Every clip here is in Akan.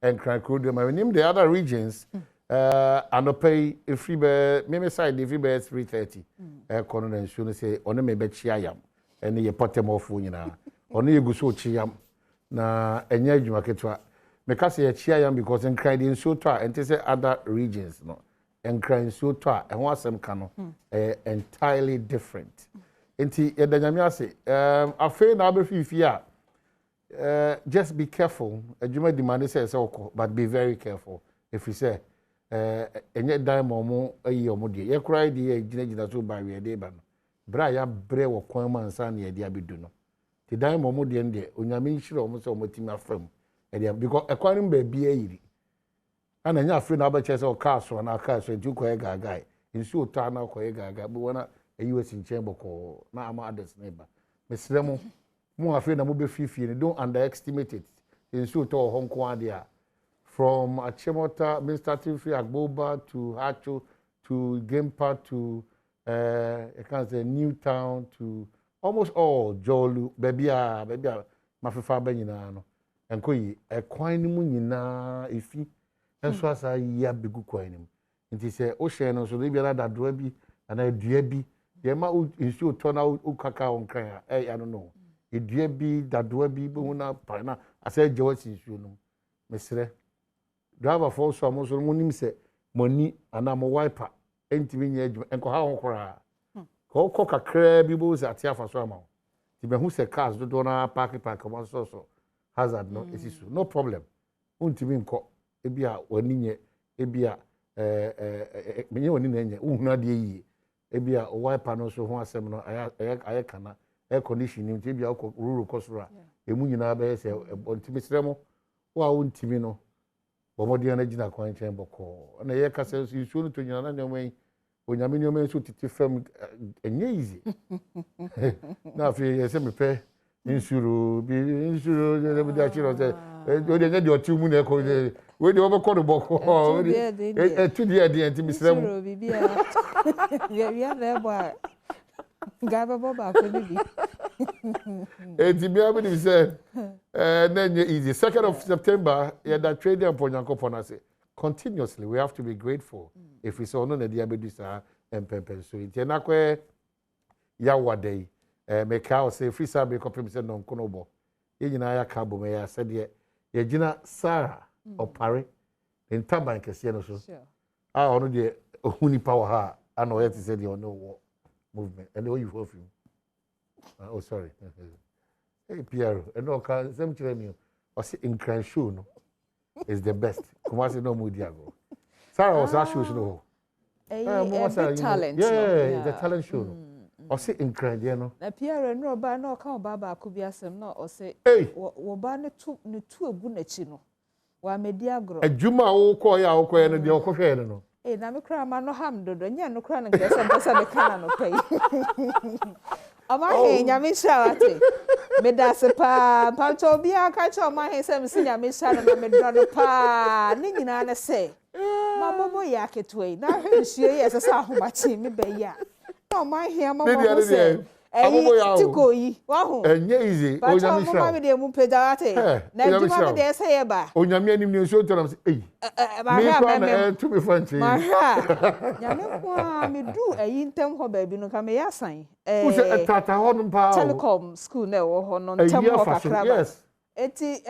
and Crancrodo. My name the other regions. And pay a free bear, maybe side the free bear 3:30. Corner and soon say on me bet chiam and ye potem off winina. Only you go so chiam na enye jumaketwa. Because ye chiam because en cried in so toa and say other regions no. En crying so toa and what's some cano entirely different. Enti ye danyamia say afraid na be fifia. Just be careful. Juma demand says okay, but be very careful. If you say enye dan momo ayi omode ye krai de gina so ba we de ba no bra ya bre wo kwan mansa na ye de abedu no ti dan momo de nde onyame nhire omo so omotimi afam e de because ekwan no ba bi ayiri ana nya afre na abache se o car so na car so nti ko ye gaga nsu ota na ko ye gaga bi wona ayi wasi nchen boko na ama others na ba mesre mo afre na mo be fifie ne don't underestimate it nsu ota o honko ade a from Achimota, Mr. Tifri, Agboba to Hacho to Gempa to I can't say Newtown to almost all Jolu, Bebia, Mafifa Benina, and Koi, a coin munina ifi, and so as I yabigu coin. And he said, Ocean, so they be that dwebi and I dwebi, the ma is you turn out Ukaka on Kaya, I don't know. It dwebi, that dwebi, Buna, Pana, I said, George is you know, Mr. Driver for so almost money say money and I'm a wiper entimi nya adwuma enko ha honkora ko kakra bi bo se atia fa so ama ti be hu se cars do na park mo so hazard no esisu no problem untimi nko e bia wani nye e bia menye wani na nye uhuna de yi e bia o wiper no so ho asem no aya kana air conditioning ti bia ko ruru kosura emu nyina be se ontimi sremo wa untimi no Bomodi na jina kwa nchen boko na ye kasa isu no to nyina na nyomai onyame nyomai so titi fam enye easy na afi ye se mepe insuru de bi achiro se o de nya de otu mu na ko we de obekọ do boko tu de de anti misrem insuru bibia ya na ebo Gaba Boba could be. It's be said, then easy. 2nd of September, yeah, that trading upon Yankopon say continuously. We have to be grateful if we saw no the diabetes and pempen. So in Tenakwe Yawa Day, make out say free sabe copy said non konobo. Yinaya Cabo may I said ye Gina Sarah or Parry in Taban Cassiano. I honor the Huni power ha. I know it said you know movement and the way you feel him. Oh, sorry. Hey, Pierre, and no, some children or sit in Cranshoe no is the best. Kumasi no Mudiago. Sarah was our shoes no. Talent. Yeah, the talent show. Or sit in Crandiano. Na Pierre no ba no ka baba akubiasem no or say wo ba ne tu egu na chi no. Wa mediagro. Adwuma wo ko ya wo ko ya no de okwohwe no. Na me kra ma no ham dodo nya no kra na ngesa mpesa me kana no pay. Ama he nya me shawate. Me da se pa to bia ka cha ma he se me se nya me sha na me do no pa ni nyina na se. Ma bobo ya ketwe na hwehie ye se sa homachi me be ya. No ma he ama mo se. Tiko yi wa ho enye easy onyame sha me de mu pedawate na juma me de se ye ba onyame anim ni so to na say eh me to be fancy ma ha nyame kwa me du ayi ntem ho ba bi no ka me ya san who say tata ho no pa telecom school na wo ho no ntem ho kakra ba eti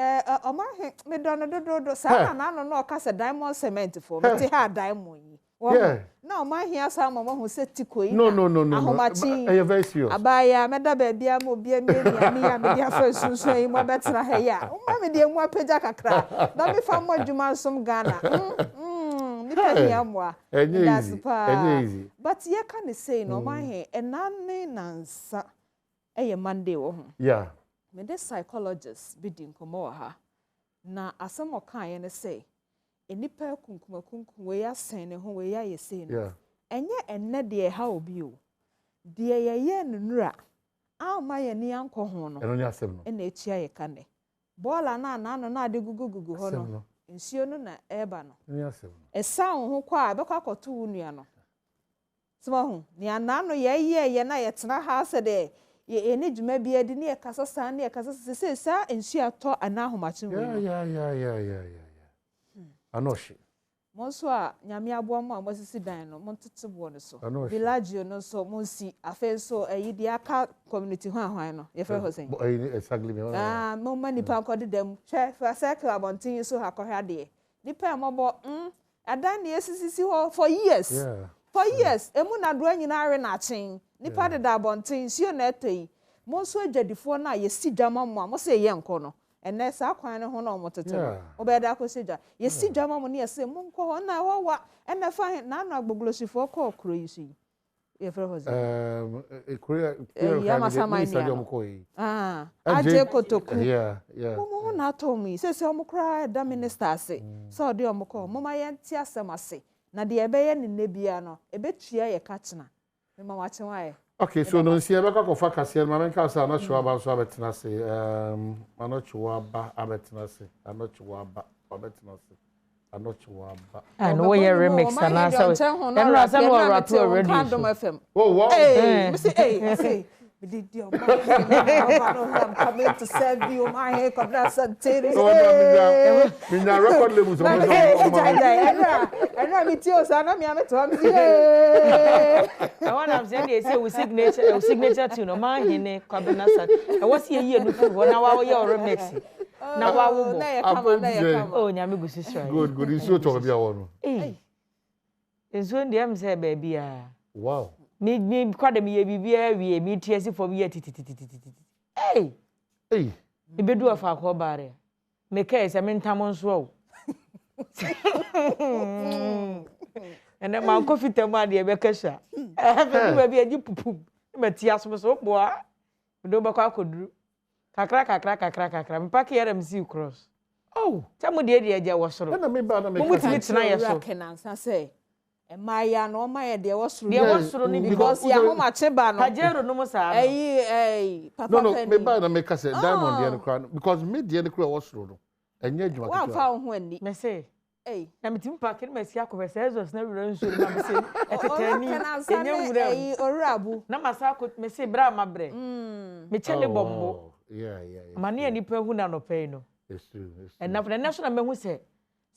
oma he me do no do sa na no ka se diamond cement for me ti ha diamond yi yeah. No, my here some mama who said Tiko. No. Are you very serious? Abaya, Meda baby, I will be a media first, so you more better. Hey, yeah. Mamma, dear, more pejaka crack. Don't be found more Juman some Ghana. Easy. But ye can't say no, my hair, and none answer. A Monday, yeah. Me the psychologist bidding Komoha. Na asamo kind say. Enipa kunkum we ya sen ne ho we ya yese no enye enne de ha obi o de ye nura a ma ye ne yankọ ho no eno nya asem no na etia ye kane bola na no na ade gugugugu ho no nsio no na eba no nya asem no esa ho kwa abekwa koto wo nua no sema ho ne ana no ye na ye tena ha se de ye ne dwuma bia de ne kasa saa ne kasa se saa ensu ato ana ahomache wo yeah anoshi monso a nyame aboa mo a mosisi dan no montete bo no so village no so monsi afen so eyi de aka community ho ahwan no ye fe ho sen exactly me mo mani pa ko de dem hwe fa circle abontin so ha ko hwa de nipa mobo adan ne esisi ho for years emu na do anyina are na chen nipa de da abontin sio na etoi monso adwadifo na ye si dwama mo a mo se ye nko no ene sa kwan ne ho na omotete obeda akosija ye si dwama mo ne ye se monko ho na wa ene fa na na agboglosifo ko okro yisi ye fere ho korea ya masama ni aje kotoku mo na to mi se omokra da minister ase so de omoko mo ma ye nti asem ase na de ebe ye ne nebia no ebe tua ye ka chena me ma wache wae. Okay, so no see ebe ka kasiel ma menka sa na chwa ba so abetena se anochwa ba abetena se anochwa ba abetena se anochwa ba and we hear remix na so em na say we rap already oh wow me say did your I'm coming to serve you my hair congrats tere me na record label so I know me too so na me am to am I want am say they say we signature tune no man hine kwabena sad I was here no fu na wa ye remix na wa wo na ye kama oh nyame gusi sra good iso to bia wo no enso ndem say ba bia wow me kwada me ye bibia wie me tiesi for me tititititi ibedu afa akọ bare me kai se me ntam nso o ene ma coffee tema de be kasha be bia ji pupum me tia so so boa do be kwa koduru kakra me pack here MC cross tamo de eja wo soro na me ba na me mo mutimi tena ye so kenansa say Maya no Maya de wasuru ni because ya ho mache ba no Pajero no mo sa papa no me ba na me ka say diamond de no kra because me de no kra wasuru no enye adwuma wa fa ho ani me say na me tim pack me sia ko se Jesus na wura nsuru na me say etetani enye wura orabu na masa ko me say bra ma bre me chele bombo yeah mane ani pa hu na no pay no it's true and na so na me hu say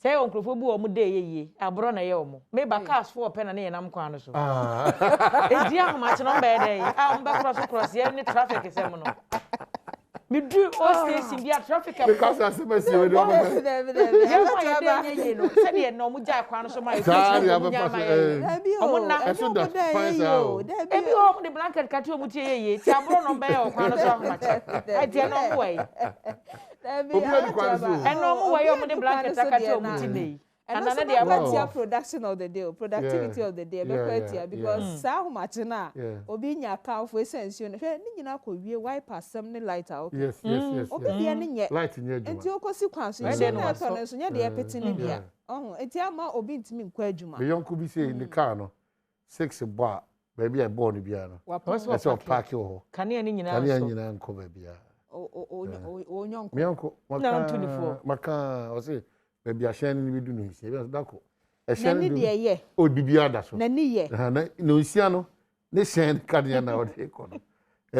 say onkrofo bu o mu de yeye abro na ye o mu me ba cars for pen na ye nam kwan no so e dia ho ma che no be dey a mbe cross ye ni traffic se mu no me do o station bia traffic because as me see we do am ye ma ye dey no se de no mu ja kwan no so ma e o mu na eso da fine out e bi o mu de blanket kati o mu tie yeye ti abro no be ye o kwan no so ho ma che e tie no mu wai and no way you the blanket takato mutine and na dey about production of the day productivity of the day because sa ho mache na obi nya account for essence you hwe ni nyina ko wie wiper sam ne light out yes obi bia ne nye light nye adwuma enti okosi kwan so ye na to no so nye de peti ne bia enti ama obi ntimi nkwa adwuma me yonko bi say in the car no 6 bar baby I born bia no so park ho kan ye ni nyina nko ba bia o nyonko mianko maka o say baby ahyan ni bi du no hisi e dako ehyan ni de ye o bibia da so na ni ye na no hisia no ne hyan kan ya na o de ko no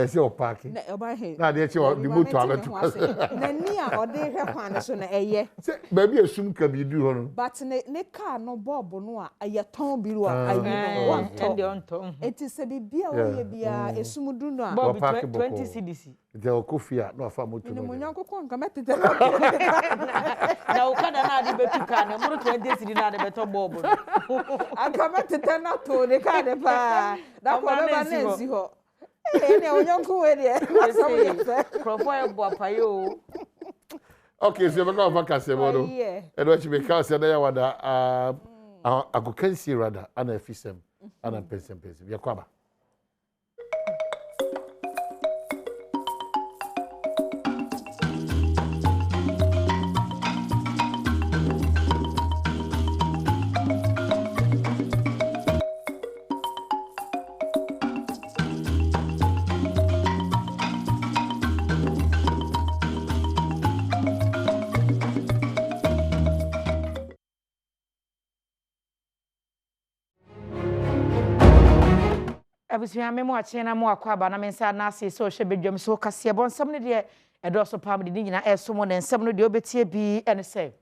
se o park na o ba he na de che o di moto abeto na ni a o de hwe kwan so na eye se baby asum ka bi du ho no but ne car no bob no a aye ton bi ru a ayi on to it is a bibia o ye bia esum du no a bob 20 cdc de o kofia no afa moto no ni mo nyanko ko nka metete na o kada na de betu ka na mo 20 cd na de beto bob aka metete na to de ka de pa da ko be ba na nsi ho ne o nyanko we de profo e bo apayo okay so baka ofa kase mo no e do chi be ka se na ya wada agokansi rada ana afisem ana pensem ya kwaba abusia me mo ache na mo akwa na mensa na ase so hwe bedwam so kase bon sam ne de edo so pam de nyina esomo ne nsam no de obetie bi ene se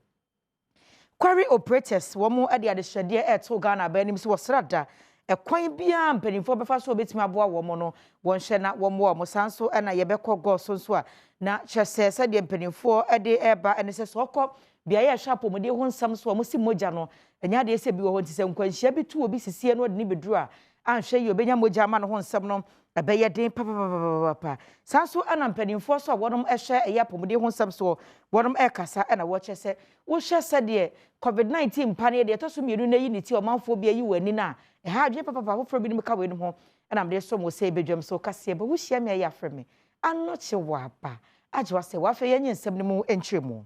quarry operators wo mo ade adehwede eto Ghana ba nim so wosrada ekwan bia mpanimfo befa so obetimi aboa wo mo no won hye na wo mo sanso na yebekọ go so a na kyese de mpanimfo ade eba ene se so okọ bia ye hwe apomode ho nsam so mo si moja no enya de ese bi wo ho ntise nkwanhia bi tu obi sisie no de ni beduru a anhwe yi obenya moja ma no ho nsam no ebeye den papa sanso ana mpanimfo so wonom ehwe eya apomode ho nsam so wonom ekasa na wo kyese wo hwe se de covid-19 mpane de to so mienu na yi ni ti omanfo bia yi wani na ha adwe papa hofro bi nim ka we no ho na mde so mo se bedwam so kase ba wo hia me ya frɛ me anno che wa ba agye se wa fe yenye nsam ne mu entremu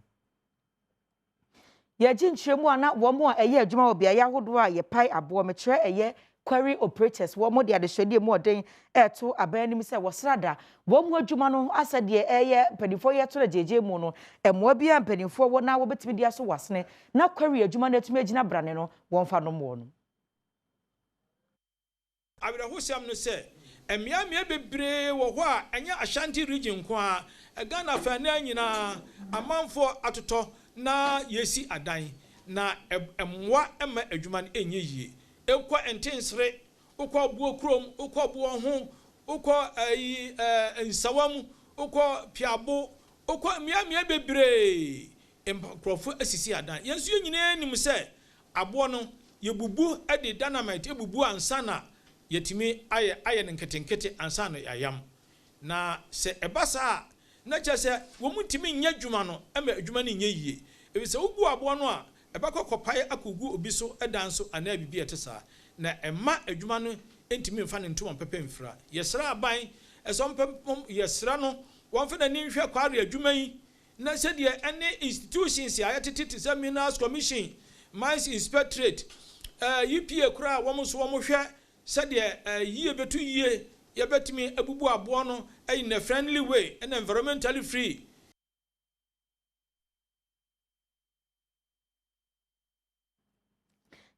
ya ji ntremu ana wo mo eye adwuma obia ya hodo a ye pai abo me kyerɛ eye quarry operators wo mo de adehwede mu oden eto abanim se wosrada wo mo adwuma no asade eye mpanimfo ye to na jeje mu no emmo bia mpanimfo wo na wo betimi dia so wasene na quarry adwuma na tumi agina brane no wo mfa no mo no abira hosiam no se emia bebre wo ho a enya Ashanti region ko a Ghana fa na nyina amanfo atoto na yesi adan na emwa ema adwuma no enye yie ekwa entensre ukwa buo krom ukwa buo ho ukwa nsawam ukwa piabo ukwa mia bebre emprofo asisi adan yensu nyina nim se abo no yebubu ade dynamite ebubu ansana yetimi aye nketenkete ansana yayam na se ebasa na kyese wo mutimi nya dwuma no ema adwuma no nye yie ebi se ubu abo no a ebakokopae akogu obi so edanso ana bibi etesa na emma adwuma no entimi mfa ne ntom pepe mfra yesra aban esompem yesra no wonfa na ni hwe kware adwuma yi na se de ene institutions ya yetete seminars commission mines inspectorate UPA kura wo so wo hwe se de yie betu yie yebetimi abubu abo no in a friendly way and environmentally free.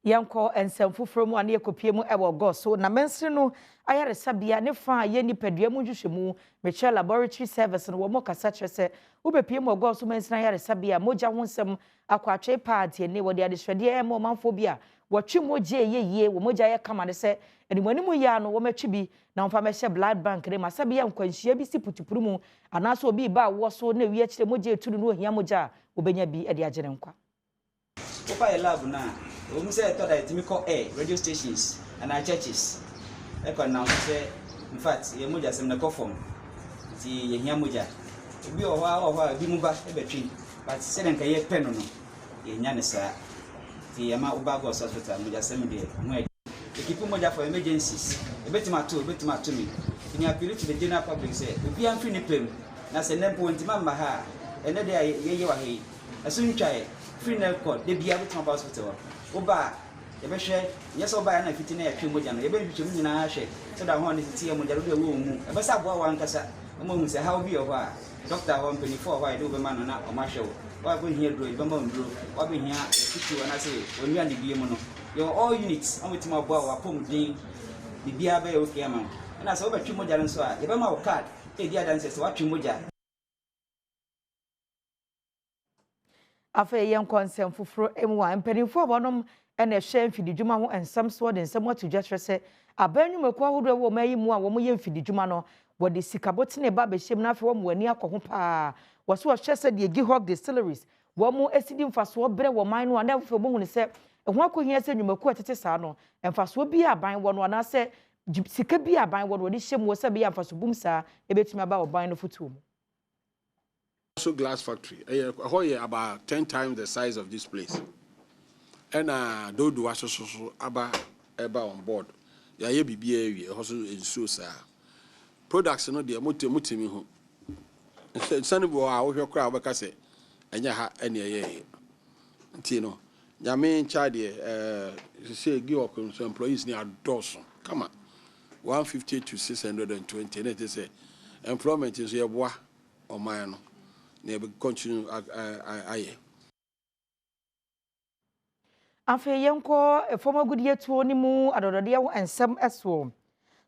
Yanko ensemfu from ane ekopie mu ewo go so na mensre no ayare sabia ne fa ye nipadua mu hwehwemu meche laboratory service no wo mo kasa kyerese wo bepie mu go so mensre ayare sabia moja ho nsem akwatwe party ne wo de adehwede e mo manfo bia wo twi moje yeye wo moja ye kama ne se enimani mu ya no wo matwi bi na mfa mehye blood bank ne masabia nkwanhia bi si putupuru mu anaso obi ba wo so na wi akire moje etunu no ohia moja wo benya bi e de agene nkwa Opa lab na we say thought that it call radio stations and our churches. I can now say in fact ye moja sem na call form. Ti ye hia moja. Bi o wa bi mu ba e betwi. But say den ka ye pen no ye nya ne sa. Ti ye ma uba go hospital moja sem de mu e. Keep moja for emergencies. E betima to me. Ni appeal to the general public say obi am free ni pem. Na se nempo ntima ma ha. Ene de ye wa he. Asun twae free na code de bia betima hospital. Oba yebe hwe yeso oba na fiti na yatwe moja no yebe hwetwe mu nyina hwe so da ho ne titi ye moja do wo mu ebe sa boa wa nkasa mo hu se how bi o ba doctor ho mpani for why do be ma no na o ma hwe wa go hia dro ibe ma ndro wa be hia fiti wa na se onu ande bie mu no your all units am wetima boa wa pom din bibia ba okay ama na se obetwe moja nso a yebe ma wo card e di adanse se wa twe moja afa yen konsem fufuro emwa mpanimfo abonom ene hwe mfididwuma ho ensam so de ensam atudwa trese abanwumako ahodo wo mayi mu a wo ye mfididwuma no wo de sikabotene ba behyem na afa wo mo ani akọ ho pa wo so hwe se de Gihog distilleries wo mo asidi mfaso bre wo man no na afa bo hu ne se ho akohia se nwumako atete saa no mfaso bi aban wo no na se sika bi aban wo no de hyem wo se be mfaso bum saa ebetumi aba wo ban no futu mu. Also glass factory. About 10 times the size of this place. And do also about on board. Ya ye bibi also in so sir. Products no dey mutimi ho. Sani bo a wo hwekra wo ka se enya ha ene ye. Nti no. Nyame ncha de say Gihog employees ni adoso. Come on. 150 to 620 and it say employment is ye boa o man no. Never continue aye. Afe yenko former good year to ni mu adodode wo ensem eso.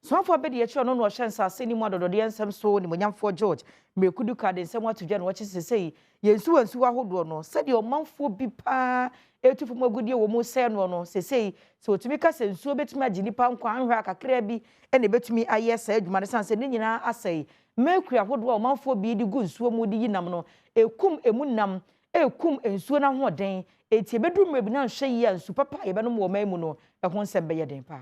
so for be the no no shensa seni mu adodode ensem so ni monyamfo George mekudu ka de ensem atudwa no wache sesei yensu ansu ahodo no se de omanfo bi pa etufo magudie wo mu se no sesei so otumi ka sensu betumi agini pa nkwa anhwa kakra bi ene betumi aye sa adwuma ne sanse ne nyina asei mekua ahodo omanfo bi di gu nsuo mu di yinam no ekum emunam ekum ensuo na hoden eti beduru mrebi na nhwe yi ansu papa ye benom wo man mu no ehon nsem be ye den pa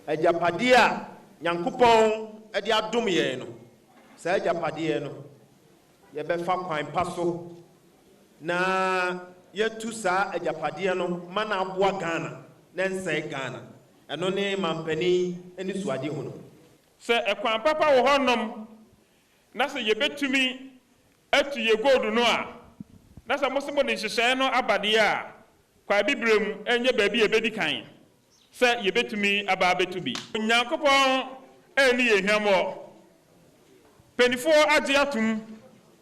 Ajapade a Nyankopɔn de adom yɛn no saa ajapade no yɛbɛfa kwan pa so na yɛtu saa ajapade no ma na aboa Ghana na nsɛe Ghana ɛno ne mampani ani suade ho no sɛ ɛkwan papa wɔ hɔnom na sɛ yɛbɛtumi atu yɛ gold no a na sɛ mosemo ne nhyehyɛe no abade a kwa bibrem ɛnyɛ baabi yɛbɛdi kan sɛ yɛbɛtumi aba abɛtu bi Nyankopɔn ɛni yɛ hwamɔ penifoɔ agye atum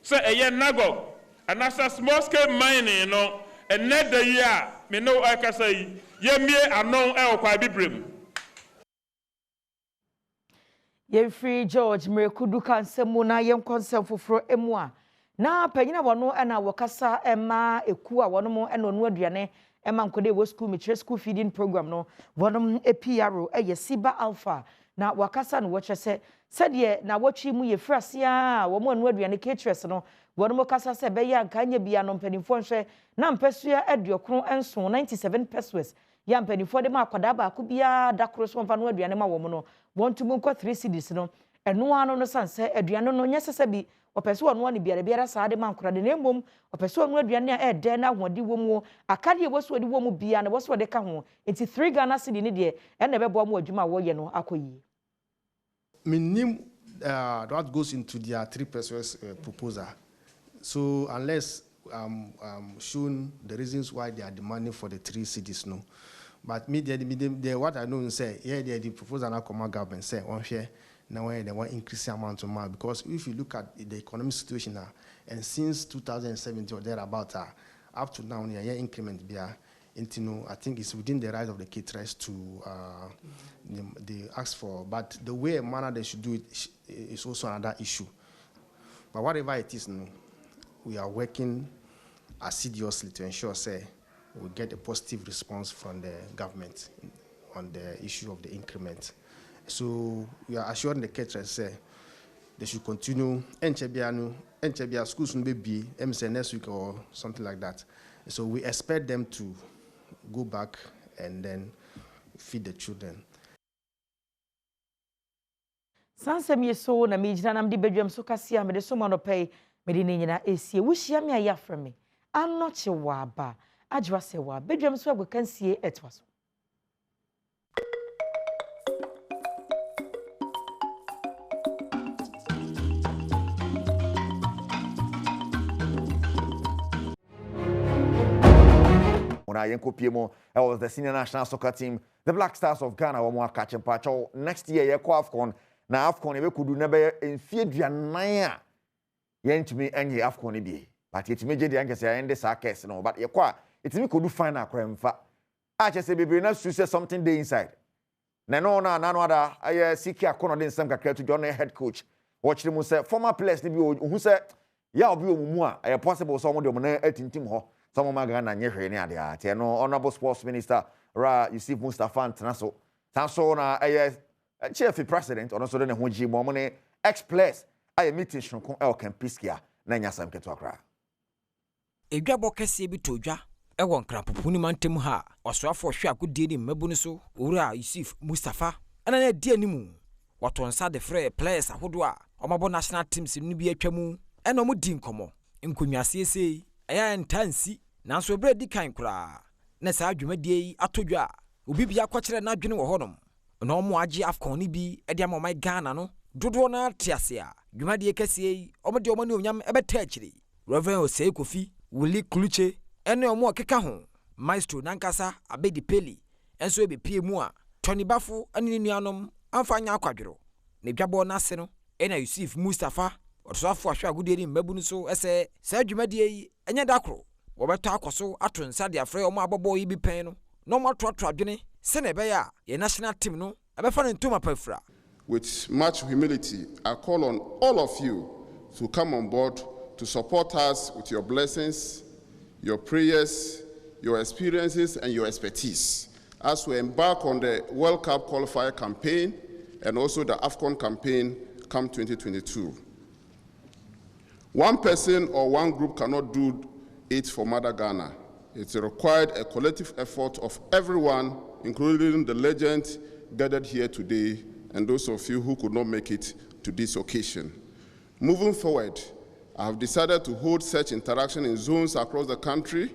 sɛ ɛyɛ nago anasa small scale mining no ɛnɛ da yi a me no ɛkasa yi yɛmie anon ɛwɔ kwa bibrem yɛmfiri George mrekudu kansemu na yɛnkɔnsɛm foforo emu a na panyina wɔno ɛna wɔkasa ɛma eku a wɔno mo ɛna ɔno aduane ɛma nkɔde wɔ school metre school feeding program no wɔnom APRO ɛyɛ Siba Alpha na wakasa no wɔkyɛ sɛ sɛdeɛ na wɔtwi mu yɛ frasia a wɔn anu aduane caterers no wɔnom kasa sɛ bɛyɛ anka nya bia no mpanimfoɔ nhwɛ na mpɛsua aduokron enso 97 pesos ya mpanimfoɔ de ma akwadaa baako bia dakoro so mfa no aduane ma wɔn no wɔn tumu nkɔ 3 cedis no ɛno ano no sanse aduane no nyɛ sɛ bi opese wonu ani biara saa de mankora de nemmom opese wonu aduane a ɛdɛ na ahodi wɔ mu akade e woso de wɔ mu bia na woso de ka ho enti 3 Ghana cedi ne de ɛna bɛbɔ mu adwuma wo ye no akoyi minim that goes into their 3 pesos proposal. So unless shown the reasons why they are demanding for the 3 cities, no. But me, what I know is say, yeah, the proposal now come government say one share now they want increase the amount of money because if you look at the economic situation now, and since 2017 or thereabout, up to now, yeah, increment be I think it's within the right of the caterers to they ask for, but the way and manner they should do it is also another issue. But whatever it is, no, we are working assiduously to ensure, say, we get a positive response from the government on the issue of the increment. So we are assuring the caterers, say, they should continue. Enchebia schools will be next week or something like that. So we expect them to go back and then feed the children. Sansem yeso na mijina na mdi bedwam so kasia me de so ma no pay me de nyina esie wuhia me aya fra me anoche wa ba ajwa se wa bedwam so agwakansie etwa so was the senior national soccer team, the Black Stars of Ghana, were more catching patch. Next year, you AFCON. Now AFCON, you could do never in Fiedria Naya. Yen to me, and ye AFCON be. But it's major the Angus and the Sarkes, no, but you qua, it's me could do find a crime. I just say, baby, enough to say something there inside. No other, I seek a corner in some to join a head coach. Watch them say, former players, who said, yeah, be more, a possible someone of the 18 team. Some of my Ghana nyehwe ni ade ate no honorable sports minister Ra Yusuf Mustafa Ntanaso tanso na chief president ono so de ne ho ji mo ne ex-players aye meeting shonko el Kempiskia na nyasam keto akra edwabo kese bi todwa e won krapopu ni mantem ha osoafo hwe akodie ni mabu ni so owura Yusuf Mustafa ana na die animu watonsa de free players ahodo a omabo national teams ni bi atwamu ena mo di nkomo nkonwase sei aya ntansi nanso ebre di kan kura na saa dwumadie yi atodwa obi bia kwakere na adwene wo honom na omo age AFCON ni bi e dia ma Ghana no dodo na tiase a dwumadie kese yi omo de omo ne onyam ebeta akiri Reverend Osei Kofi Wuli Kluche ene omo okeka ho maestro nankasa Abedi Peli enso ebepie mu a Tony Bafo ane nuanom amfanya akwadwero ne dwabo na ase no ena Yusuf Mustafa otoafo ahwe agudie ni mabu no so ese saa dwumadie yi enya dakro wobeto akoso atonsa de afre omo abobo yi bi pen no no mo atoato adwene se na be ya ye national team no ɛbɛfa no ntoma pafra. With much humility, I call on all of you to come on board to support us with your blessings, your prayers, your experiences, and your expertise as we embark on the World Cup qualifier campaign and also the AFCON campaign come 2022. One person or one group cannot do it for Mother Ghana. It required a collective effort of everyone, including the legends gathered here today and those of you who could not make it to this occasion. Moving forward, I have decided to hold such interaction in zones across the country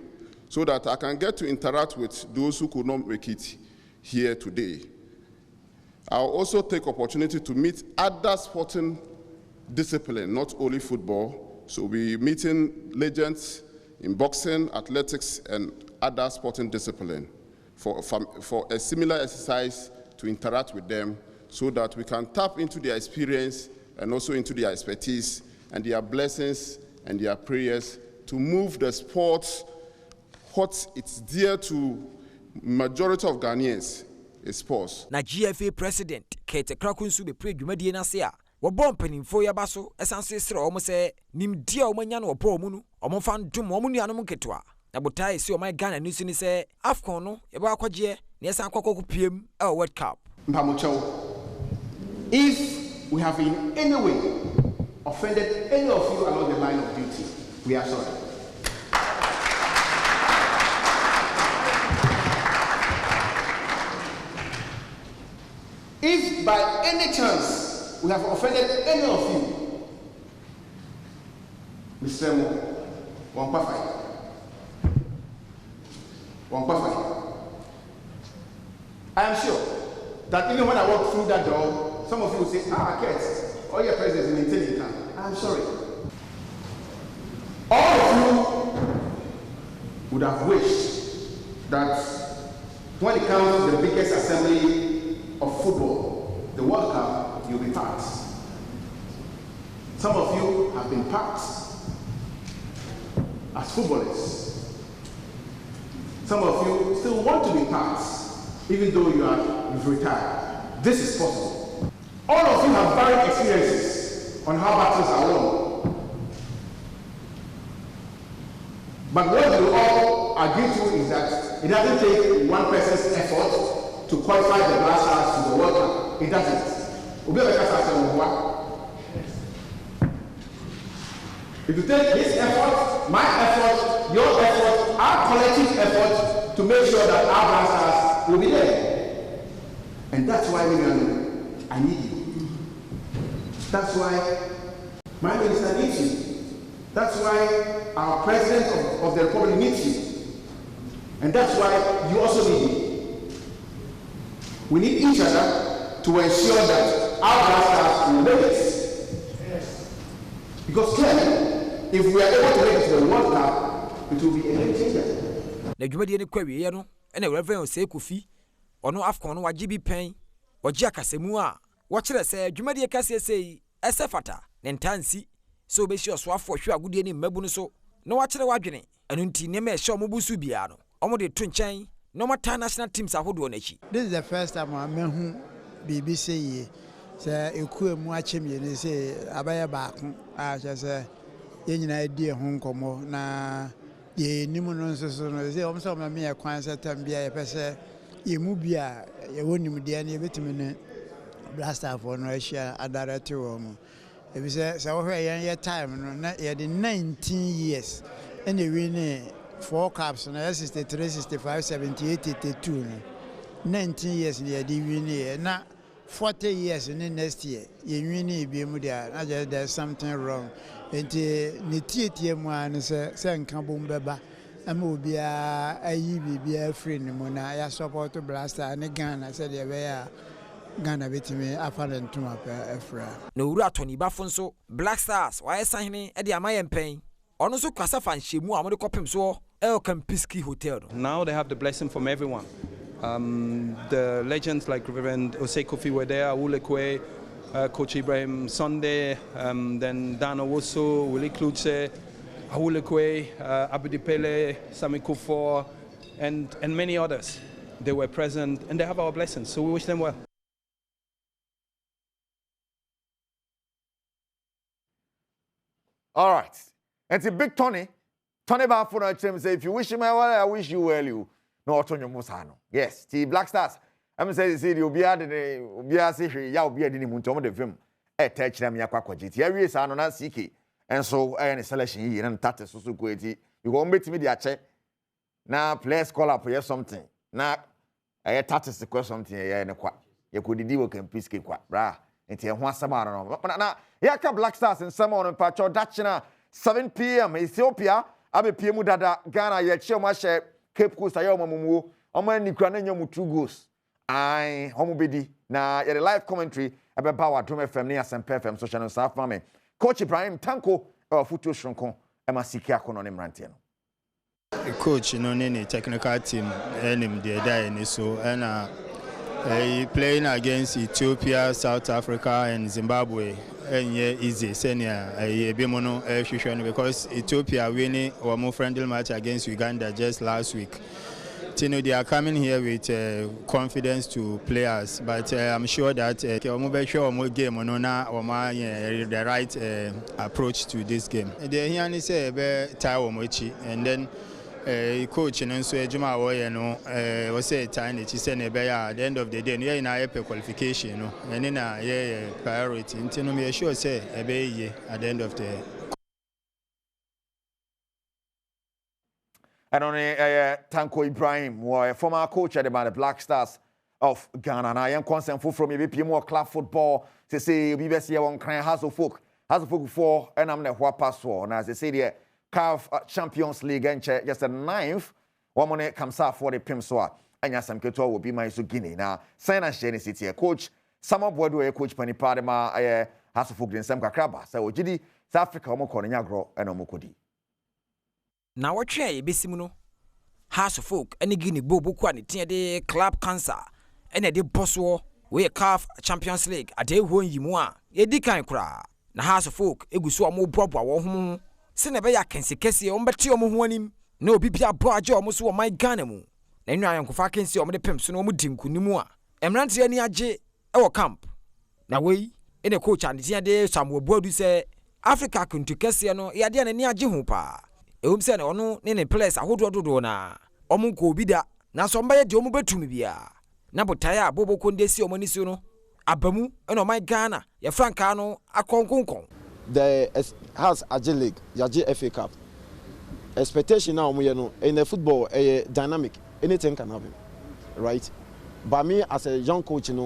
so that I can get to interact with those who could not make it here today. I'll also take opportunity to meet other sporting disciplines, not only football. So we're meeting legends in boxing, athletics, and other sporting disciplines for a similar exercise to interact with them so that we can tap into their experience and also into their expertise and their blessings and their prayers to move the sport what it's dear to majority of Ghanaians is sports. Na GFA President Kate Krakunsu be pre dwumadie na se a wɔbɔ mpanimfo yaba so esanse sere ɔmo sɛ nimdia ɔmo nya no ɔbɔ ɔmo no ɔmo fa ndom ɔmo nuanom ketewa na botae si ɔmo Ghana ni so ni sɛ AFCON no yɛbɔ akɔgye na yɛsan akɔkɔ piem World Cup. Mpamocho, if we have in any way offended any of you along the line of duty, we are sorry. If by any chance we have offended any of you, Mr. I am sure that even when I walk through that door, some of you will say, Kate, all your presence is maintaining. I'm sorry. All of you would have wished that when it comes to the biggest assembly of football, the World Cup, you'll be part. Some of you have been part as footballers. Some of you still want to be part, even though you've retired. This is possible. All of you have varied experiences on how battles are won. But what you all agree to is that it doesn't take one person's effort to qualify the Black Stars to the World Cup. It doesn't. If you take his effort, my effort, your effort, our collective effort to make sure that our Black Stars will be there. And that's why I need you. That's why my minister needs you. That's why our president of the republic needs you. And that's why you also need me. We need each other to ensure that our Black Stars will make it. Yes. Because clearly, if we are able to make it to the World Cup, it will be a game changer. Na dwumadie ne kwawie no, ene Reverend Osei Kofi, ono AFCON no wagye bi pen, wagye akasemu a, wɔkyerɛ sɛ dwumadie kase sei ɛsɛ fata, ne ntansi, so obesi ɔsoafo hwe agudie ne mmabu no so, na wɔkyerɛ wadwene, ɛno nti ne ma ɛhyɛ ɔmo busu bia no, ɔmo de to nkyɛn, na ɔmo ta national teams ahodoɔ n'akyi. This is the first time I met who BBC say eku emu achem ye ne say abaya baako a say ye nyina di ho nkomo na ye nimu no nso so no say omso ma me kwan say tam bia ye pese ye mu bia ye wonim dia ne betimi ne blaster for no ahia adarete wo mu e bi say wo hwe ye time no na ye de 19 years and ye win 4 caps na 63 65 78 82 no 19 years ne ye de win na 40 years in the next year, you really be mudia. There's something wrong. And the Nitiati one say, Kabum Beba, and will be a friend. Mona, I support to Blaster and again. I said, yeah, Ghana bit me, I found to my Efra. No Ratoni Bafonso, Black Stars, why signing at the Amayan Pain. Also, Kasafan Shimu, Amado Copim so, El Campiski Hotel. Now they have the blessing from everyone. The legends like Reverend Osei Kofi were there, Awulekwe, Coach Ibrahim Sunday, then Dan Owoso, Willie Klutse, Awulekwe, Abidipele, Sami Kufor, and many others. They were present and they have our blessings, so we wish them well. All right. And the big Tony back for him say, if you wish him well, I wish you well, you. No, Antonio Musano. Yes, the Black Stars. I'm saying, see, you'll be at the ya will be at the Muntomo de film. Touch them, Yakwaji. Here is an Siki. And so, I am selection here and Tata Susuqueti. You won't meet me the check. Now, players call up here something. Now, I had Tata the question something here in a quack. You could do work and peace keep quack, brah. And you want some but now, Yaka Black Stars and some on Pacho Dachina, 7 p.m. Ethiopia. Abe PM dada Ghana ye chema she Cape Coast ayo mamumu omo ni kura na nyam 2 goals ai homo bedi na ye live commentary ebe ba Adom FM ne Asempa FM social no staff mame coach Ibrahim Tanko futu shronko e masiki akono ne mrante no coach no ne technical team enim de die ni so na playing against Ethiopia, South Africa and Zimbabwe easy senior ebimono because Ethiopia winning our more friendly match against Uganda just last week. Tino, they are coming here with confidence to players, but I'm sure that game the right approach to this game. They here say and then coach and so Juma was say time that he said at the end of the day in a qualification and in a priority until me sure say at the end of the and on Tanko Ibrahim was former coach at the Black Stars of Ghana and I am concerned from maybe more club football to say BBC on crying House of Folk for and I'm the what password and as they say there CAF Champions League and just the 9th. One money comes out for the Pimsoa. And yes, I'm will be my Guinea. Now, sign and share city. Coach, some of what do coach Penny Padma, has to focus in some crabba. So, Gidi, South Africa, Mokonagro, and Omokodi. Now, what tray, Bissimuno? House of Folk, any Guinea Bobo quantity, de club cancer, and a de boss war, we CAF Champions League, a day when you more, a decan cry. Now, House of Folk, it was so more proper, home. Senebaya kensi kesi ombeti omo huanim na obi bia bro aje omo so o my Ghana mu na nwa yankofa kensi omo de pemso na omo dinkunimu a emrante ani age e wo camp na wei ene coach ande de Samuel Boadu se Africa kuntu kesi no ya de na ni age hu pa ehum se na ono ne players ahododo na omo ko obi da na so mba ye de omo betumi bia na botaya abobo kondesi omo ni so no abamu ene o my Ghana ya franka no akonkonkon. The House Agile League, the FA Cup. Expectation now, in the football, dynamic. Anything can happen, right? But me as a young coach, I'm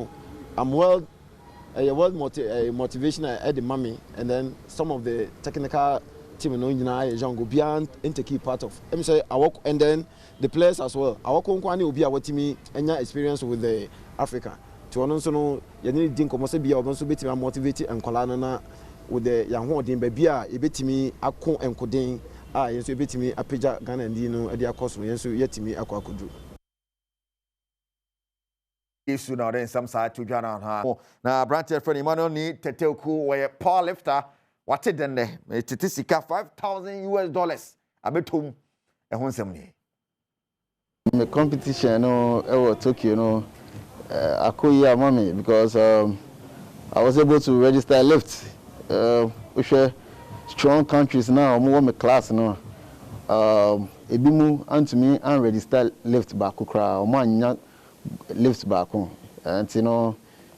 motivation at the mommy, and then some of the technical team, young go beyond into key part of. Let me say, I work, and then the players as well. I work on Kwani will be our team and experience with the Africa. To also you need to think be motivated and colana. With the young one, Babia, a bit me, a con and coding, yes, a bit me, a pija gun and dino, a dear cost, yes, yet to me, a could do. Issue now then some side to Ghana. Now, Branch friend Emmanuel need to tell cool where power lifter, what it then there, Titisika $5,000. I bet home and one some the competition, Tokyo, I could hear mommy because I was able to register lift. We share strong countries now. More my class now. Ebimu and to me and register lift back ukra. Oman lift back home. And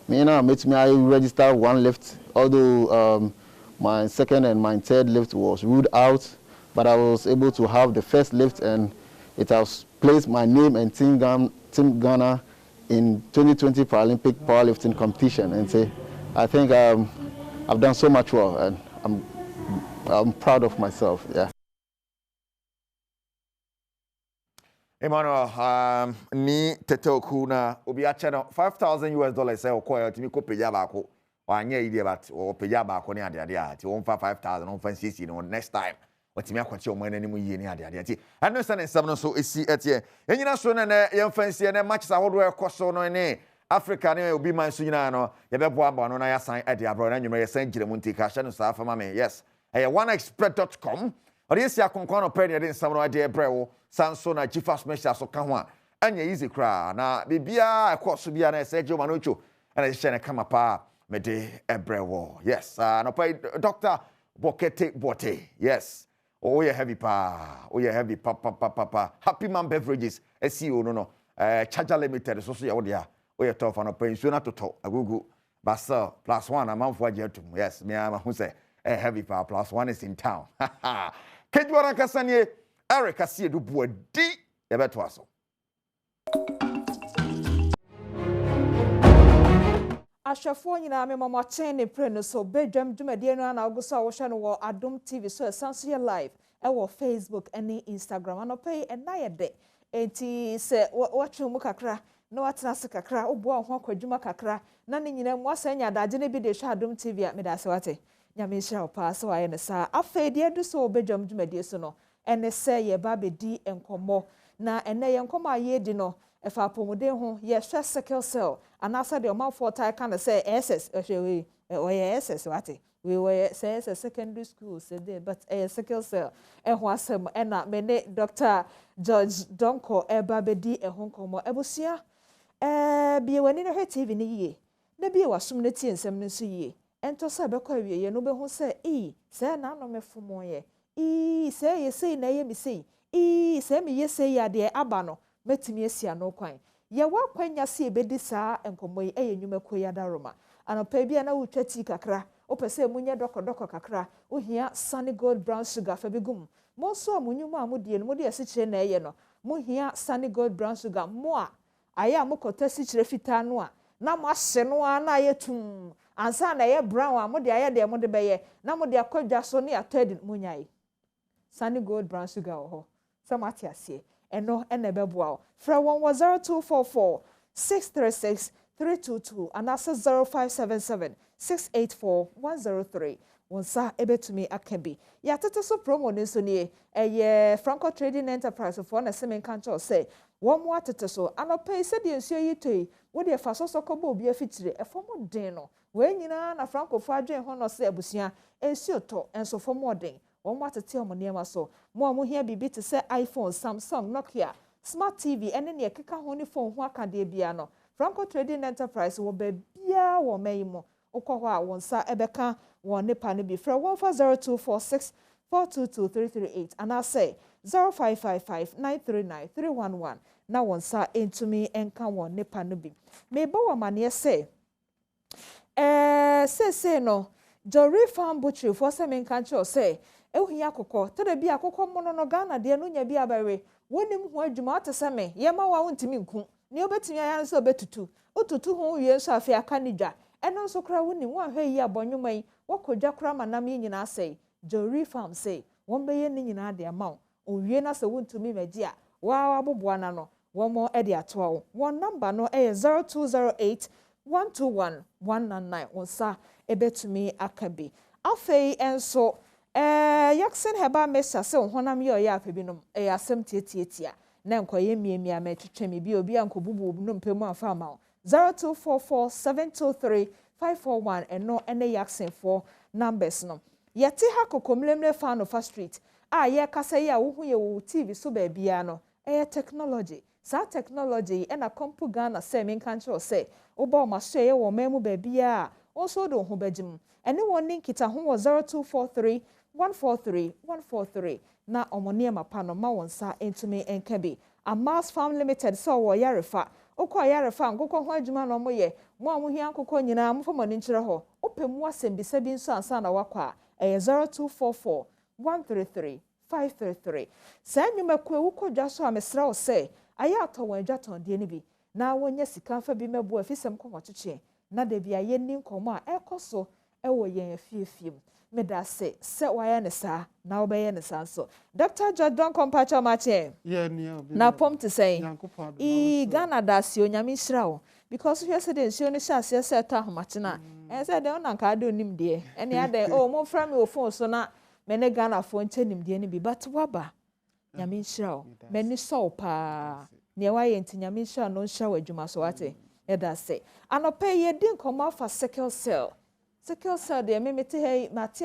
me now met me I register one lift. Although my second and my third lift was ruled out, but I was able to have the first lift and it has placed my name and Team Ghana in 2020 Paralympic powerlifting competition. And say, I think I've done so much well, and I'm proud of myself. Yeah. Emmanuel, ni tetoku na obi achano $5,000 say okoya timi ko peja baako. Wa anya ide bat o peja baako ne ade ade a ti won fa 5,000 won fa 60 no next time. Watimi akwachi omo na nimu yie ne ade ade ti. Anu sane nsam no so esi etie. Enyina so na ye fansie na matches ahodo ekoso no ne Africa ne obi man so nyina no ye bebo aba no na ya san ade abro na nwumere san gire munti ka hye no sa afama me yes oneexpert.com ori esi akonkon no pere de nsam no ade ebrewo san so na chief special so ka ho a anya easy kra na bibia ekoso bia na ese joma no cho na hye ne kama pa me de ebrewo yes no pay doctor Bokete Bote. Yes. Oh, yeah, heavy pa. Oh, yeah, heavy pa. Happy Man Beverages. SEO no. Charger Limited. So yeah, oh, yeah, tough on a pension to talk. A Google. Basa +1 a month for Jetum. Yes, me, I'm who say a heavy power +1 is in town. Kedwara Kasanye, Eric Asie du Bois D. Ebetwaso. Ashafo nyina me mama chen ne pre no so Badwam dwumadie no na oguso a wo hwe no wo Adom TV so esanso ye live e wo Facebook ene Instagram anopai ena ye de enti se wo twe mu kakra na watena se kakra obo ho akwadwuma kakra na ne nyina mu asanya daje ne bi de hwe Adom TV a me da se wate nyame nhira opa so aye ne sa afei de du so Badwam dwumadie so no ene se ye ba be di enkomo na ene ye enkomo aye di no efa pomode ho ye hwe sickle cell anasa de oma for tie kind of say SS we SS wate we were say secondary school said there but sickle cell ho asem na me ne Dr. George Donko eba bedi ho nkomo ebusia bie wani no TV ni yie na bie wasum ne tie nsem ne so yie ento se be kwa wie ye no be hu se se na no me fomo ye se ye sei na ye mi sei se mi ye sei ya de aba no metimi asia no kwan ye wa kwanya se ebedi saa enkomo yi enwuma koya daroma anopa bia na wutwati kakra opese munye doko kakra ohia sunny gold brown sugar fa bigum mo so amunyum amudie no mode asikyire na eye no mo hia sunny gold brown sugar mo a aya mokota asikyire fita no a na mo ahye no a na yetum ansa na ye brown a mode aye de mode beye na mode akwadwa so ne atadi munyai sunny gold brown sugar ho samati asie eno enebeboa fra 10244 636 322 and that's 0577 684 103 wonsa ebetumi akabi ya tete so promo nso nie Franco Trading Enterprise for na semen kancho say wo mo atete so anopai se de nsuo yitoi wo de fa so kobo obi afitire efomo den no we nyina na Franco fo adwen ho no se abusia ensuo to enso fomo den wo mo atete omo niema so mo hia bibi te se iPhone, Samsung, Nokia, Smart TV ene ne keka ho ni phone ho akade bia no Franco Trading Enterprise wo ba bia wo mayimo ukọ ho a wonsa ebeka won nepa no bi fra 1402464222338 and I say 0555939311 na wonsa entumi enka won nepa no bi me bo wo mane say say no Jori Farm Butchery for semen kancho say ehia kokọ tere bi akokọ mono no Ghana de no nya bi abere wonim ho adwuma ateseme ye ma wa wontimi nku ne obetumi aya nso obetutu otutu ho wie nso afi aka nidwa eno nso kra wonim wa hwe yi abonwuma yi wakodwa kra manam yi nyina say Jori Farm say won beye ni nyina de ama owie na se wontumi magi a wa aboboa na no won mo e de atoa wo won number no e 0208 121 199 wonsa ebetumi akabi afei enso yaksen heba mesha se honam ye oya afabinom asem tietietia na nkoye miemia ma twetwemi bi obi ankobubu no mpemu afa ma 0244723541 eno ene yaksen for numbers no yete ha kokomlemle fan of street ye kasa ye wo hu ye wo TV so ba bia no technology sa technology ena kompu Ghana se men kancho se oba ma so ye wo memu ba bia also do ho bagim ene woni kita ho 0243 143 na omonie mapa no ma wonsa entumi enkabi Amas Farm Limited so wo yarefa okọ yarefa nkokọ ho adwuma no moye mo amohia nkokọ nyina mo famo ni nkyere ho opemu asembisa bi nso ansa na wakọ a 0244 133 533 sa nwuma ku ewukodwa so amesra o se aya atọwọn adwaton de ni bi na wonya sika fa bi mebu afisem komocheche na de bia ye ni nkomo a ekoso ewo yen afiefiem medase se waya ne sa na obeye ne sanso Dr. Jordan Compacha Mache na pom to say Ghana dasio nyame hyira because we said den sio ne hyase se ta homache na say de ona nka de onim de ene ade mo fra me phone so na me ne Ghana fo nche nim de ne bi but waba nyame hyira me ni so pa ne waye nti nyame hyira no hyira wadwuma so wate edase anope ye din koma fa sickle cell de memete hey mate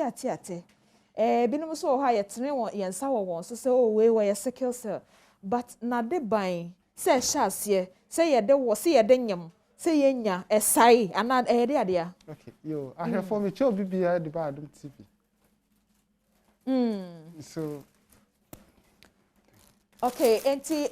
binum so ha yetene won yensa won so se we sickle cell but na de ban se hyase se ye de wo se ye de nyam se ye nya esai ana de ade a okay yo I have for me cho bibia de Badwam TV So okay, enti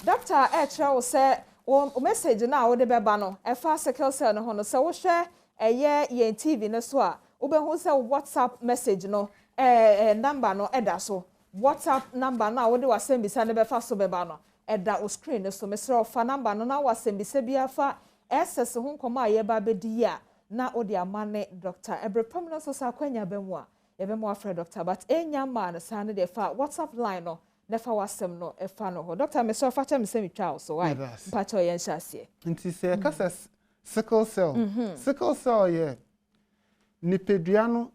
doctor Etra say o message na wo de beba no e fa sickle cell no ho no se wo hwe eye ye TV no so a wo be hu se WhatsApp message no number no eda so WhatsApp number na wo de wasembisa ne be fa so beba no eda o screen no so mesre ofa number no na wasembisa bia fa SS ho nkoma a ye ba bedi ya na o de amane doctor ebrepam no so sa kwanya be mu a ye be mu afre doctor but enya ma no sa ne de fa WhatsApp line no nefa wasem no efa no ho doctor me so fa cha me se mi twa so why mpacho ye nhase nti se kasa sickle cell ye nipedua no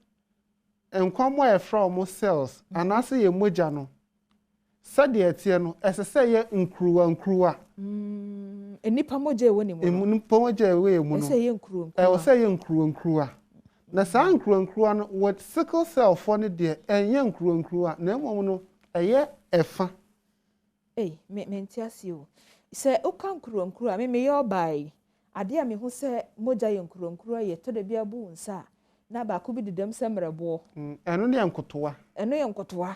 enkwamo e from cells anase ye moja no sade etie no esese ye nkruwa enipa moja e woni mu enipa moja e we mu no esese ye nkruwa esese ye nkruwa na saa nkruwa no what sickle cell for ne de enye nkruwa na emom no eye efa me ntiase o se o kan nkruwa me ye obai ade a me hu se moja ye nkruwa ye to de bia bu nsa na ba ko bi didam se mrebo eno ne enkotoa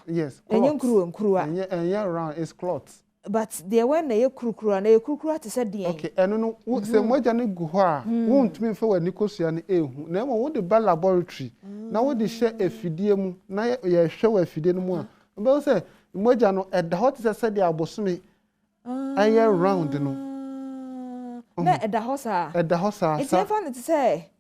yes enye nkruwa enye round is clots but the when na ye kurukura na ye kurukura te se den okay eno no se moja ne gu ho a wo ntumi fa wani kosua ne ehu na emo wo de ba laboratory na wo de hye afidie mu na ye hwe wa afidie no mu a be say moja no eda hot se de abosome aye round no na eda hosa it's even to say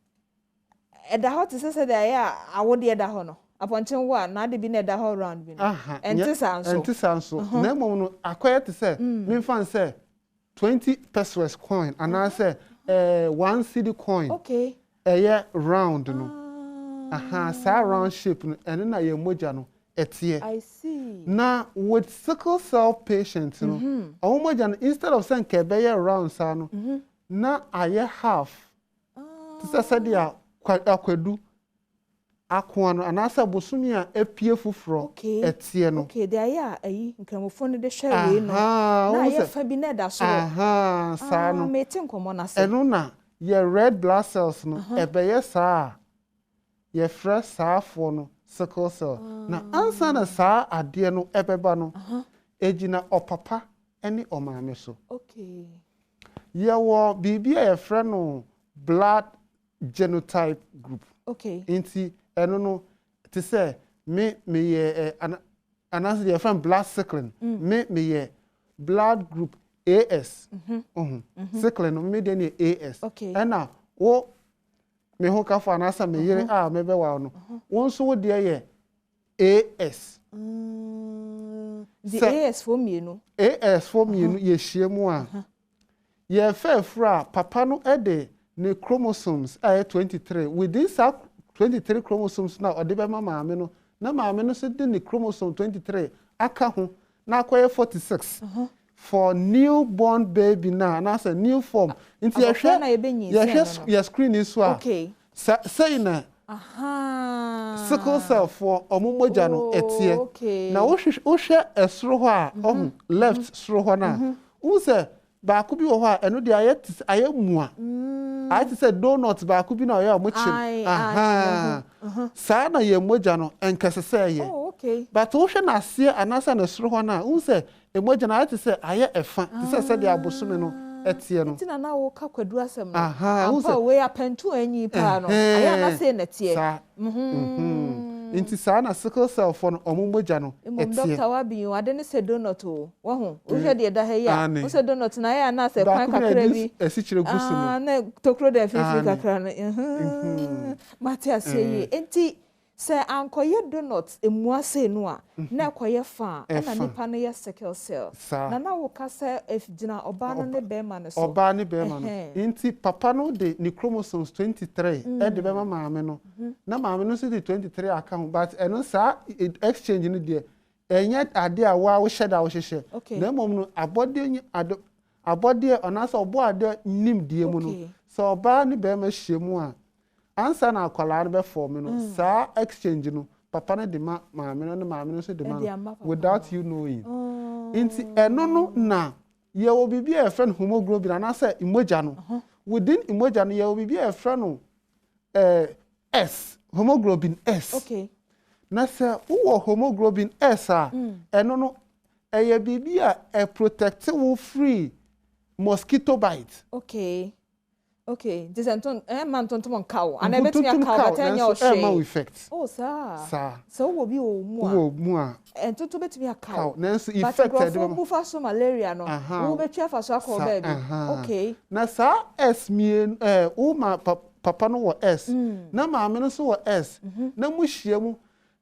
eda hot se de ya awode eda ho no aponchen wa na de bi na eda ho round bi no entisanso na emom no akoye te say me fan say 20 pesos coin and I say 1 cedi coin okay round no sa round shape no eno na ye moja no etie I see na with sickle cell patients no moja no instead of saying kebe round sa no na aye half to say dia akwadu akwano anasa bosumi a epie fufuro etie no okay there ya ayi nkramofo no de hwe we no na ye fa bi na da so sa no meeting komo na se eno na ye red blood cells no ebeye sa ye fresh sa afo no sickle cell na ansa na sa ade no ebeba no ejina opapa ene omame so okay ye wo bibia ye frɛ no blood genotype group okay inti eno no te say me ye anase ye from blood sickling me ye blood group AS sickling me de ne AS ena wo me ho ka fa anasa me yere a me be wa no won so wo de ye AS the AS for me no ye hyiemu a ye fa fra papa no e de ne chromosomes are 23 within 23 chromosomes now or the maame no na maame no se de ne chromosome 23 aka ho na akoye 46 for newborn baby na as a new form into your screen is so okay say na sickle cell for omomoja no etie na wo hwe esoro ho a left soro ho na wo se ba ku bi wo ho a eno de aye mua I said donut ba ku bi na oya omochim sa na ye moja no enkese ye okay but wo hwe na se anasa na soro ho na wo se emoja na I say aye efa ti se de abosome no etie no tina na wo ka kwadu asem no apa we apentu anyi pa no aye na se na tie inti sa na sickle cell for no omomoja no etie doctor wa bi ade ne se donut o wo ho wo hwe de da ha ya wo se donut na ya na se kwan kakra bi esichire gusu no na tokro de fifi kakra no Matias ye enti se ankoye donut emuase no a na koye fa na nipa no ye sickle cell na wo ka se efgina oba no ne bema no so oba ne bema no inti papa no de ni chromosomes 23 de bema maame no na maame no se de 23 aka ho but eno sa exchange no de enye ade a wa wo hyeda wo hyehye na mom no abode onasa obo ade nim die mu no so oba ne bema hyemu a ansa na akwala no be form no sa exchange no papa no de maame no maame no so de ma without you knowing inti eno no na ye wo bibia e friend hemoglobin anasa emoja no within emoja no ye wo bibia e friend no S hemoglobin S na se wo hemoglobin S a eno no eye bibia e protect wo free mosquito bite. Okay, this anton man tonton cow and I bet me a cow but any o shey. Effect. Oh sir. So wo bi o mu a. Wo mu a. And to bet me a cow. Nanso effect e dem. But for malaria no. Wo be twa fa so akọ baby. Okay. Na sa S mien wo ma papa no wo S. Na maame no so wo S. Na mu hia mu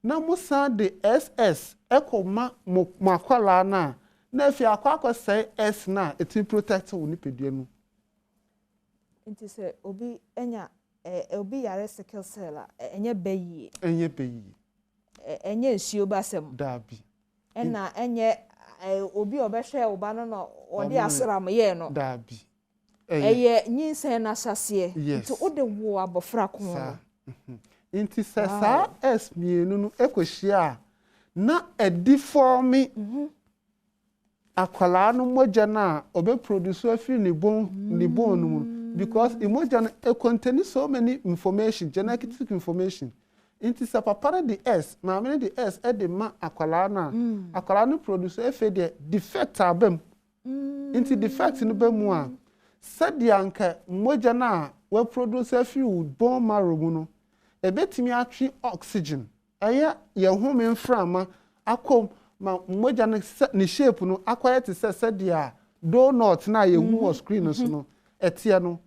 na mu san de SS ekoma makwala na afi akwa say S na it protect wo nipadua mu. Nti se obi enya obi yare sickle cell enye bayi enye nsuo basem dabi enye obi obehwe oba no odi asram ye no dabi eye nyinsen na hyase nti ode wo abofra ko nti se sa S mienu no ekohia na ediformi akwala no moja na obe produce afi ni bon no because emotion contains so many information, genetic information. Inti sa papa the S, maame the S e de ma akwala na. Akwala no produce e fe de defect abem. Inti defect no bemu a said yanka moja na we produce a few bone marrow mu no. E betimi atwe oxygen. Aya ye home mframa akom ma moja ni shape no akwaya te said dia donut na ye hu screen so no. Etia no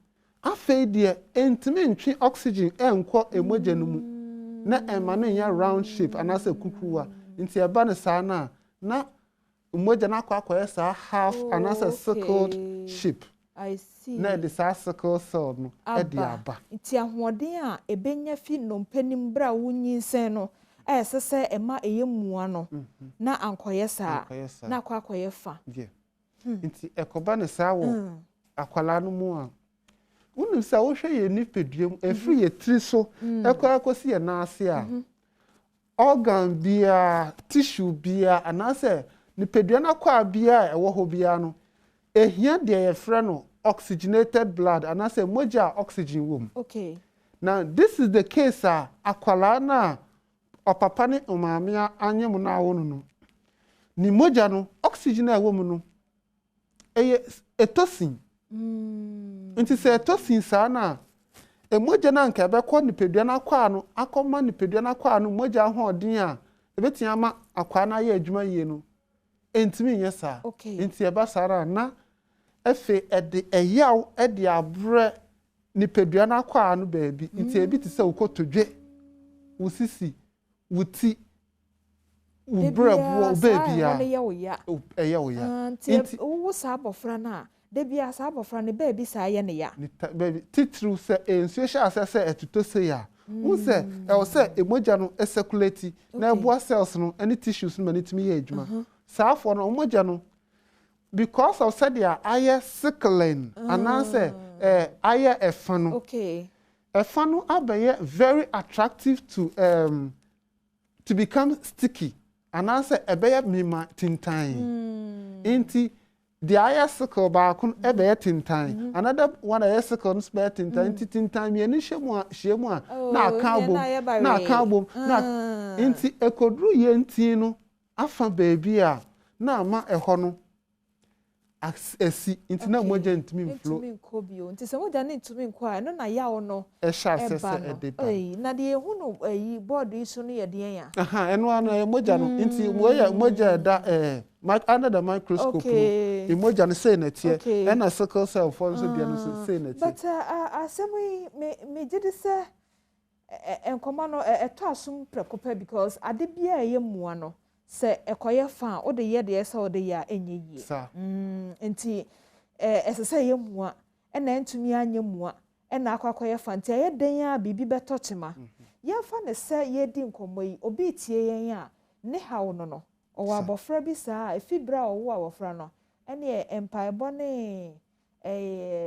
afei de entime ntwe oxygen enko emoja no mu na ema no nya round shape anase kukuwa nti eba ne saa na emoja na akwa saa half anase circled shape. I see. Na de saa circle cell no e de aba nti ahoden a ebenya fi no mpanim bra wunyinsen no sese ema eyemua no na ankoye saa na akwa fa nti ekoba ne saa wo akwala no mu a unu sa wo hwe ye nipeduam efri ye tri so ekosi ye na ase a organ bia tissue bia anase nipedua na kwa bia ewo ho bia no ehia de ye frɛ no oxygenated blood anase moja oxygen wom. Okay. Now this is the case akwala na opapa ne omamia anyem na wo no ni moja no oxygen a wom no eye etosin nti se etosin saa na emoja na nka be kɔ nipedua na kwa no akɔma nipedua na kwa no moja ho odin a ebetia ma akwa na ye adwuma yie no entimi nye saa nti eba sara na efe ede eyaw ede abre nipedua na kwa no baabi nti ebi ti se ukotodwe usisi wuti ubrabo baby ya eya wo ya nti wo sa abofra na de bia sa abofra ne baby sa ye ne ya baby titru se ensuo sha asese etuto se ya wo se e wo se emoja no circulate na eboa cells no any tissues no manitimi ye adwuma sa afo no emoja no because of said ya aye sickling ananse aye efa no efa no abaye very attractive to become sticky ananse ebeye mima tintan inti the aye sickle ba kun ebeye tintan another one aye sickle no spare tintan inti tintan me ni hwemu a na akabom na inti ekodru ye ntin no afa baby a na ama eho no esi nti na moja ntimi flow ntimi nkobio nti se moja ne ntimi nkwa no na ya ono e sha sese edeba na de ehu no yi board isu no ye de ya eno ana moja no nti moja da under the microscope no moja no say na tie na sickle cell form so dia no say na tie but asemi me gide se enkoma no eto asum prekopa because ade bia ye mua no se ekoye fa o de ye de ese o de ya enye yi nti esese ye mua na ntumi anye mua na akwakoye fa nti ye den ya bibi beto chema ye fa ne se ye di nkomo yi obi tie yen a ne hawo no o wa bofra bi saa efibra o wa bofra no ene empire ne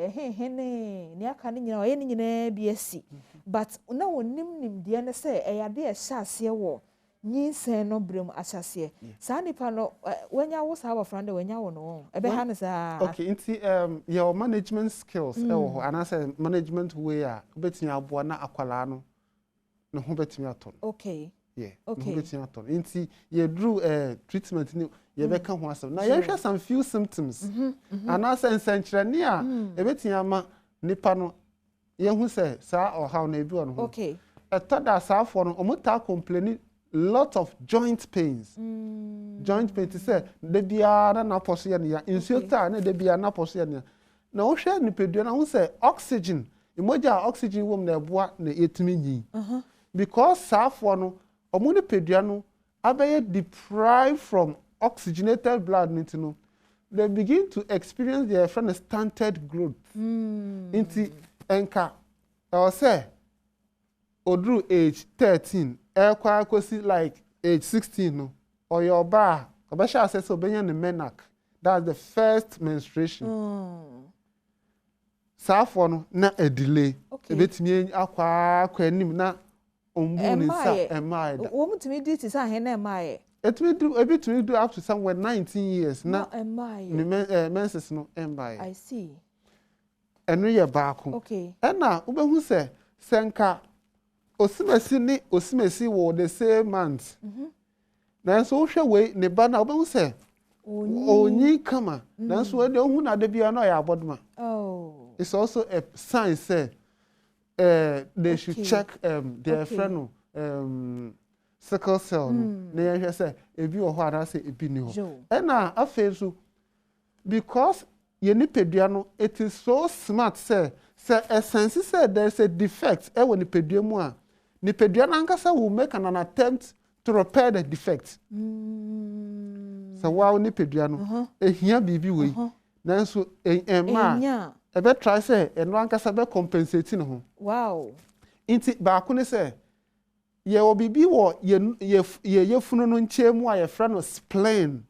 hene ni aka ne nyina o ye ne nyina bi asi but na wonim de ne se eyade e hya ase wo nyinsen no brem ahyase saa nipa no wanya wo saa bofra de wanya wo no ebe ha ne saa okay nti your management skills wo anase management way a betimi aboa na akwala no ne ho betimi ato okay Yeah. Okay. Inti ye drew treatment ni ye be kan ho asem. Na ye hwe some few symptoms. And as ensenkyerene a ebetia ma nipa no ye hu se sa or how na ebi on ho. Okay. Etoda saafo no omuta complaining lot of joint pains. Joint pains say de bia na poso ye ne ya. Insuo ta na de bia na poso ye ne. Na wo hwe nipadua na hu se oxygen, emoja oxygen wom na eboa na etimi nyi. Because saafo no omu nipadua no abaye deprived from oxygenated blood nti they begin to experience their friend stunted growth. Inti enka or say odru age 13 ekwa kosi like age 16 no or your bar obesha say obenya ne menac. That's the first menstruation. Saafo no na a delay. Ebetimi akwa anim na Emma. Woman to me do is a hen Emma. It will do a bit to do up to somewhere 19 years. Now, menses no Emma. I see. And we are back. Okay. And now, who say, Senka Osimesi were the same month. Now, so shall wait, Nebana, who say, oh, ye come. Now, so I don't want to be annoyed about my. Oh, it's also a sign, say. They should check their friend sickle cell. They say if you are I say if you and now I feel so because you need it is so smart say a sense said there's a defect when the Nipediana will make an attempt to repair the defect. So wow Nipediano here be we then so a ebe try say eno ankasa be compensating ho. Wow. Inti ba ko ne say ye obibi wo ye funu no nchemu a ye fra no spleen.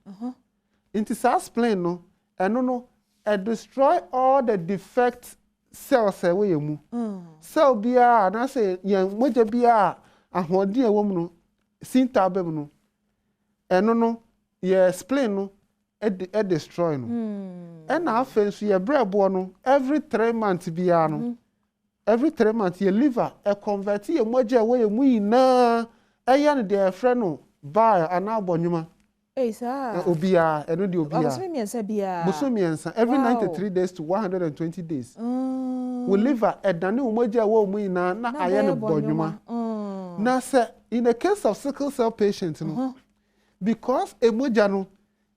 Inti sa spleen no eno no destroy all the defect cells e we mu. Cell bia na say ye moja bia ahodi e wo mu no sinta be mu no eno no ye spleen no destroy no. And now so your bread no every 3 months bia no. Every 3 months your liver convert your moja way mu na eya no their friend no buy ana bonyuma. Eh sir. Obia eno de obia. Bosomiensa bia. Bosomiensa every 93 days to 120 days. We liver edane moja wo mu na aya no bonyuma. Na say in the case of sickle cell patients no because emoja no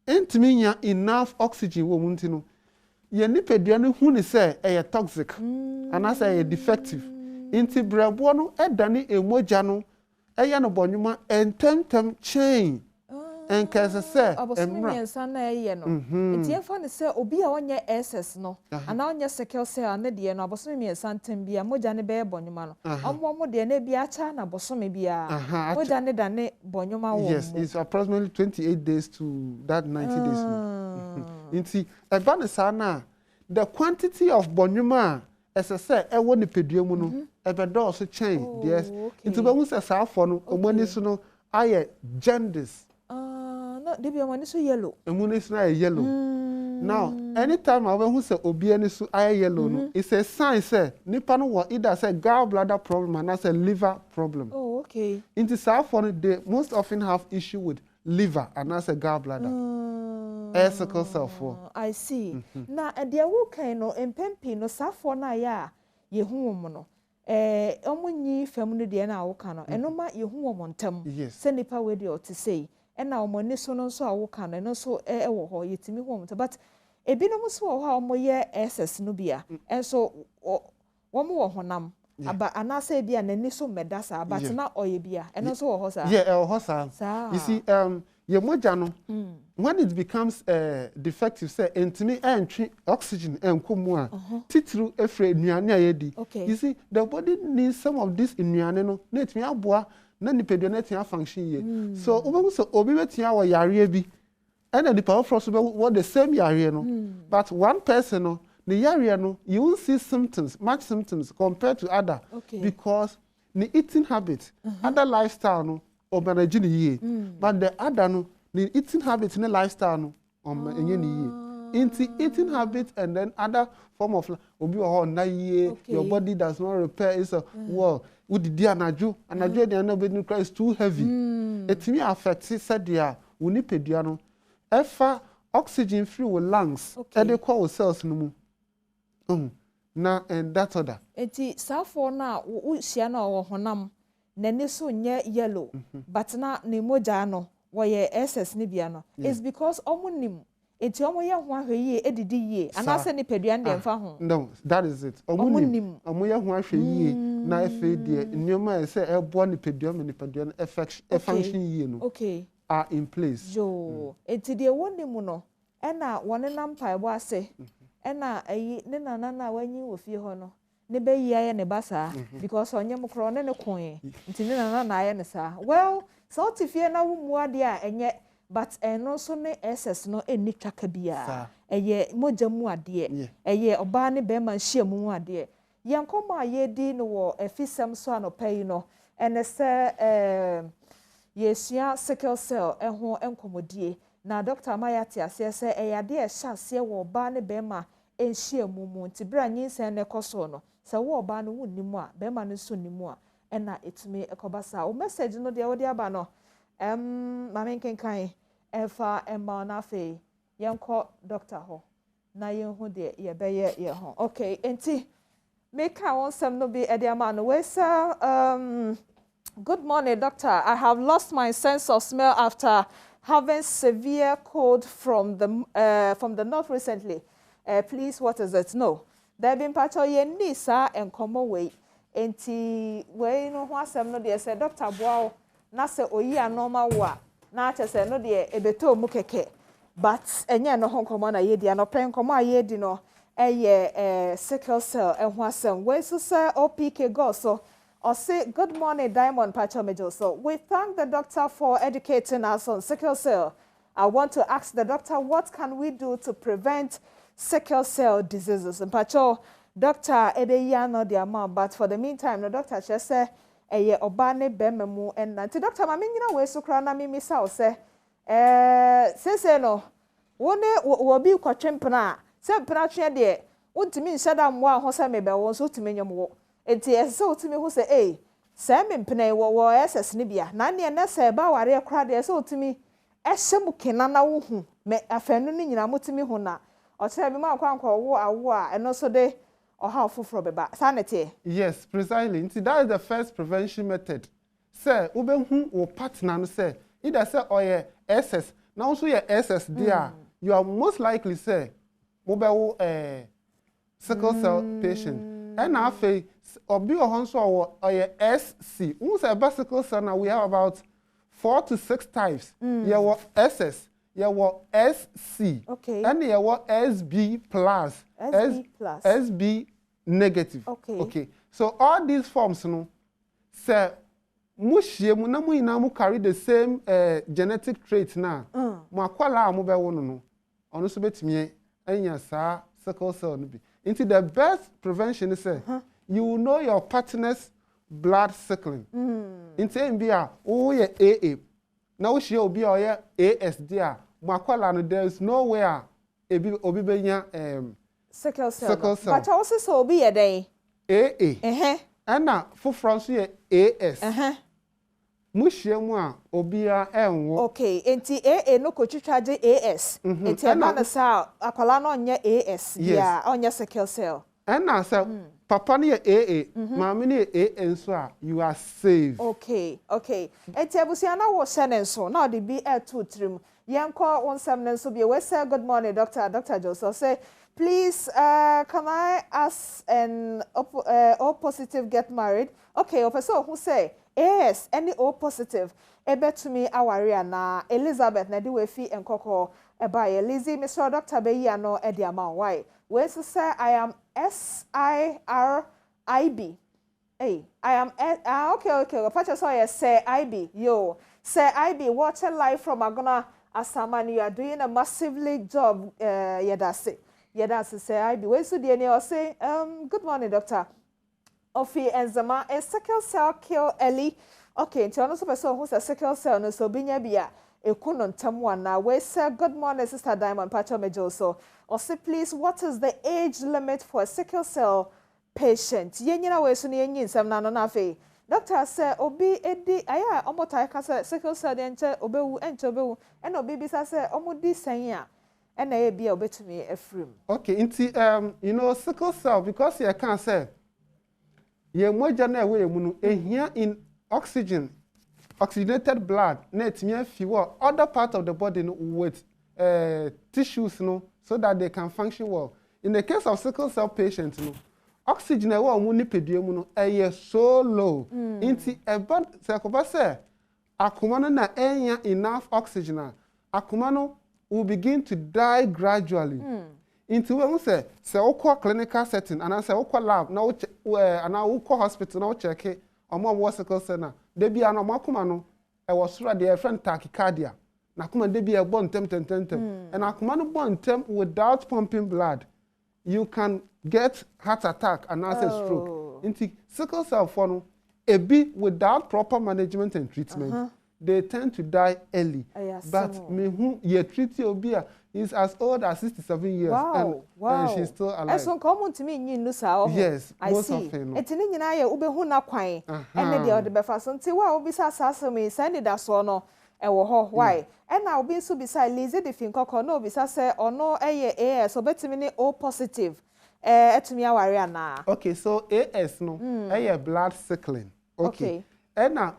entimi nya enough oxygen wo munti no ye nipadua no hu ni say e toxic and as e defective enti brebo no edane emoja no eya no bonyuma ententem chain en kase say abosomiensa na eye no enti efa ne say obi a onye SS no ana onye sickle cell na de no abosomiensa ntem bia moja ne be bonyuma no omo de na bia cha na abosomi bia moja ne dane bonyuma wo. Yes, it's approximately 28 days to that 90 days. Inti eba ne sa na the quantity of bonyuma as I say e wo ne pedua mu no ebe do so chain. Yes. Inti ba mu se sa afo no omani so no aye jaundice. No, they be omani so yellow. Omani so na yellow. Now, anytime I who say obi ani so aye yellow no, it's a sign say nipa no wa either say gallbladder problem and that's a liver problem. Oh, okay. Inti sa afo no they most often have issue with liver and that's a gallbladder. Sickle cell for. I see. Na dia wo kan no empempi no safo na ya ye hu wo no. Omunyi fam no de na wo kan no. Eno ma ye hu wo ntam. Se nipa we de o te sei. Ena omoni so no so a wo kan no. Eno so wo ho yetimi ho ntam. But ebinom so wo ha omoye SS no bia. Enso wo mo wo honam. Aba anase bia na ni so medasa but na oye bia. Eno so wo ho sa. Yeah, wo ho sa. You see your moja no when it becomes defective say entimi entry oxygen enkomu a titru efre nuane ayedi. You see the body needs some of this nuane no na etimi aboa na nipadua na tia function ye. So obi so obi betia wo yare bi and the power for so what the same yare no but one person no the yare no you will see symptoms much symptoms compared to other because the eating habit other lifestyle no obanagi ni ye but the other no the eating habit and lifestyle no enye ni ye into eating habit and then other form of obi o na ye your body does not repair is a well udidi anadwo de na be is too heavy etimi affect said dia woni pedua no efa oxygen free with lungs e dey call cells no mu na and that other enti safo na wo hia na wo honam na ne so nye yellow but na ne moja no wo ye SS ne bia no is because omunim enti omo ye ho ahwe yie edidi yie anase ne pedua ndem fa ho no that is it omunim omo ye ho ahwe yie na efe die nyoma e se ebo ne pedua me ne pedua no function yie no okay are in place yo enti die wonimu no ena wone nam paebo ase ena ayi ne nana na wanyi wo fie ho no ne be yiye ne basa because onye mukro ne koe nti ne nana na aye ne sa well so tifie na wo mu ade a enye but eno so ne SS no eni twaka bia eye moja mu ade eye oba ne be man hia mu ade yankomo aye di no wo efisem so anopai no ene se yesia sickle cell eho enkomodie na Dr. Mayati asese eyade e hyase wo oba ne be ma enhia mu nti bra nyinsen ne koso no se wo oba no wonnimu a be ma no so nimu a ena etumi ekobasa o message no de wodi aba no mama nkenkan efa emma na fe yenko doctor ho na yenhu de ye beye ye ho okay enti make I want some no be ediama no we say good morning doctor, I have lost my sense of smell after having severe cold from the north recently. Please, what is it? No. There been patcho ye nisa and common way. Enti we no ho asem no de say Dr. Boao na se oyi normal wa na che say no de ebeto mu keke. But enye no ho komo na ye di anopen komo aye di no eye sickle cell and ho asem we so say OPK go so or say good morning Diamond Pacho Mejo. So we thank the doctor for educating us on sickle cell. I want to ask the doctor, what can we do to prevent sickle cell diseases? And Pacho, Doctor Edeya no the amount, but for the meantime, the doctor just say eye obane bememu and nanti doctor mami nyina we so kra na mimi sa o say say no wone wo bi kwatwempena se mpena twe de wontimi nhyada mmo a ho say mebe won so timi nyomwo enti ese otimi ho say se me mpena wo SS ne bia na ne na se ba ware kra de ese otimi ehyem kena na wo hu me afanu ni nyina motimi ho na o kire bi ma kwankwa wo awo a eno so de or how for beba sanity. Yes, precisely. That is the first prevention method. Say, ube or partner no say either say or your SS. Now also your SS there, you are most likely say mobile sickle cell patient. And now say or be or honso or your SC. Once a sickle cell now we have about 4 to 6 types. You have SS. You have SC. Okay. And you have SB plus. SB plus. SB negative. Okay. Okay. So all these forms, no, say, mushie na mu ina mu carry the same genetic trait na. Mo akwala mo be wono no. Ono so betimi anya sa sickle cell no bi. Into the best prevention is say you will know your partner's blood sickling. Into mbia o ye AA. Now she obi o ye ASD a mo akwala no there is nowhere obi benya sickle cell. But also so be a day. AA. Anna for France AS. Mushiemu a obia enwo. Okay, enti AA no ko twitwaje AS. Enti aba na sa akwala no onye AS ya onye sickle cell. Anna say papa ne AA, mama ne AA nso a you are safe. Okay, okay. Enti abusia na wo hye ne nso na odi bi e2 trim. Yenko wonsam ne nso bi we say good morning Dr. Joseph say please, can I ask an O positive get married? Okay, person who say yes, any O positive. Ebe to me awaria na Elizabeth na di we fi enkoko eba Lizzie Mr. Dr. Beyi no e di amount why? We say I am SIRIB. Hey, I am okay. Pacha so yes say IB. Yo, say IB watching live from Agona Asamani. You are doing a massively job yedase. Yeah, that's say I be. Where so the or say, good morning, doctor. Ofi enzema a sickle cell kill early. Okay, until no person who's a sickle cell no so binya bia e kunon tamwa na. We say good morning, Sister Diamond Pacho Mejo. So or say please, what is the age limit for a sickle cell patient? Yenyina we so ni yin sam na no na fe. doctor say obi edi aya omotai ka say sickle cell de enche obewu enche obewu ena obi bisa say omodi san a ena e bia obetumi afrim. Okay, inti you know sickle cell because you can say ye moja na we mu no ehia in oxygenated blood na etimi fuel other part of the body no, with tissues no so that they can function well. In the case of sickle cell patients no oxygen ewa mu ni pedua mu no so low inti eba se akoba se akoma no na enya enough oxygen akoma no will begin to die gradually. Into when we say okwa clinical setting and I say okwa lab na and okwa hospital na check it omo sickle cell na de bia na akoma no e wo sura de friend tachycardia na akoma de bia born tem and akoma no born tem without pumping blood you can get heart attack and also stroke. Into sickle cell for no ebi without proper management and treatment they tend to die early. But me who ye treat obia is as old as 67 years and she's still alive. Eso come to me nyi sa yes, I most see. often. Etini nyina ye ubehu na kwan ene de odebefa so nti wa obi sa asase me send da so no ewo ho why ena obi nso bi sa lazy de fin kokko no obi sa se ono eye AS obetimi ni O positive etumi aware ana. Okay, so AS no eye blood sickling. Okay. Ena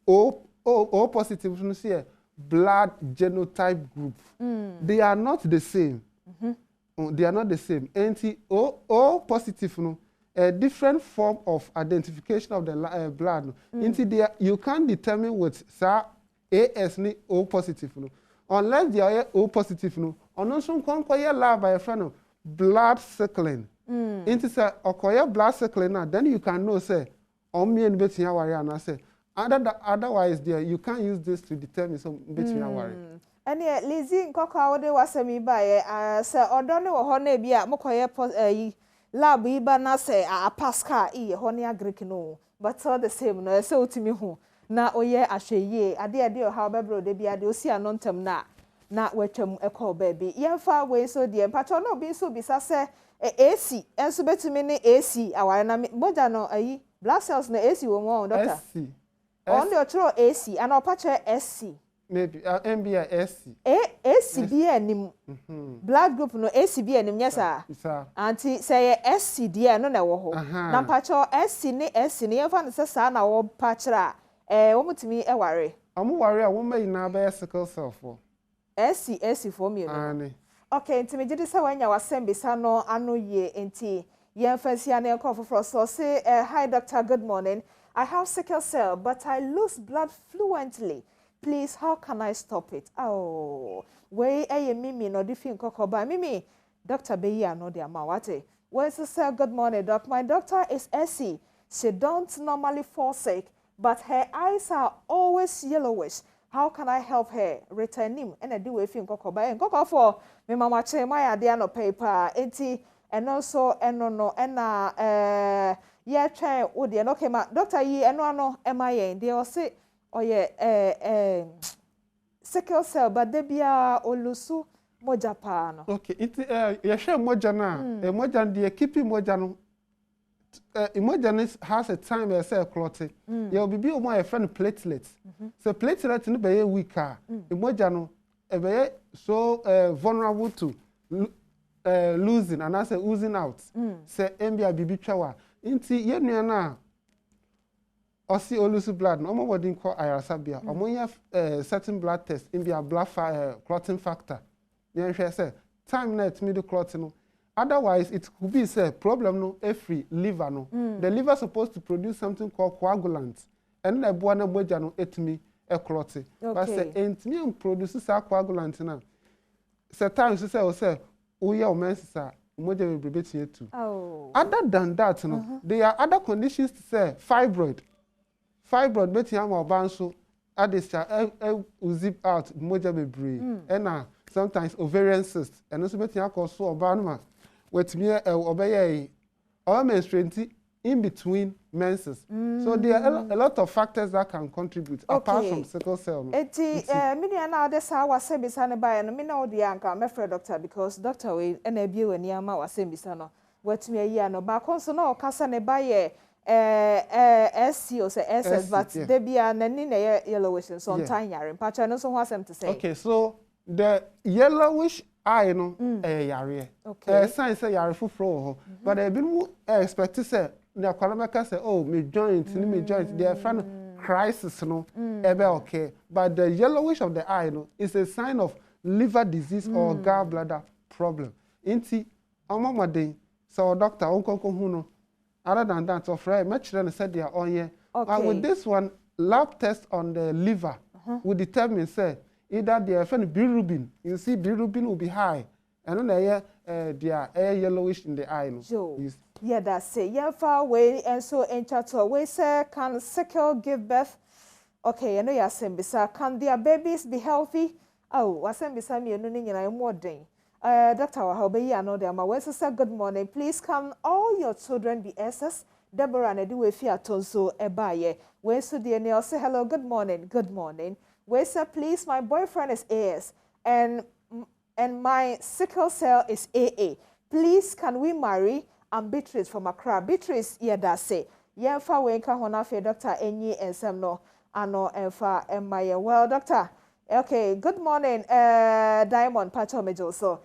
O positive no see blood genotype group. They are not the same. They are not the same. And O positive no a different form of identification of the blood. Into you can't determine with AS ni O positive no unless they are O positive no ono so konkoye lab by a friend of blood circling. Into say okoye blood circling now then you can know say omie ni betia ware ana say otherwise there you can't use this to determine so betia ware. Ene lazy nkoko awode wasemi ba ye say odo ne wo ho na bia mokoye lab yi ba na say a pascal e ho ne agric no but all the same no say otimi ho na oye ahweye ade ha bebro de bia de osi anontem na wetwam ekọ baby yemfa we so de mpacho no bi so bisa se AC enso betumi ne AC aware na moja no ayi blood cells na AC wo mo doctor SC on the otro AC and opache SC maybe MBI SC AC bi anim blood group no AC bi anim nyesa anti say SC dia no na wo ho na mpacho SC ne yemfa ne se sa na wo pachra wo mutimi ware amu ware a wo mai na ba sickle cell for SC for me no okay ntimi gidi se wanya wasembisa no ano ye enti yemfansia na ekofoforo so say hi doctor, good morning. I have sickle cell but I lose blood fluently. Please, how can I stop it? Oh, we mimi no different kokoba mimi Dr. Beya no dia mawate. When she said good morning doc, my doctor is SC. She don't normally fall sick but her eyes are always yellowish. How can I help her? Return him and I do a thing kokoba and koko for me mama che my idea no paper enti and also no yeah try would you okay ma doctor yi no MIA they will say oh yeah sickle cell but they be olusu moja pa no okay it ya share moja na moja dey keep moja no moja has a time where say clotting you will be o my friend platelets so platelets no be weaker moja no be so vulnerable to losing and I say oozing out say mbia bibi twawa inti ye nua na osi olusu blood no omo wodin call ayasabia omo ya certain blood test mbia blood clotting factor ye hwe say time na etimi do clotting no otherwise it could be say problem no every liver no the liver supposed to produce something called coagulant and na bo na moja no etimi clotting but say entimi produce sa coagulant na say time say we are mensa moja be bebetie too. Other than that no there are other conditions to say fibroid betia ma banso adesha zip out moja be brain and sometimes ovarian cyst and also betia cause so oba no ma wetimi obeye or menstruation in between menses. So there are a lot of factors that can contribute apart from sickle cell. Eti mini na ode sa wasembisa ne bae no me na ode anka me frɛ doctor because doctor we na bie wani ama wasembisa no watumi ayi ano ba konso na okasa ne bae SC or say SS, but they be an yellowish and so time yare. Pacha no so what's them to say. Okay, so the yellowish eye no yare. Okay. Sign say yare fufro, but I been expect to say the Kwalamaka say, oh, me joint, me joint. They are friend crisis no ebe okay, but the yellowish of the eye no is a sign of liver disease or gallbladder problem. Inti amamade so doctor onko hu no. Other than that, of right, much then said they are on here. And with this one, lab test on the liver will determine, say, either they are bilirubin. You see, bilirubin will be high, and then they are yellowish in the eye. No? Yeah, that's it. Yeah, far away, and so in chat, we say, can sickle give birth? Okay, I know you're saying, can their babies be healthy? Oh, what's saying, beside me, and I'm more day. Dr. Wahobe, I know them. My wife said, good morning. Please can all your children be SS? Deborah and Edu Efia Tonso Ebaye. We so dear say hello, good morning, good morning. We say, please, my boyfriend is AS and my sickle cell is AA. Please, can we marry? I'm Beatrice from Accra. Beatrice, yeah, that's it. Yeah, fa wenka hona fe Dr. Enyi and Semno ano enfa emaye. Well, doctor. Okay, good morning, Diamond Pachomejo. So,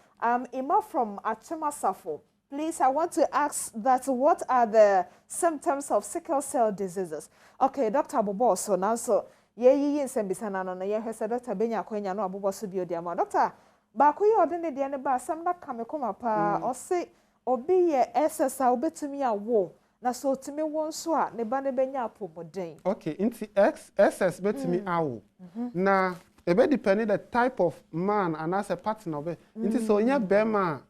Ima from Achema Safo. Please, I want to ask that what are the symptoms of sickle cell diseases? Okay, Dr. Bobo, so now, so, ye sembisana no ye hese Dr. Benya Kwenya no Abobo Subio Diama. Doctor, Baku ye ordene diane ba sam na kamekoma pa or say obi ye SSA obetumi awo na so timi won so a ne ba ne benya apomodin. Okay, inti SS betumi awo. Na ebe depending the type of man and as a partner be. Inti so nya bema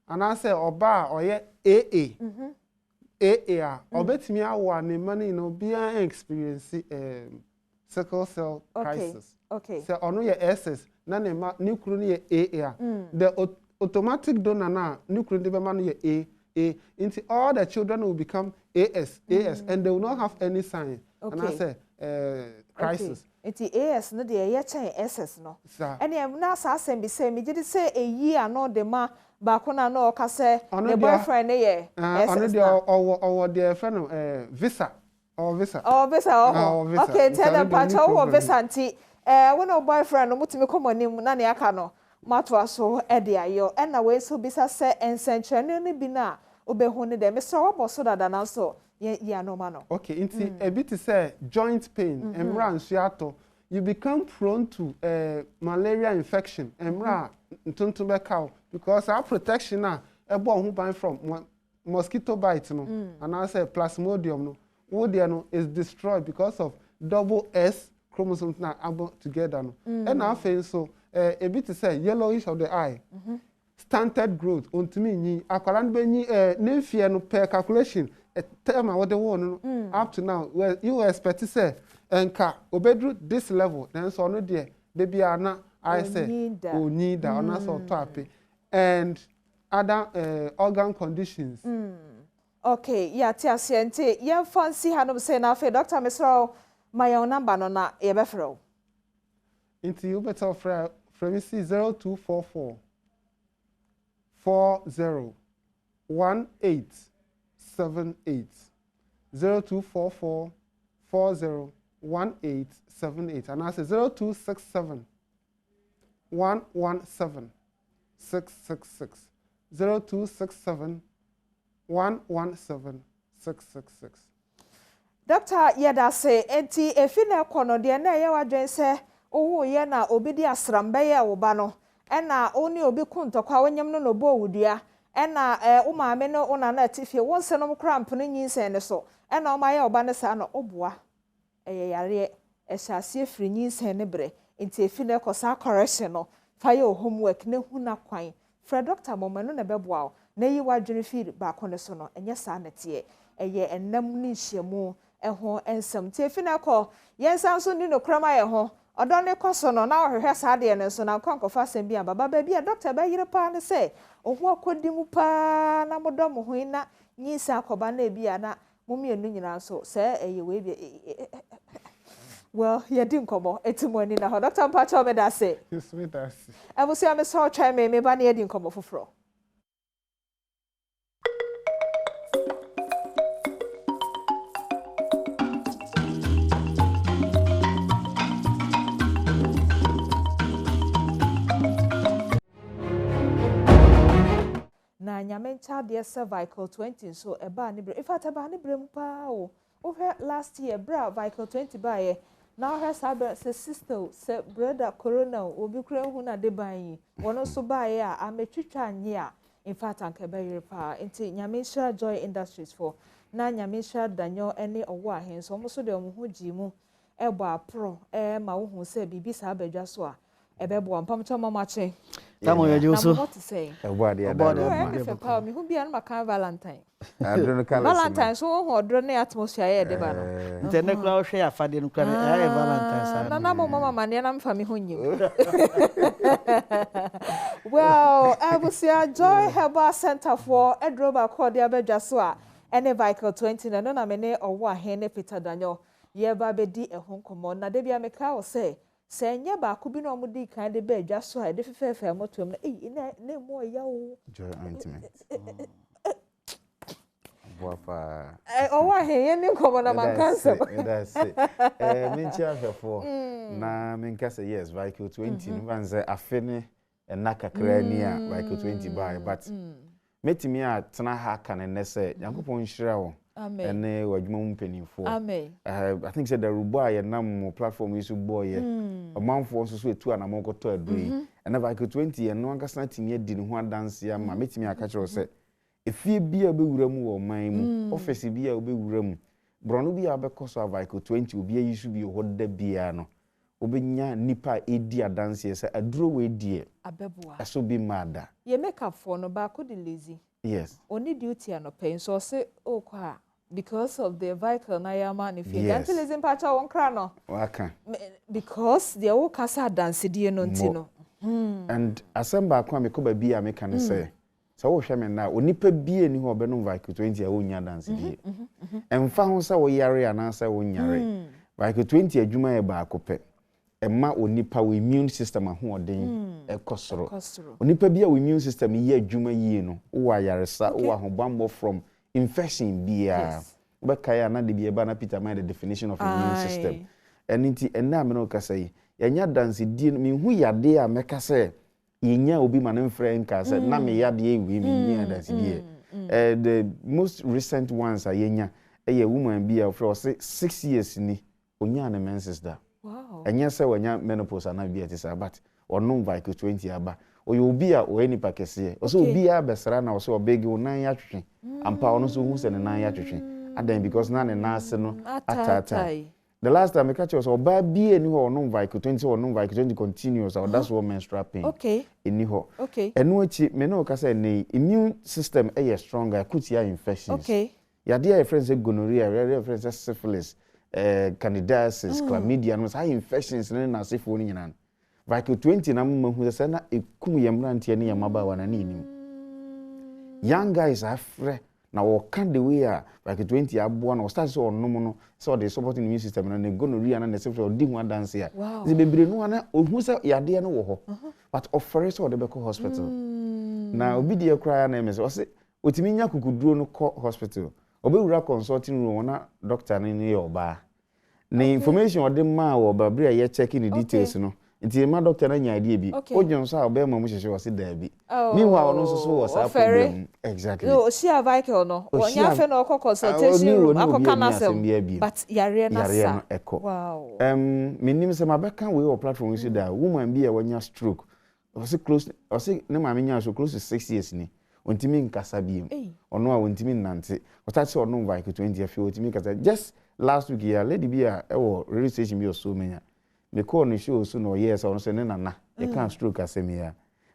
and as a oba or ye AA. AA obetumi awo ne mani no bia experience sickle cell crisis. Okay. So ono ye SS na ne ma nukru ni ye AA. The automatic donor na nukru de bema no ye A. Into all the children will become AS, and they will not have any sign. Okay. And I say crisis. Into AS no dey ye chen SS no. And em na sa asem bi say me did say a year no de ma ba ko na no ka say the boyfriend ye SS. Ono dey or the friend visa. Oh visa. Okay, tell them patch oh visa anti when our boyfriend no mutimi komonim na ne aka no matwa so e de ayo and na we so bisa say ensentrene ne bi na obehu ne de Mr. Oboso dada na so ye no ma no. Okay, inti a bit say joint pain emra nsuato you become prone to malaria infection emra ntonto be cow because our protection na ebo ho ban from mosquito bite no and I say plasmodium no what there no is destroyed because of double S chromosomes now able together no. And now so a bit say yellowish of the eye. Stunted growth ontimi nyi akwara no benyi nemfie no per calculation term what the one up to now well you expect say enka obedru this level then so no there baby ana I say need that on so top and other organ conditions. Okay, yeah, tiasiente ye fancy hanom say na fe Dr. Mesro my own number no na ye be fro. Into you better from 0244 40 1878 0244 40 1878 and I say 0267 117 666 0267 117 666. Doctor yeda say enti efine kono de na ye wadwen se owo ye na obi di asrambe ye wo ba no ena oni obi kuntokwa wonyam no bo wudua ena wo maame no ona na atifie won se no cramp no nyinsen ne so ena o maye oba ne sa no oboa eye yare ehyasie firi nyinsen ne bre enti efine kosa correction no fire homework ne huna kwan fra doctor momano na beboa na yi wadwene firi ba kono so no enye sa nete eye enam ni hyiamu eho ensam ti efine ko yensan so ni no krama ye ho odone koso no na ohwehwe sa de ne so na kwankofa sem bia baba ba bia doctor ba yire pa ne se ohu akodi mu pa na modom ho ina nyisa akoba na bia na momienu nyina so se eye we bia well ye din komo etimoni na ho doctor Mpacho me da se yes me da se abusi am so try me ba na ye din komo foforo. na nyamencha de cervical 20 so eba ne bre in fact eba ne bre mpa o last year bra vical 20 ba now her sabe se sister se brother corona obi kura hu na de ban yi wono so ba a ametwitwa anye a in fact anka be yrepa enti nyamencha joy industries for na nyamencha danyo ene owo ahen so mo so de omo hu ji mu ebo apro ma wo hu se bibi sa abadwa so a ebebo ampam to mama che tamo yejo so what to say ebo ade ada me fe pa me hu bia na maka valentine adro kala valentine so hu odro na atmosphere ye de ba no ntene kura wo hwe afade no kura e valentine sa na mama mane na mfa me hu nyim well abusia joy herbal center for edro ba ko de abadwa so a ene vical 20 na me ne owo ahen ne Peter Daniel ye ba be di ehun komo na de bia me ka wo say senye ba ku bi no mu di kan de ba dwa so a de fefefe motom na ne mo ya wo joy ointment boafa owo ahen ye ne komo na man cancer that's it menchi afefo na menka say yes vical 20 no ban say afene na kakra ni a vical 20 by but metimi a tena ha kan ne say yankopon hira wo ene wadwuma mu penifo amen I think said the rubo ya nam platform isu boy omanfo nso so etu anamo koto adui ene vical 20 ye no ankasa timi adi ne ho adanse ya ma metimi aka kire say efie bia bewura mu wo man mu office bia obewura mu brono bia bekoso vical 20 obi ayisu bi ho da bia no obenya nipa edi adanse say aduro we die abeboa aso bi mada ye make up for no ba ko de lazy yes oni duty ano pain so say okwa because of the vical na yama ni fi until is in patcha won kra no waka because the wo kasa dance die no ntino and assemble akwa me ko ba bia me kan say so wo hwe me na onipa bia ni ho obenom vical 20 a wonya dance die emfa ho say wo yare ana say wo nyare vical 20 adwuma e ba akopɛ emma onipa wo immune system ahoɔden ekosoro onipa bia wo immune system yi adwuma yi no wo ayaresa wo ahobambo from infection bia obekaya na de bia ba na Peter mind the definition of immune system enti enna me no kasa yi yanya dance die me hu yade a meka say yenya obi ma no mfrɛ nka say na me yade ewi me nya dance die the most recent ones a yenya eye woman bia for 6 years ni onya na menses da wow enya say wanya menopause na bia tisa but onom vical 20 aba oyo obi a o eni pakese oso obi a besra na oso obegi onan ya twetwe ampa ono so hu se ne nan ya twetwe adan because na ne nase no atata the last time I catch was oba bi eni ho onom vical 20 onom vical 20 continuous or that's what menstrual pain okay eni ho okay enu echi me no ka say ne immune system e stronger kutia infections okay ya dia friends gonorrhea ya friends syphilis candidiasis chlamydia no high infections na sefo ni nyina vical 20 na mahu se na ekum yemrante ne yamaba wana ni nim young guys afre na wo kan the way a vical 20 aboa na start so onom no so the supporting immune system na gonorrhea na ne sefo odi hu adanse a ze bebre no na ohu se yade no wo ho but offer so de be ko hospital na obi de kra na emese o se otimi nya kukuduro no ko hospital obewura consulting room na doctor ni oba na information ode ma wo ba bria ye checking the details no nti ma doctor na nya idea bi ojon so obe ma mu hwehwe wo se da bi meanwhile no so wo sa problem exactly no share vical no wonya fe no ko consultation room akokana sem but yare na sa wow minim se ma beka we o platform so da woman bi e wonya stroke o se close o se ne ma nya so close to 6 years ni ontimi nkasa bi ono a ontimi nante o ta se ono vical 20 afi ontimi nkasa just last week ya lady bi a ewo radio station bi o so menya me call no show so no yes ono se ne nana e kan stroke asemi ya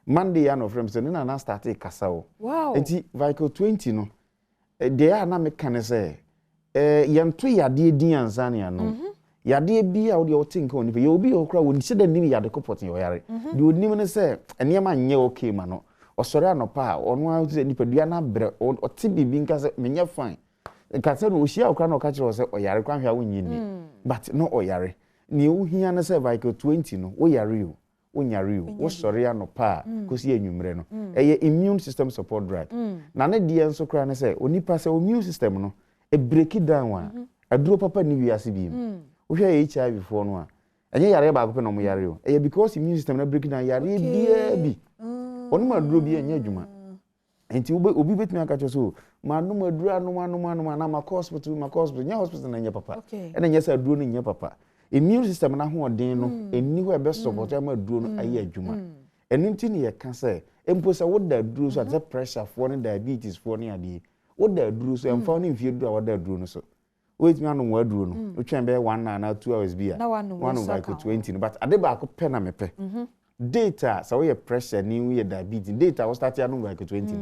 Monday ya no from se ne nana start e kasa o wow enti vical 20 no de ya na me kan se yanto yade din ansa ne ano yade bi a wo de o think on ye obi okra woni se da nim yade kopot yo yare de onim ne se enema nye okay ma no osore anopa ono a se nipadua na bre o ti bibi nka se menye fine nka se no ohia okra na o ka kire se oyare kwa hwa wonyi ni but no oyare ni ohia na se vical 20 no oyare o onyare o wo sore anopa kosi enwumre no eye immune system support drug na ne de enso kra na se onipa se immune system no e break it down wa aduro papa ni wiase bi wo hwa HIV fo no a enye yare ba ko pe no mo yare o eye because immune system na break down yare bia bi onu ma duro bi enye adwuma enti obi betumi aka cho so manum aduru anum na ma hospital nya hospital na nya papa ena nya sa aduru no nya papa immune system na ho odin no eni ho ebe support ama aduru no aye adwuma enim ti ne ye ka say empo say wo da aduru so at pressure for ne diabetes for ne ade wo da aduru so emfa ne mfie aduru a wo da aduru no so wait me anu aduru no o twen be 1 na 2 hours bia 1 like 20 but ade ba ko pe na me pe data so we pressure ni we diabetes data we start anu like 20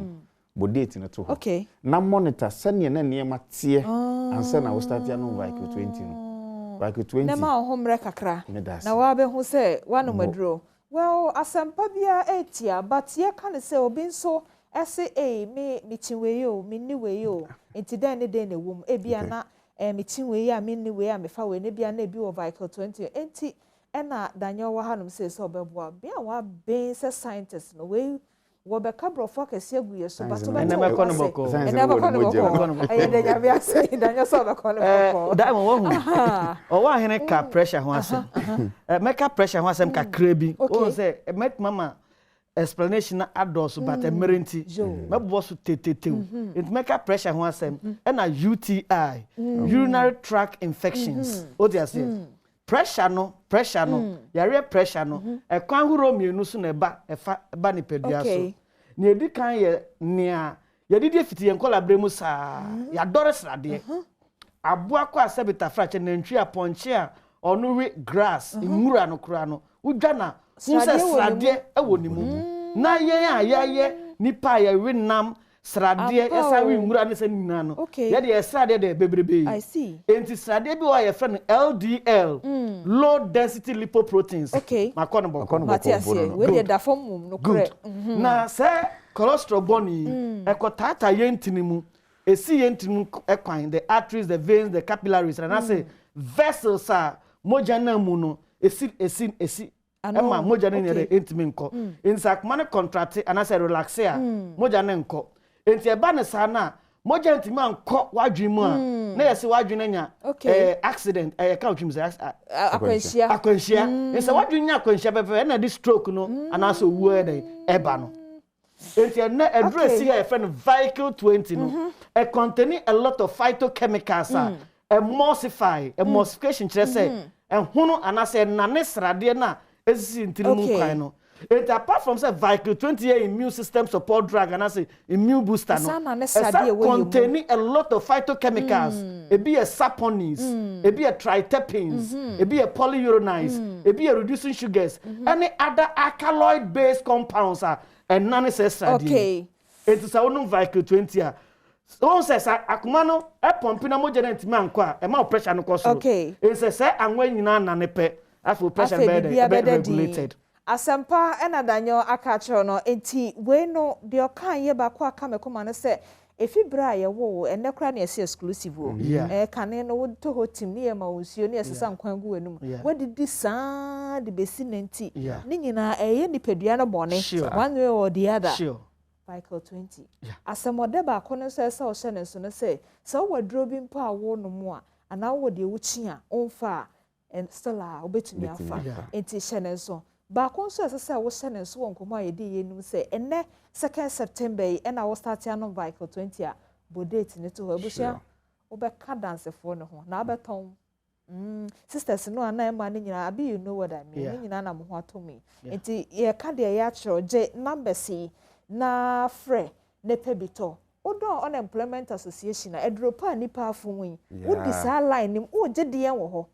bo date na to okay na monitor sene na ne matie ansa na we start anu like 20 like 20 na ma homre kakra na wa be hu se wanu maduro well asampa bia etia but ye kan se obi nso ese me chinwe yo me niwe yo enti den ne den na wom e bia na me chinwe ya me niwe ya me fa we ne bia na bi o vehicle 20 enti ena danyo wa hanum se so beboa bia wa ben se scientist no we wo be kabro focus agu yeso but we na me kono boko ayi de ya bia se danyo so be kono boko da mo wo hu o wa hene ka pressure ho asem make ka pressure ho asem ka krebi o se met mama explanation adults but emerenti mebo so tetetew it make pressure ho asem na UTI urinary tract infections o dia say pressure no yare pressure no e kwan huro mienu so na ba ni pedua so na edi kan ye nia ye didi fiti ye nkola bremu sa ya dore srade aboa kwa asebita frache na ntwi aponche a onu we grass imura no kura no udwa na srade e woni mu na ye nipa ye we nam srade esa we imura ne sanina no ye de srade de bebrebe I see enti srade bi wa ye friend LDL low density lipoproteins makono boko we de da form no kure na se cholesterol boni ekotata yentini mu esi yentini mu ekwan the arteries the veins the capillaries and I say vessels are moja na mu no esi ema moja na ne intimi nko insak man contract and I say relax here moja na nko enti eba ne sa na moja ntimi anko wadwi mu a na yesi wadwi na nya accident ka otwim say akwanhia nsa wadwi nya akwanhia bebe na di stroke no and I say wuo de eba no enti na address here a friend vehicle 20 no e contain a lot of phytochemicals emulsification kire say ehunu anase nane srade na esi ntirimu kwan no it apart from say vehicle 20 year immune system support drug and I say immune booster no contain a lot of phytochemicals e be a saponins e be a triterpenes e be a polyuronides e be a reducing sugars any other alkaloid based compounds are and none says it is a one vehicle 20 a on says akuma no e pompi na moja na ntimi anko a e ma pressure no koso it says anwa nyina na ne pe after pressure be regulated asampa ena danyo akachro no enti we no de okan ye ba kwa aka mekoma no se efibra ye wo ene kra na ese exclusive o kane no wo to ho tim ne ye ma wonsuo ne esesa nkwan gu enum we didi saa de besi nenti ni nyina eye nipadua no bone one way or the other cycle 20 asamode ba ko no se o hye ne so no se wo drobi mpa awo no mu a ana wo de wuchi a onfa and still obetumi afa enti hye ne so ba konso asese wo hye ne so wonkomo ayede yenum se enne 2nd September ena wo start ya no vehicle 20 a bo date ne to obusia obeka dance for no ho na abeton sisters no ana ema ne nyina abi you know what I mean ne nyina na mo ho atomi enti ye ka de ya chiro je number C na fre ne pebito odo unemployment association na edropa nipa afunwi wo disa line nim wo je de yen wo ho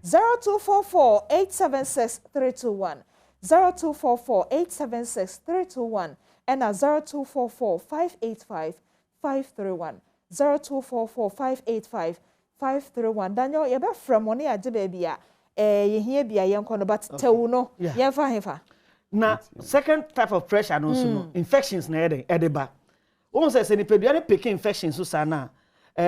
0244-876-321 0244-876-321 and 0244-585-531 0244-585-531 Daniel you be from money aje baby a ye hia bia ye nko no but tewu no ye fa hefa na second type of pressure no so no infections na edeba won say ni pedua ne pick infections so sana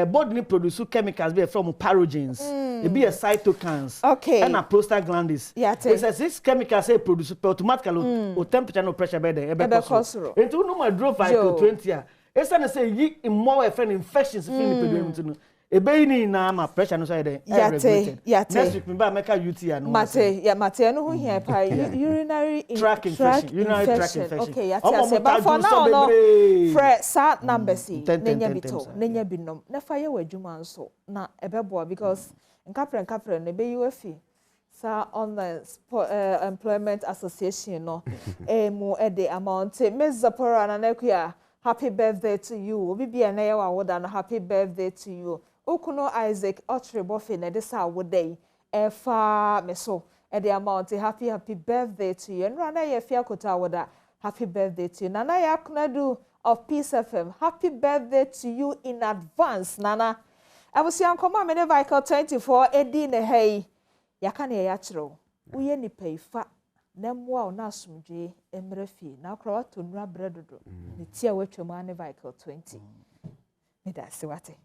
body ni produce chemicals be from parogens it be a cytokines and a prostaglandins it says this chemicals say produce automatically o temperature no pressure be there e be cause it no ma drove vehicle 20 a esa na say yi more infections feel ni pedua no ebe ni na ma pressure no so yede yate next week me ba make UTI no mate no ho hia pa urinary tract infection okay yate but for now no fresh sat numbers nenya bito nenya binom na fa ye wadwuma nso na ebeboa because nkapre ne be UFI sa online employment association no mu the amount Ms. Zapora na nakuya happy birthday to you obi bia na ye wa woda no happy birthday to you okuno Isaac Otrebofe na de sa wodai efa meso the amount happy birthday to you and na ye fia kota woda happy birthday to you nana ya kunadu of Peace FM happy birthday to you in advance nana I was young come me vehicle 24 edi ne hey yaka na ya kiro uye ni peifa na mwa na asumdwe emrefi na akra wato nura bredodo ne tia watwam ane vehicle 20 me da se wate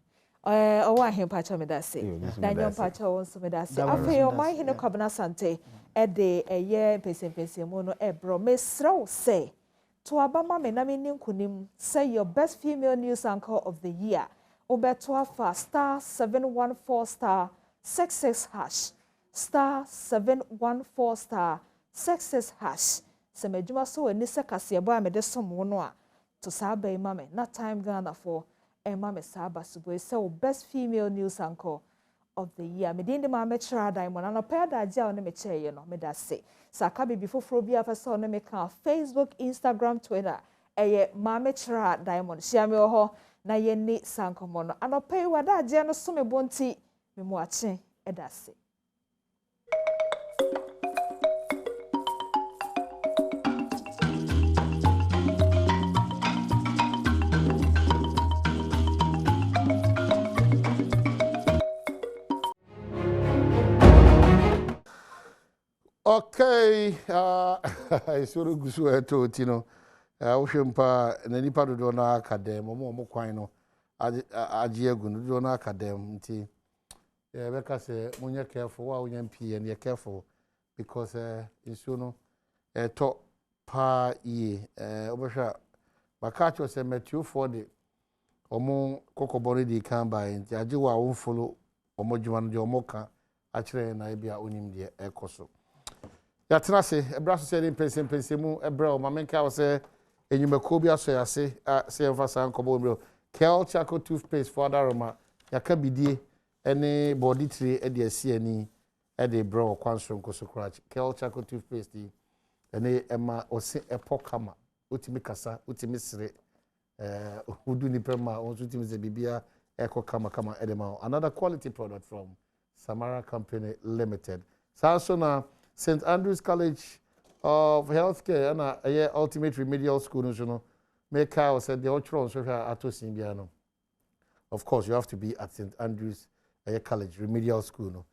owo ahen pacha me da se danyo pacha wonso me da se afa yo mai hene kwabna sante de eye pesen mu no ebro mesrew se to abama me na me ninkunim say your best female news anchor of the year obeto afa star 714 star 66 hash star 714 star 66 hash se medjuma so ani se kase bo amede somo no a to sabai mame na time Ghana for mame saba subo se o best female news anchor of the year me din de mame chira diamond na pa da dia o ne me cheye no me da se saka bibi foforo bi afasa o ne me ka Facebook Instagram Twitter eye mame chira diamond shia me ho na ye ni sankomo no anopai wada dia no so me bonti me mu ache da se Okay, isoro gusu eto tino. Wohwempa na nipa dodo na akadem mo kwan no agye agu no dodo na akadem nti beka se munye careful wa unya mpi and careful because isu no to pa ye obehwa bakacho se Matthew 40 omo kokobori di kan ba nti agye wa wo follow omo djuma no de omo ka akire na bia onim de ekoso ya tenase ebra so se de pensemu ebra o mamenka wo se enyumako bi aso yase se emfasa nkobo bro Kel Chaco toothpaste for aroma yaka bidie ene body tree e de asi ani e de bro kwanso nkoso crutch Kel Chaco toothpaste ene ema ose epokama utimi kasa utimi sire udu ni prema utimi ze bibia eko kama edema another quality product from Samara Company Limited so na St. Andrews College of Healthcare and a ultimate remedial school no make how said the ultra so atosin biano. Of course you have to be at St. Andrews College remedial school no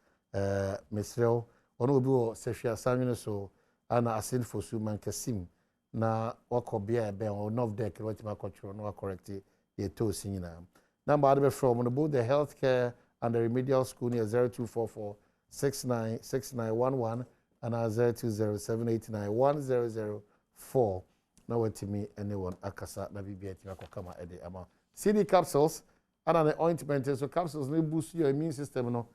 Mesrel ono bi o sehia sanwene so ana asin fosu man kasim na wakobia be on of deck what ma control no correct ye to sinyina number be from no both the healthcare and the remedial school near 0244 696911 and 0207891004 na watimi anyone akasa na bibia tima kokama ede ama CD capsules and an ointment so capsules no boost your immune system no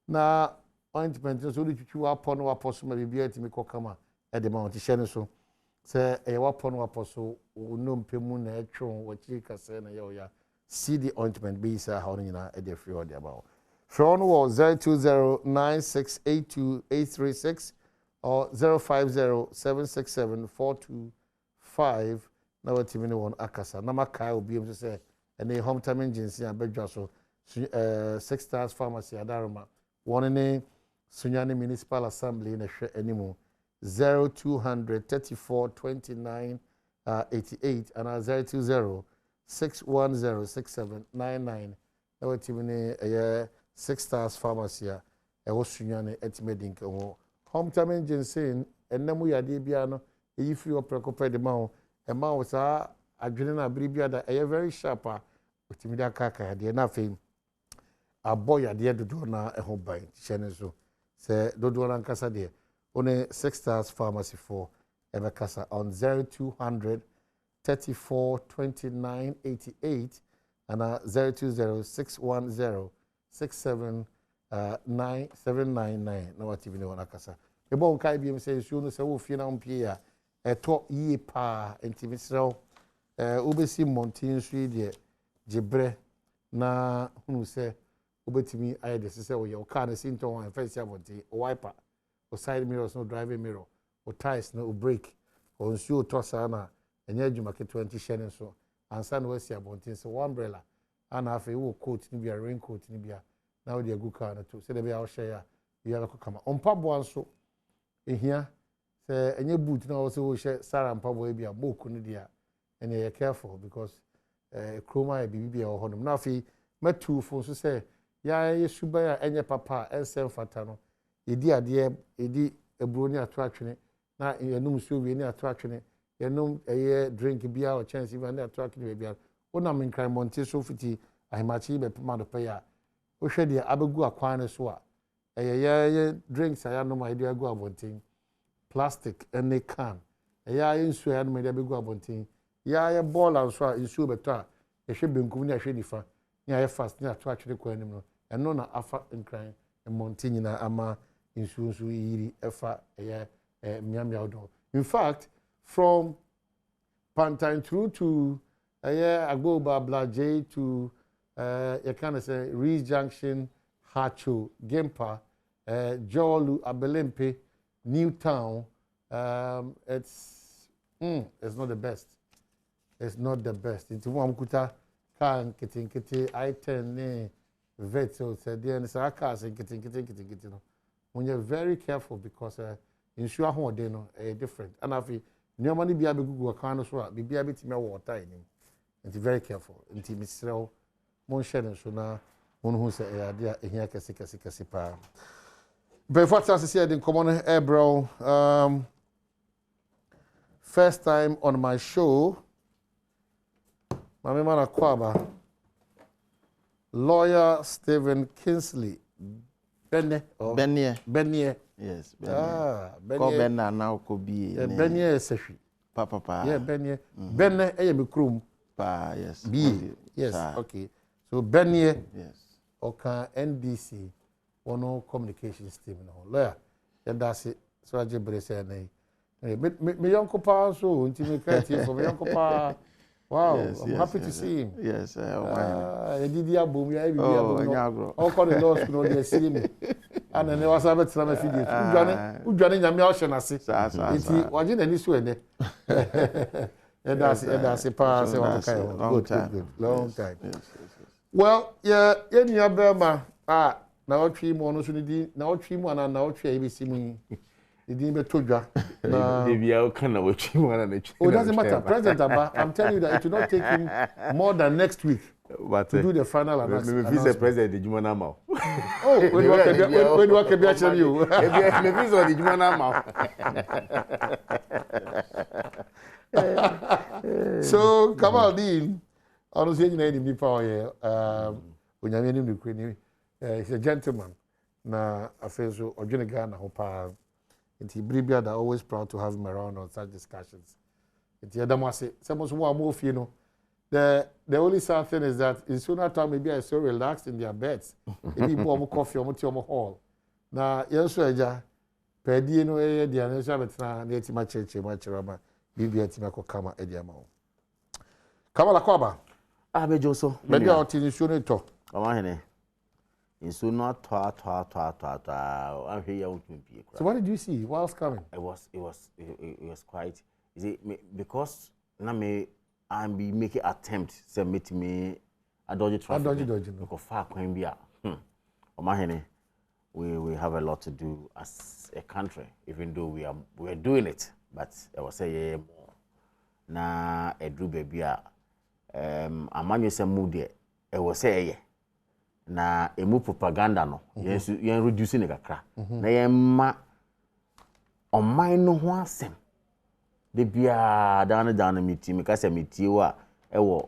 na ointment so di twuwa pono waposo ma bibia tima kokama ede ma on tihye so se e wapono waposo no mpemu na etwo wachi kase na ya CD ointment be isa ha no nyina ede free ode about phone was 0209682836 or 0507674255 na watimi ne won akasa na makai obi em say ene hometown agency abedwa so 6 stars pharmacy adaroma one ne Sunyani Municipal Assembly na hwe animu 02342988 and 0206106799 na watimi ne 6 stars pharmacy a ewo Sunyani etimedink ho hometown agency enemu yade bia no eyi free oprekope de ma ho e ma wo sa adwene na biri bia da e very sharp a otimi da kaka yade na fem aboy yade dodo na e ho ban chene so se dodo na nkasa de one 6 stars pharmacy for ebe kasa on 0200 342988 and 020610 679 na what TV ne wona kasa e bon kai bi me say nsuo no se wo fie na mpie a eto yie pa enti misrew obesi montin nsuo de jebre na hunu se obetimi aye de se wo ye o car na sinton wan fence abonti o wiper o side mirrors no driving mirror o tires no o brake o nsuo to sa na enya adwuma ke 20 share so ansa na wasi abontin se one umbrella ana afa wo coat ni bia raincoat ni bia na wo de agu car na to se de bia wo share ya ya ko kama ompa bo anso ehia se enye boot na wo se wo share sara mpa bo bia boku ni dia and you're careful because chroma bibia o honum na afi matu fo so se ya yesuba ya enye papa ensem fata no edi ade edi eburo ni ato atwene na enum so wie ni ato atwene enum eye drink bia o chance even na ato atwene bia ona min kran monte so fiti ahimachi be pama do pay a o hwe de abegu akwan ne so a eye drinks aya no ma ide agu abonten plastic and can eye nsu aya no ma ide abegu abonten ya ball and so nsuo beto a ehwe benkum ni ahwe nifa ni aye fast ni ato atwene kwa anim no eno na afa nkran monte nyina ama nsuo yiri efa eye miamia odo. In fact, from Pantine through to Agboba Blaje to you can say Rees Junction, Hacho, Gempa, Jolu, Abelempe, Newtown. It's not the best. It's not the best. It's one kuta kan kiti I-10 ne veto said then it's a car saying kiti no. When you're very careful because insure ho de no different. And if you money be able go kan so a be able to me water in him. And very careful. Nti misrel mon share so na mon hu say e ade a ehia kese pa. But what else is here in common bro. First time on my show. Mami mana kwaba. Lawyer Stephen Kingsley. Benye. Yes, Benye. Benye. Ko Benna na ko bi. Benye sefi. Pa. Yeah, Benye. Benye eye be krum. Pa, yes. B. Yes, okay. So Benye. Yes. Oka NDC ono communications team no. Lawyer. Yeah, that's it. So I just say na. Me yonko pa so unti me creative for me yonko pa. Wow, yes, I'm happy to see him. Yes, Didi abom ya bibi abom. All call the law school they see me. And then was about to na feed it. Udwane nyame a hye na se. Enti waje na ni so ene. That's a pa say what kind. Good. Long time. Yes. Well, yeah, enya bema na otwi mu no so ni di na otwi mu na otwi a ebisi mu. Didn't be told you. Maybe I'll kind of watch him one. Oh, it doesn't matter. President Abba, I'm telling you that it will not take him more than next week to do the final announcement. Maybe Vice President the Jumana Mao. Oh, when you walk a bit of you. Maybe Vice the Jumana Mao. So, Kamaldeen, I don't see any name in power here. When you're in the Queen, he's a gentleman. Na afezo ojene Ghana hopa. And he Bribia are always proud to have him around on such discussions. And the other one say, someone's more move, you know. The only sad thing is that in sooner time maybe I so relaxed in their beds. Maybe more coffee or more hall. Now, yes, Raja, Pedi no the answer betra neti macheche machirama Bibia Timako Kama Ediamo. Kamala Koba. Abejoso. Maybe I'll tell you soon to. Come on, so not I'm here. So what did you see? What was coming? It was quite. Is it because na me I'm be making attempt to meet me a dodgy traffic. Because far can be we have a lot to do as a country, even though we are doing it. But I was say more. Na a drew baby a man you say mood there. I was say na emu propaganda no yen reduce ne kakra na yen ma oman no ho asem de bia dan miti me ka se miti wa e wo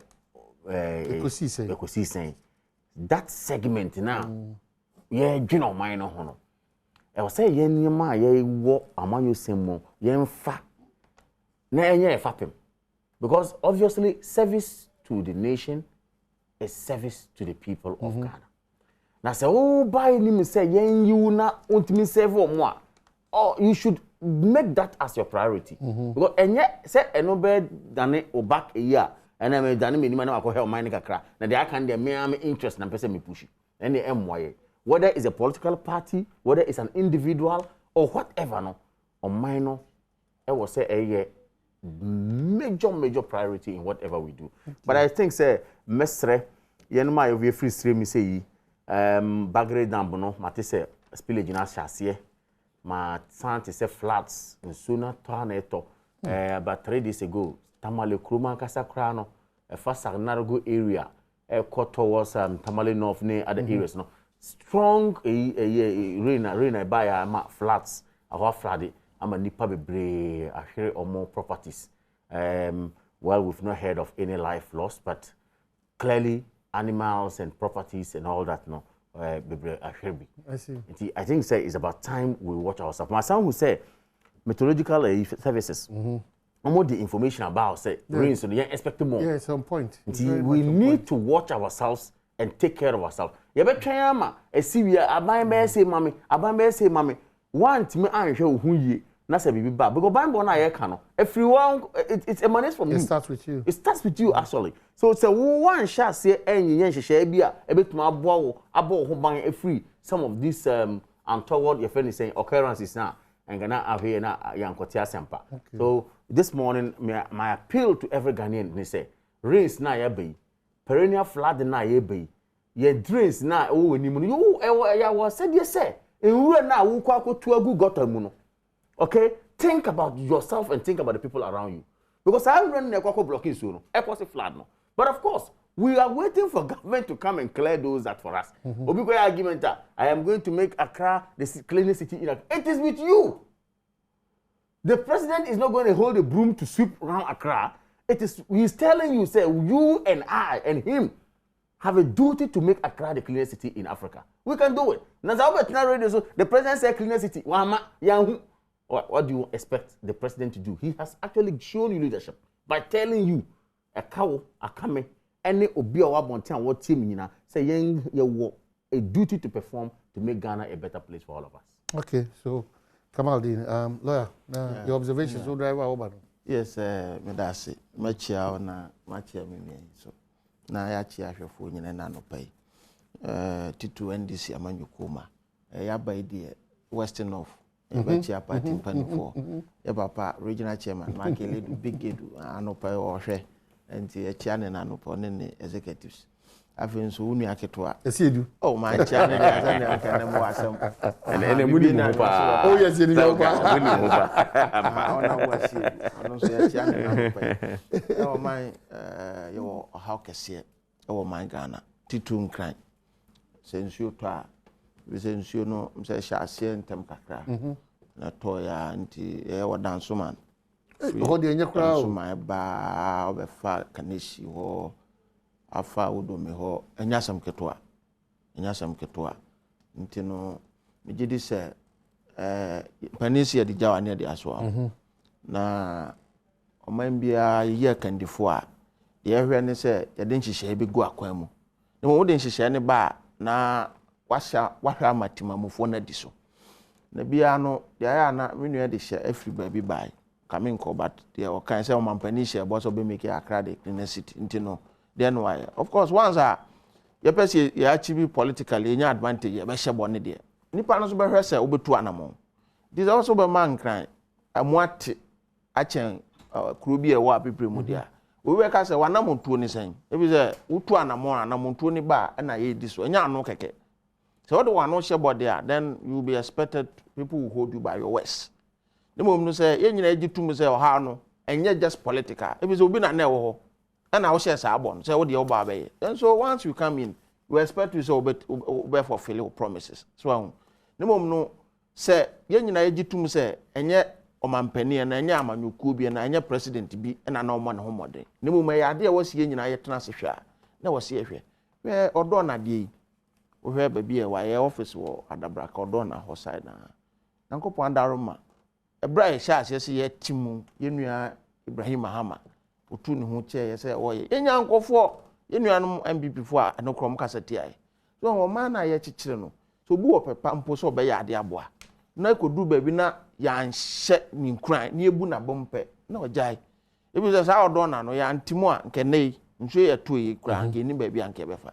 ekosisen that segment na ye dwena oman no ho no e wo say yen nyama ye wo amanyo semmo yen fa na enye fapem because obviously service to the nation is service to the people of Ghana. na say oh buy nim say yen you na ontimi serve omo a or you should make that as your priority because enye say eno be dane o back a year and I dane me nima na akọ help mine kakra na they can dey me interest na person me push and the moye whether it's a political party whether it's an individual or whatever no on mine I will say a major priority in whatever we do. But I think say mestre yenma you free stream me say bagre dambo no mate say spillage na chassis ma santi say flats in sooner tornado about 3 days ago tamale kroma kasa kra no e fast narrow area e cut towards tamale north near other areas no strong rain by ma flats our flooded ama nipa bebre ahwere omo properties well we've not heard of any life lost but clearly animals and properties and all that no bebre ahwere bi I see I think say it's about time we watch ourselves my son who say meteorological services more the information about say rain so they expect more yeah some point we need to watch ourselves and take care of ourselves you be try ama esiwia aban be say mami want me anhwe ohun yie na say bibi ba because Bible na ye ka no everyone it emanates from you. It starts with you. It starts with you actually. So it's a one shot say enyen hwehwe bia ebetuma abo ho ban free some of these untoward your friend is saying occurrences now and gonna ahwe na yankotia asempa. So this morning my appeal to every Ghanaian they say rains na ya be perennial flood na ya be ye drains na o enimu you ya was said you say enwura na wo kwa akotu agu gutter mu no. Okay, think about yourself and think about the people around you. Because I run the Kwako blocking soon, flood no. But of course, we are waiting for government to come and clear those that for us. Obiko argument I am going to make Accra the cleanest city in Accra. It is with you. The president is not going to hold a broom to sweep around Accra. It is he's telling you, say you and I and him have a duty to make Accra the cleanest city in Africa. We can do it. The president said cleanest city. What do you expect the president to do? He has actually shown you leadership by telling you a cow, a kame, any obi or wabonti and what team you say you a duty to perform to make Ghana a better place for all of us. Okay, so Kamaldeen, lawyer, your observations will drive over. Yes, medasi machia na machia mimi so na ya chia hwefo nyina na no pai titu NDC amanyukuma ya by the western of Chia party panifo ya papa regional chairman Makele do big gedu anopa o hwe enti e chia ne na anopa ne executives afin so unu aketoa esiedu oh my chia ne ya na kan na mo asem ene muni mo pa oh yes ye ni mo pa muni mo pa ona wo sie ono so ya chia ne na anopa oh my yo how kese oh my Ghana titu nkran sensuo to a sensuo no mse hyaase ntem kakra na toya anti wadanso man ho de enye kra o my ba obefa kaneshi ho afa wodomi ho enyasam ketoa nti no megidi se panisi ya dijawa ne de aso na omambia ye kandifo a ye hwe ne se ye de nhihye bi gu akwan mu ne mo de nhihye ne ba na wahwa amatimamufo na diso na bia no ya na menua de hye afri ba bi bai coming ko but they o kan say o mampani hye bo so be make Accra the cleanest city nti no then why of course once you person you achieve politically any advantage you be hye bo ne de nipa no so be hwe say obetu anamo this also be man cry amuate achen kuro bi e wo apepre mu dia we we ka say wanamontuo ni sen e bi say utu anamontuo ni ba na ye di so nya anu keke. So what do one share about there? Then you will be expected people will hold you by your words. The moment say, "You need to do say how no," and you're just political. If it's open and never, and I'll share sabon. Say what the oba. And so once you come in, we expect you to obey for failure promises. So the moment say, "You need to say," and yet omampeni and anya amanyuku bi and anya president bi and an oman homode. The moment your idea was yen na transfer. Na was here. Where odo na di. We have baby a wire office wo adabra kodon na ho side na nankopon adaroma ebra sha se ye timu yenua Ibrahim Mahama otu ne ho che ye se wo ye nyankofo yenua no MPP fo a enokrom kasati ai so o man na ye chichire no so bu opepa mpo so be ya ade aboa na kodu ba bi na ya nhye ni nkran na ebu na bompe na ojai ebi so sa odo na no ya ntimo a nke nei nso ye to yi kra nke ni ba bi anke befa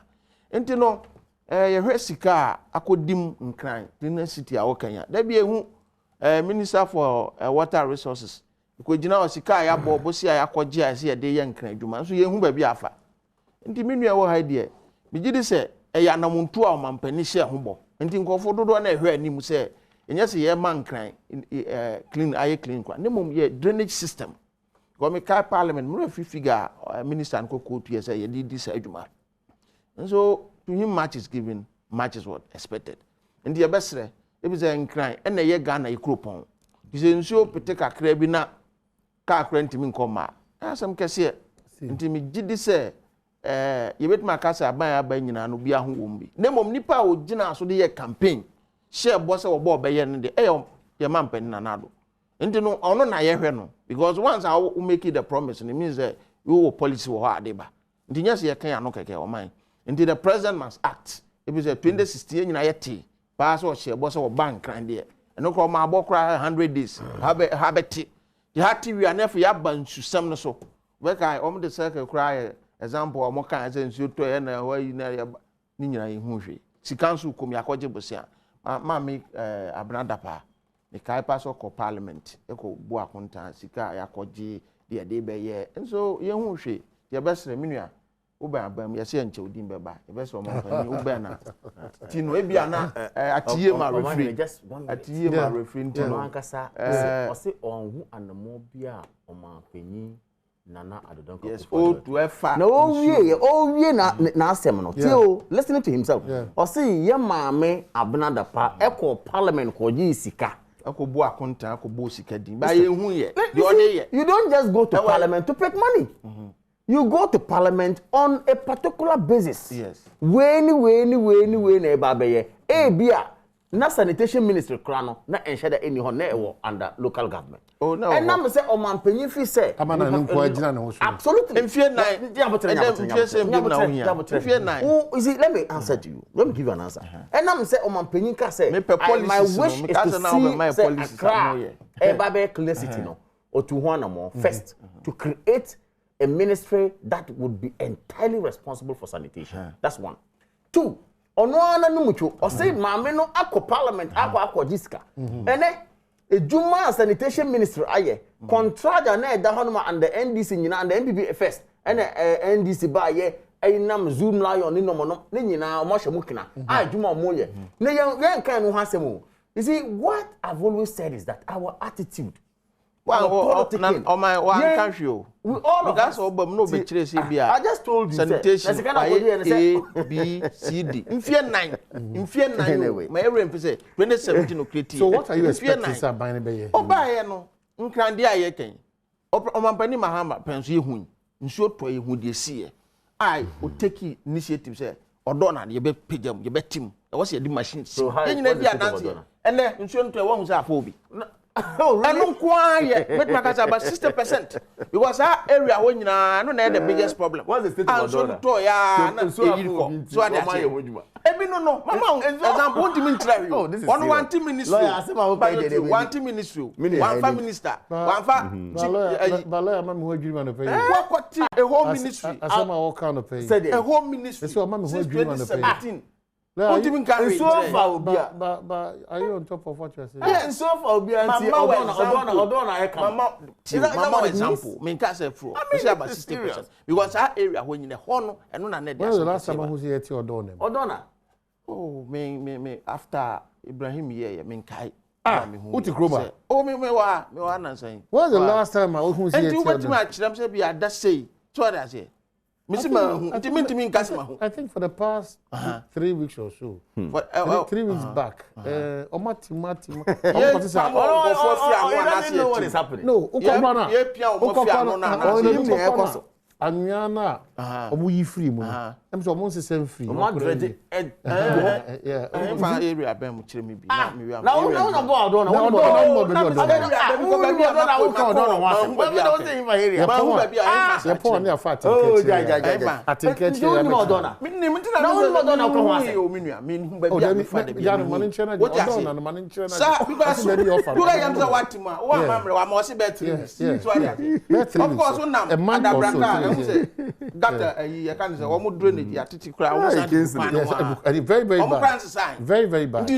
enti no ye hwe sika akodim nkran na city a wokanya da bi ehu minister for water resources ko gina o sika ya bo bosi ya akogye a se ye de ye nkran adwuma nso ye hu ba bi afa enti menua wo ha de bi gidi se ya namuntu a mampani hye ho bo enti nkofo dodo na ehwe anim se enye se ye man nkran clean aye clean kwa nemom ye drainage system go me kai parliament mo fi figure minister nko kotu ye se ye di sa adwuma nso to him much is given much is what expected enti ye besre e bi se nkran e na ye Ghana ikropon bi se nso pete kakra bi na ka akra ntimi nkoma asem kese enti mi gidi se ye betima kasa aban nyina no bia ho wombi nemom nipa o gina so de ye campaign share boss wo bo be ye ne de ye mampani na nado enti no ono na ye hwe no because once I will make it the promise it means that you will policy wo ha adeba enti nyase ye kan ano keke o man enti the president must act it be 2016 nyina ye ti pass o share boss wo bank kan de eno ko ma abokra 100 days ha beti ye hati wi anefu ya bansu sam no so we kai o de circle cry example o mo kan say nsu to ye na wa yi na ye ni nyina ye hu hwe sikansu kom yakogye bosia ma me abnadapa the kai pass ko parliament e ko bu akonta sika yakogye de be ye nso ye hu hwe ye besere menua wo ba abam ye se nche odin beba ye besere o mampani wo ba na tino e bia na atiye ma refrain atiye ma refrain tino ankasa o se onhu anamo bia o mampani Nana Adom. Yes, oh to efa. No, we na asem no. Tio listening to himself. O say ye maame abnadapa eko parliament ko ji sika. Eko bu akonta eko bu sika din. Ba ye hu ye. The other ye. You don't just go to parliament to pick money. You go to parliament on a particular basis. Yes. When na ba be ye. Bia na sanitation ministry krano na ensure any ho na ewo under local government. Oh no. And now say o manpanyin fi say amana nko agina na ho so. Absolutely. Mfie 9. You see, let me answer to you. Let me give you an answer. And now say o manpanyin ka say my wish is to see my policies Babe clear city no or to one more first to create a ministry that would be entirely responsible for sanitation. That's one. Two, ono ana numucho o say maame no akọ parliament akọ jiska ene ejuma sanitation ministry aye contractor na eda hono ma and the NDC nyina and the NPP first ene NDC ba ye einam zoom lion ni no no ne nyina o mo hwe mukina ejuma mo ye ne yen kan no hasemo. You see, what I've always said is that our attitude my one country. We all of us. I just told you. Sanitation. A, B, C, D. In fear 9. My every say 2017 So what are you expecting, sir? By the oh, by no. Nkrandia ye ken. Omampani mahama penso ye hu. Nso to ye hu de see. I will take initiative say odona ye be pagam ye be team. I was ye di machine. So how you be announce. And then nso to one say afobi. Oh, really? I don't quite make my case about 60% because that area when you know no the biggest problem. What's the state of Donna? So Mama, example, what do you mean try you? One team ministry. One team ministry. One family minister. One lawyer, mama, who agree on the pay. What a whole ministry. All kind of pay. A whole ministry. So mama, who agree on the pay. What do you mean carry? But are you on top of what you're saying? Yeah, so far be anti Odona Mama example. Me can say pro. We say about 60% because that area when you the horn and no na. When was the last time who say Odona? Odona. Oh, me after Ibrahim here, me kai. Who to Kroma? Oh, me wa na saying. When was the last time who say Odona? And do what match them say be that say. So what I say. I think for the past 3 weeks or so. 3 weeks back. I don't know what is happening. No, anyana omo yi free mu em so omo nsesem free omo dread fa area ben mu kire me bi na me wi am na bo odon na odon ya po ni afa atinkechi ya me odona minnim ntina na odona ko ho ase o minua me hu ba bi afa de bi ya no man nchena odon na man nchena sa because you guys am say what ma wa mamre wa ma o se betri so of course unam adabraka em say doctor you can say omo drainage ya titi kra omo say very very bad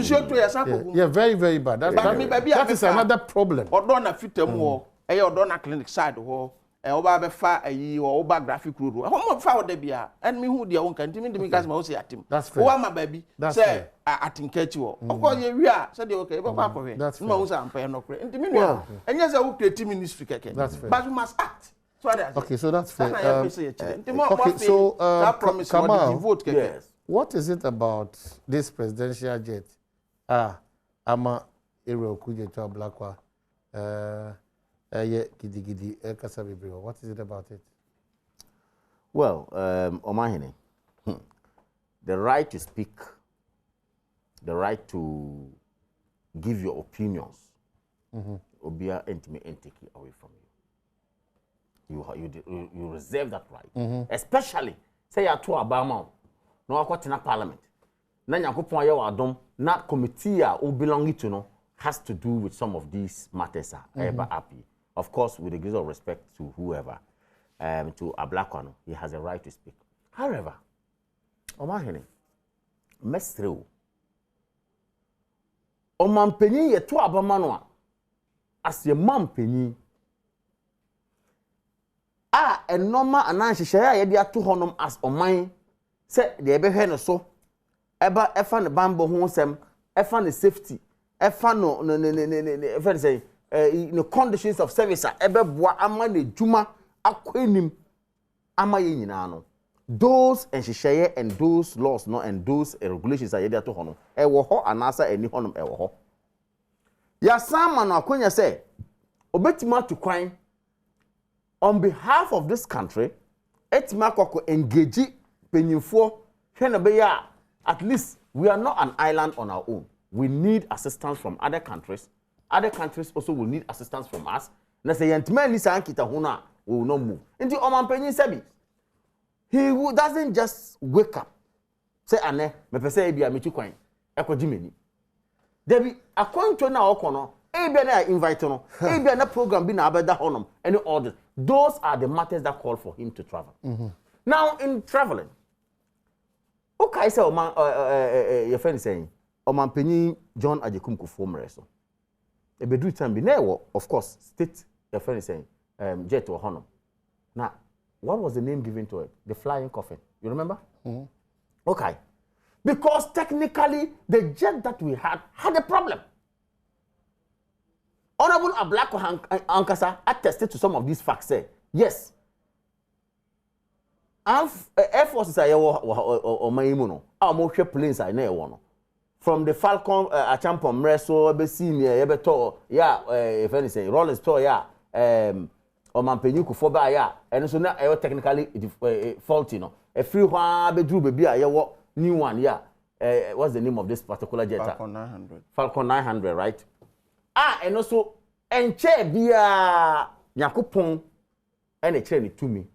yeah very bad that is another problem odona fitam wo odona clinic side ho oba be fa oba graphic road ho fa oda bia and me hu dia won kan timi ndimi gas ma o say atim o ma baby say atinkechi wo of course you wi a say dey okay e ba kwa kwe ma hu say ampa no kre ndimi no enye say wo create ministry keke but you must act. Okay, so that's fair. Okay, so Kamal, what is it about this presidential jet? Ama Ero Kuje to Blakwa, Gidi Kasabi. What is it about it? Well, Omahine, the right to speak, the right to give your opinions, Obia intimate and take it away from you. You reserve that right, especially say you to Obama, no akwatina parliament. Na Yakupon ayo Adom, na committee who belong to no has to do with some of these matters. Happy, of course, with the greatest of respect to whoever, to a black one, he has a right to speak. However, Omahene, mestre, Omanpenyi ye to Abamanoa as your mom penny. A normal anansi share ye dia to honom as oman say de ebe hwe no so eba efa ne bambo ho nsem efa ne safety efa no efa say the conditions of service ebe boa ama ne djuma akwanim ama ye nyina no those share and those laws no and those regulations ye dia to honom e wo ho anasa eni honom e wo ho ya sama no akonya say obetima to kwan on behalf of this country, etimako engage penyinfo hwenabeya at least we are not an island on our own. We need assistance from other countries. Other countries also will need assistance from us. Na say yentime ni sankita huna we will not move. Nti omanpenyin sebi. He who doesn't just wake up say ane me pese bia mechi kwan ekogimeni. Debi akwanto na okono ebia na invite no ebia na program bi na abeda honum any orders. Those are the matters that call for him to travel. Now, in traveling, okay, so your friend is saying, Oman Penny John Ajekum Kufomre. So, a bedroom time be never, of course, state your friend is saying, jet or honor. Now, what was the name given to it? The flying coffin. You remember? Okay. Because technically, the jet that we had a problem. Honorable Ablako Ankasa attested to some of these facts. Say, yes, Air Forces are or Maimuno, our motion planes are near one. From the Falcon, a champion, Mreso, Bessinia, Ebeto, if anything, Rollins Toy, or Mampenuku for Baya, and so now technically faulty. No, a free one bedroom baby, new one, what's the name of this particular jet? Falcon 900. Falcon 900, right? And also, enche bia Yakupon and a chain to me.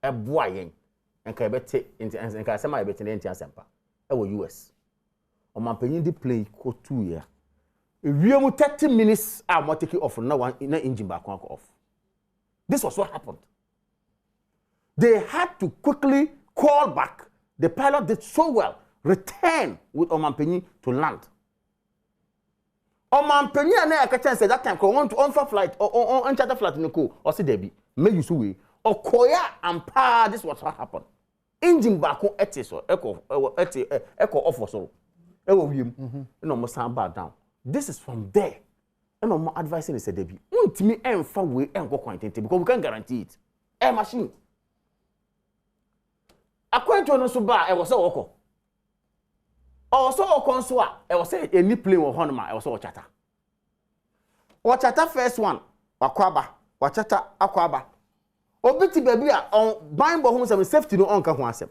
A boy, and Kabete, and Kasama betting anti Asampa. US. On my penny the play co 2 years. We 30 minutes are more taking off no one in an engine back off. This was what happened. They had to quickly call back. The pilot did so well, return with Omanpenny to land. Omanpenny and I can say that time, want to on flight or on charter flight in the co or see Debbie, may you so or Koya and Pa, this was what happened. Engine back on Etis or echo off or so. No more sound back down. This is from there. And I'm advising is Debbie. Won't me and far away and go quantity because we can't guarantee it. A machine. According to no suba, I was so oko. Also, Okonswa, I was saying any plane or Honma, I was so chata. Or chata first one, Wakwaba, Wachata, Akwaba. Obiti baby on buying bohun some safety no onka ho asem.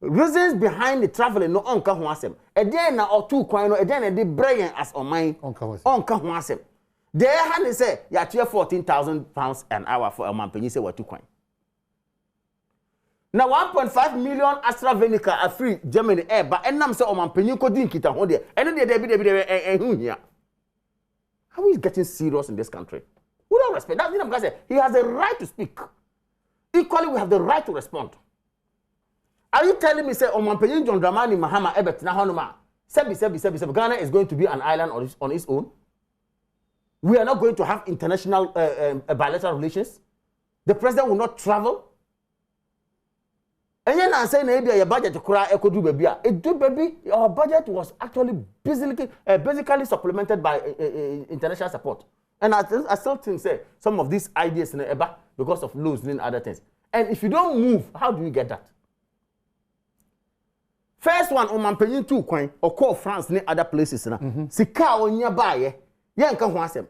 Reasons behind the traveling no onka ho asem. E den na otu kwan no e den na de brain as on mine onka ho asem. There han say ya tie 14,000 pounds an hour for a man penny say what 2 coin. Now 1.5 million AstraZeneca are free Germany air but enam say o man penny ko din kita ho there. Eno dey hu here. How is getting serious in this country? We don't respect. That's what I'm saying. He has the right to speak. Equally, we have the right to respond. Are you telling me, say, Omanpenyin John Dramani Mahama Ebet Nahonoma, Sebi, Ghana is going to be an island on its own? We are not going to have international bilateral relations? The president will not travel? And then I say, maybe your budget to cry echo do baby. It do baby. Our budget was actually basically supplemented by international support. And I still think, say, some of these ideas in the because of loans and other things. And if you don't move, how do you get that? First one, on paying 2 coin or call France and other places. Sika on your buy, yanka wasem.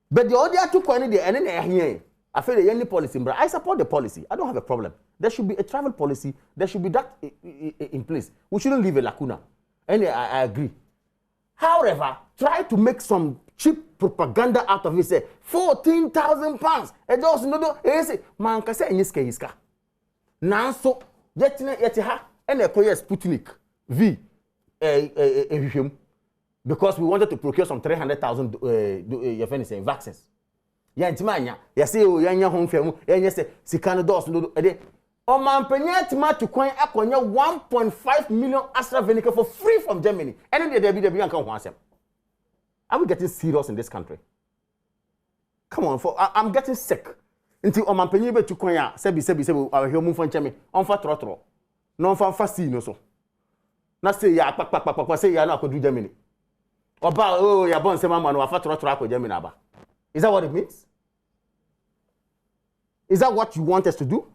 But the other 2 coin, and then here. I feel the only policy, but I support the policy. I don't have a problem. There should be a travel policy. There should be that in place. We shouldn't leave a lacuna. And I agree. However, try to make some cheap propaganda out of it. Say 14,000 pounds. And just no, say man can say iska. Now so yet and a koye Sputnik V because we wanted to procure some 300,000 vaccines. Ya ntimanya ya say o yanya ho mfam ya say sikano dos no ede o man panya tima to kwan akonya 1.5 million AstraZeneca for free from Germany and the WWE kan ho asem. Are we getting serious in this country? Come on, I'm getting sick. Until o man panya be to kwan ya sebi ahwe mu fo ncheme on fa trotro no fa si no so na say ya pakpakpakpa say ya na akodu Germany oba oh ya bon sema man wa fa trotro akọ Germany aba. Is that what it means? Is that what you want us to do?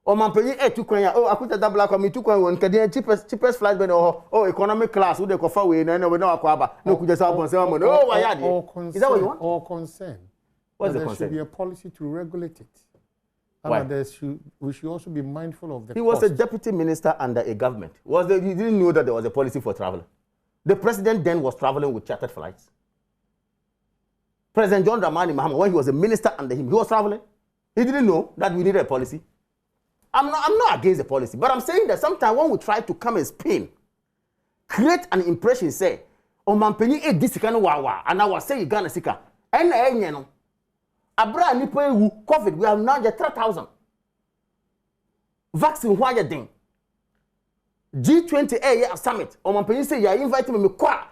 Or man pay two coin? Oh, I put that black on me 2 coin. One can cheapest flight ben oh economic class. Who they go far away? No, we know akwaba. No, could just have one say man. Oh, why are is that what you want? Or concern. What's the concern? There should be a policy to regulate it. Why? We should also be mindful of the. He was a deputy minister under a government. You didn't know that there was a policy for travel. The president then was traveling with chartered flights. President John Dramani Mahama, when he was a minister under him, he was traveling. He didn't know that we needed a policy. I'm not against the policy, but I'm saying that sometimes when we try to come and spin, create an impression, say, oh man, penny a disikano wawa, and I was saying Ghana sika, and you know, abra nipo COVID, we have now 3,000 vaccine. Why you doing? G20 summit. Oh man, penny say you invite me kwa.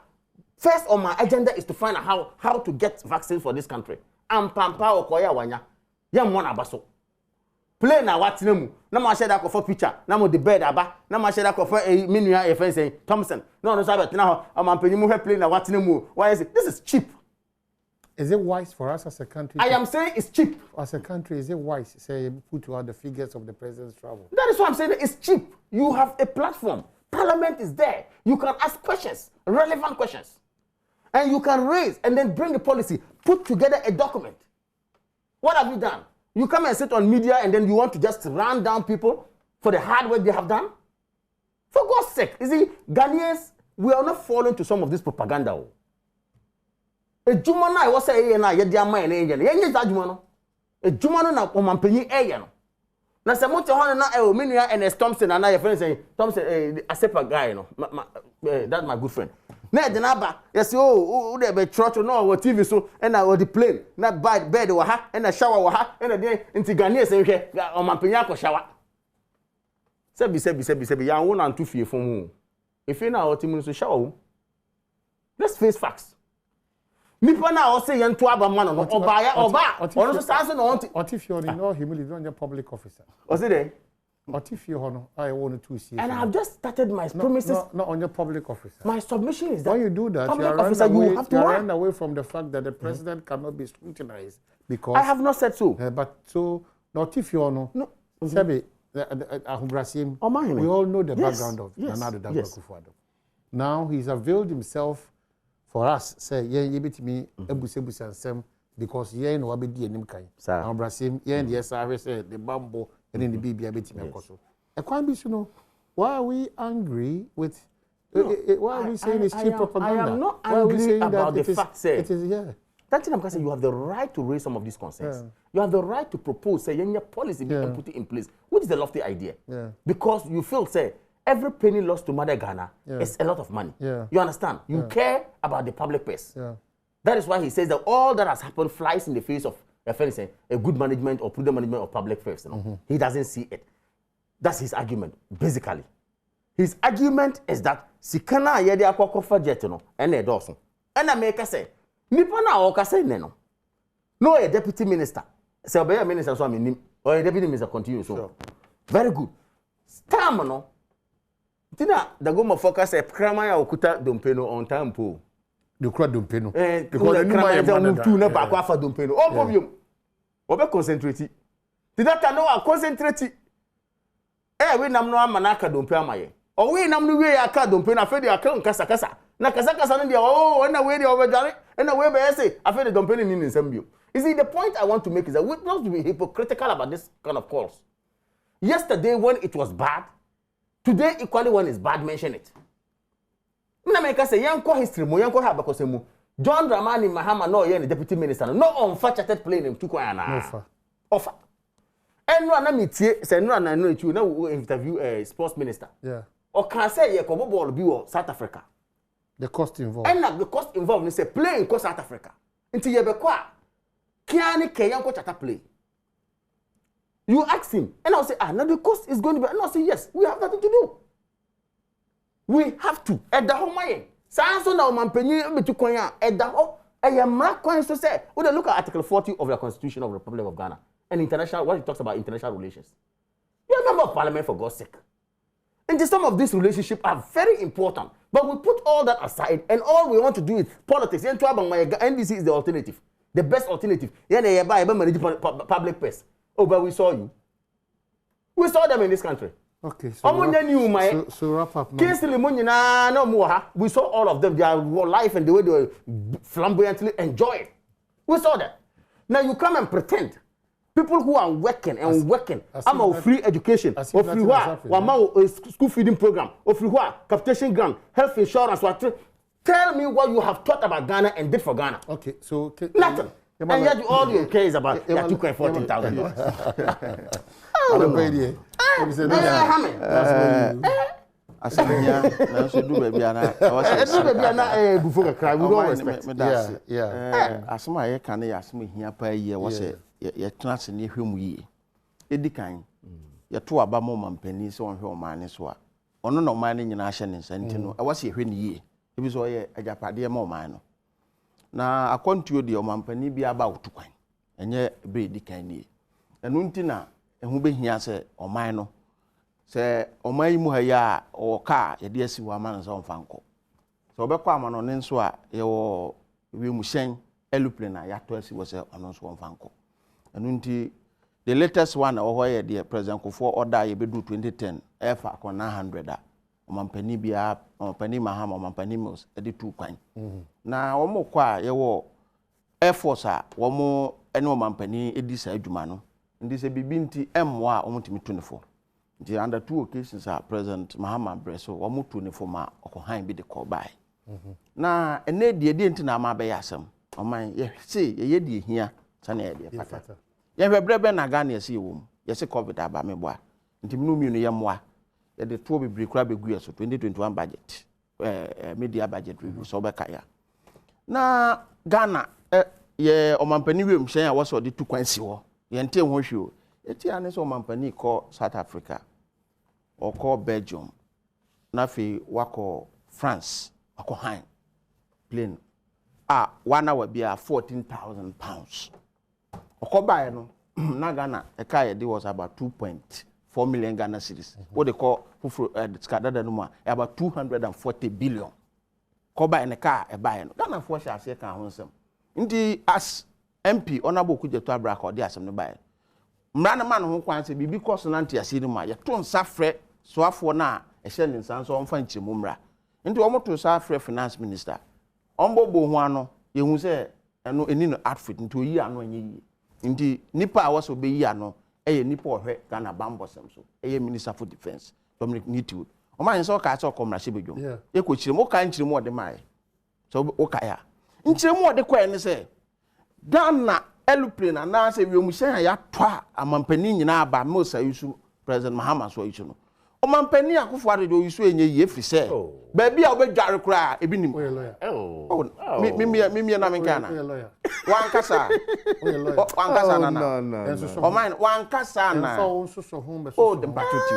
First on my agenda is to find out how to get vaccines for this country. I'm pampa okoya wanya. Yam one abaso. Play na watinemu. Na ma share that for picture. Na mo the bed aba. Na ma share that for minua e friend saying Thompson. No sabet na ho. Am penyi mu play na watinemu. Why is it? This is cheap. Is it wise for us as a country? I am saying it's cheap. As a country, is it wise? Say put out the figures of the president's travel. That is what I'm saying. It's cheap. You have a platform. Parliament is there. You can ask questions, relevant questions. And you can raise and then bring the policy, put together a document. What have you done? You come and sit on media and then you want to just run down people for the hard work they have done? For God's sake, you see, Ghanaians, we are not falling to some of this propaganda. A Jumana, I was saying, I had their mind, and Jumano. A Jumano, now, on penny, now, some more to and Thompson, and I friend say, Thompson, a separate guy, that's my good friend. Na denaba yes oh dey be church no or TV so and na the plane na bed wa ha and na shower wa ha and na inti Ghanaians hwe o mampanya ko shower sebi ya won anto fie fom hu efe na o timu so shower. Let's face facts. Nipa na o say yan to aba man no oba ono so sanso no if you're no humility on your public officer o say there if you honor, I want to see. And I have just started my promises. Not on your public officer. My submission is that when you do that, you run away from the fact that the president cannot be scrutinized because I have not said so. But so not if you honor. No. Sebi, we all know the background of Nana Addo Akufo-Addo. Now he's availed himself for us. Say, yeah, you bet me ebusebusansem because yen no be di enim kan abrasem yen de say the bambo and in the bibia betimi akoso e kwan bi so no why are we angry with why are we saying it's cheap propaganda? I am not angry about the fact say it is That's what I'm saying. You have the right to raise some of these concerns. Yeah. You have the right to propose, say, your policy being put in place, which is a lofty idea. Yeah. Because you feel, say, every penny lost to Mother Ghana is a lot of money. Yeah. You understand? You care about the public purse. Yeah. That is why he says that all that has happened flies in the face of a good management or prudent management of public purse. You know? He doesn't see it. That's his argument, basically. His argument is that Sikana yedi akwakofa jet no ene doso. Ena make say nipa na o ka say no. No a deputy minister. Say obey minister so am or a deputy minister continue so. Sure. Very good. Stam no. Tina the go mo focus e krama ya okuta dompeno on time po. The crowd dompeno. Because the krama ya move to na ba kwa fa dompeno. O problem. Obe concentrate. Tina ta no concentrate. We nam no amanaka dompe amaye. O we nam no we aka dompe na fe de aka nkasa kasa. Na kasa kasa no de na we de obedare. Na we be say afe de dompe ni nsem bio. You see, the point I want to make is that we must be hypocritical about this kind of calls. Yesterday when it was bad, today equally when it's bad, mention it. Na make say yanko history mo yanko ha bakose mu. John Dramani Mahama no ye the deputy minister no on chatted plane him to kwa na. Offer. Enra na metie se enra na no etu na we interview sports minister. Yeah. O can say ye ko ball bi wo South Africa. The cost involved. And the cost involved ni say play in South Africa. Until ye be kwa kiani ke yanko chata play. You ask him and I'll say now the cost is going to be and I'll say yes, we have nothing to do. We have to. At the home way. Sanso na o mampenyi betu kwanya at the home. Mra kwan so say we look at Article 40 of the Constitution of the Republic of Ghana. And international, when it talks about international relations. You're a member of parliament for God's sake. And some of these relationships are very important. But we put all that aside and all we want to do is politics. NDC is the alternative. The best alternative. Public purse. Oh, but we saw you. We saw them in this country. Okay. So wrap up now. We saw all of them. Their life and the way they were flamboyantly enjoyed. We saw that. Now you come and pretend. People who are working and working, I'm a free education, or free school feeding program, or free capitation grant, health insurance. Tell me what you have thought about Ghana and did for Ghana. Okay, so nothing. And yet all you care is about that you can $14,000. Asanya na so do baby ana before cry we don't respect. Asoma ye kan ya asoma hia pa yi wo se ye tena se ne hwemu yi edikan ye to aba mo mampani se won hwe o mane so a ono no mane nyina hye ne nsa ntino e wo se hwe ne yi ebi so ye ajapade mo mane no na akwantuo de o mampani bi aba otukwan enye be edikan ni enu ntina ehu be hia se o mane no se omai mu ha ya o ka ye de asi wa man so mfanko so obekọ amano ne nso a ye wo wi mu hyen aeroplane ya to asi wo se ono so mfanko anu nti the latest one o ye de president Kofo order ye bedu 2010 efa akona 100 a omampani bia omampani mahama omampani mos e de 2 kwan na wo mo kwa ye wo air force a wo mo ene omampani edi sa adwuma no ndi se bibi nti emmo a omutimi 24 the under 2 occasions President Mahama Breso wa mutu ne foma okohan bi de call by na ene die nti na ma be yasem oman ye se ye die hia sane ye die pata ye hwebrebe na Ghana ye se wom ye se covid aba me boa nti minu mienu ye moa ye de to bibiri kura be guye so 2021 budget media budget review so be kaya na Ghana ye omampani wiem hyen a wo so de tu kwansi wo ye nte ho hwe eti ane so mampani ko South Africa or ko Belgium na fi wako France wako han plane one hour bia 14,000 pounds oko buy no na Ghana e kai dey was about 2.4 million Ghana cedis what they call skadada no ma about 240 billion ko buy ne car e buy no Ghana for sha ase kan ho nsem ndi as MP honorable Kujeto Abraka odi asem no buy mrana man ho kwan se bibi cost na ntia siri ma ye to nsa frɛ soafo na ehye ne nsa so omfa nkyemu mra nti omoto sa frɛ finance minister ombobo ho ano ye hu se eno eni no outfit nti oyi ano enye yi nti nipa a waso be yi ano eye nipa ohwe Ghana bambosem so eye minister for defense Dominic Nitiwood o ma nso ka ase okomra shebedwom e ko chire mo ka nchire mo de mai so o ka ya nchire mo de kwa ne se Ghana aeroplane na se wi omuhyan ya twa amampani nyina aba Musa Yusu President Mahama so yisu no o mampani akofo ade do yisu enye yi efri se ba bia obedware kura ebi nim mi na menkana wan kasa na o mine wan kasa na o de patoti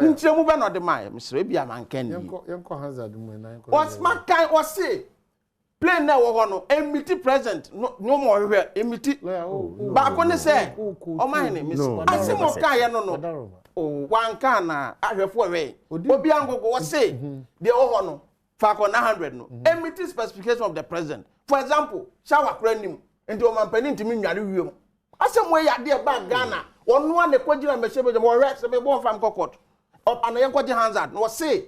ntie mu be no de mai misre bia mankan ni yenko hazard mu na yenko was mankan o se plane na wo ho no emiti present no mo hwe emiti ba ko ne se o mine mi ase mo ka ye no oh wan kana ahwefo we obi angogo wo say de ho no fa ko na 100 no emiti specification of the president for example shower kranim enti o mampani ntimi nware wiem asem we ya de ba Ghana onu ane kwagina mehebe mo hwe se me bo fam kokot op ana yenkwaje Hansard no say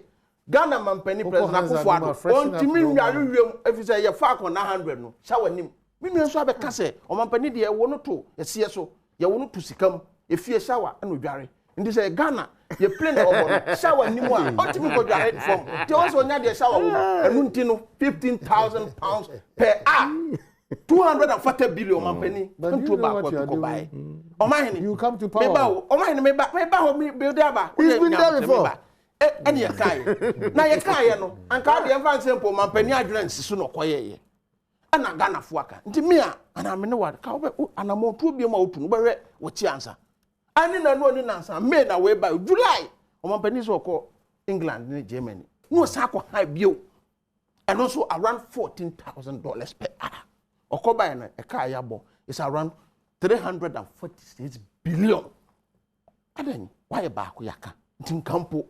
Ghana mampani president Akufo-Addo on ntimi nware wiem efise ye fa ko na 100 no shower nim mi nso abeka se o mampani de wo no to yesie so ye wo no to sikam efie shower na odware ndi say Ghana ye plane obo shower ni mu a otimi ko dware from te also nya de shower wo enu nti no 15,000 pounds per hour 240 billion mampani nto ba ko buy o ma hini you come to power meba o ma hini meba ho mi build aba it's been there before eni ye kai na ye kai no anka de enfa nsempo mampani adwena nsisu no koyeye ana Ghana fo aka nti me a ana me ne wa ka wo ana mo tu bi ma otu no behwe wo chi ansa ani na no ni nansa May na we by July o mampani so ko England ni Germany no sa ko high bio and also around $14,000 per hour okoba na e ka ya bo is around 346 billion adan why ba ko yaka ntin kampo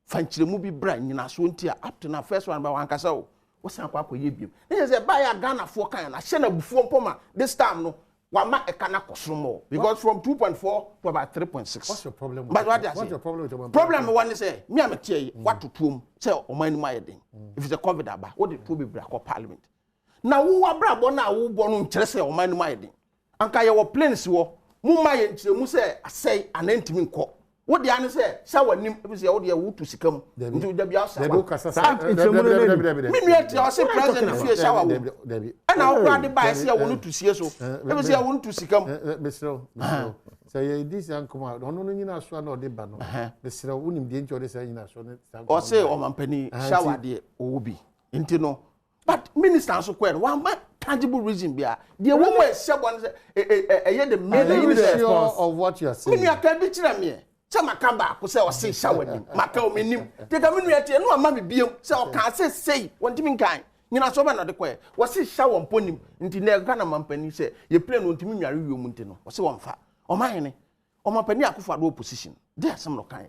fanchire mu bi bra nyina so ntia up to na first one ba wankasa o wosan kwa ko ye biem ne say ba ya Ghana fo kan na hye na bufuo mpoma this time no wama ekana kosromo because from 2.4 to about 3.6 what's your problem but what's your problem with your problem one is say me am tie what to tuom say o man ma yeden if it's a covid aba what the to be bra ko parliament na wo abra bo na wo bo no nkere say o man ma yeden anka ye wo planes wo mu ma ye nkire mu say asai anantimi nko wo de ane say shower nim e say wo de wo tu sikam nti da bia shower me nua ti o say president fi shower wo na wo kra de ba say wo no tu sie so e say wo no tu sikam mesro say this yan come no nyina so na o de ba no mesro unim de ncho de say nyina so ne o say o mampani shower de o bi nti no but minister so kwen one tangible reason bia the woman say one say the main of what you are saying me aka bi kira me sama ka ba ko say o say shower nim maka o menim te ka me nua tie no ama me biem say o ka say wontimi nkan nyina so ba no de kwe wo say shower mponim nti na ga na mampani say ye play no ntimi nware wiom nti no wo say wonfa o ma hene o mampani Akufo-Addo opposition there some no kan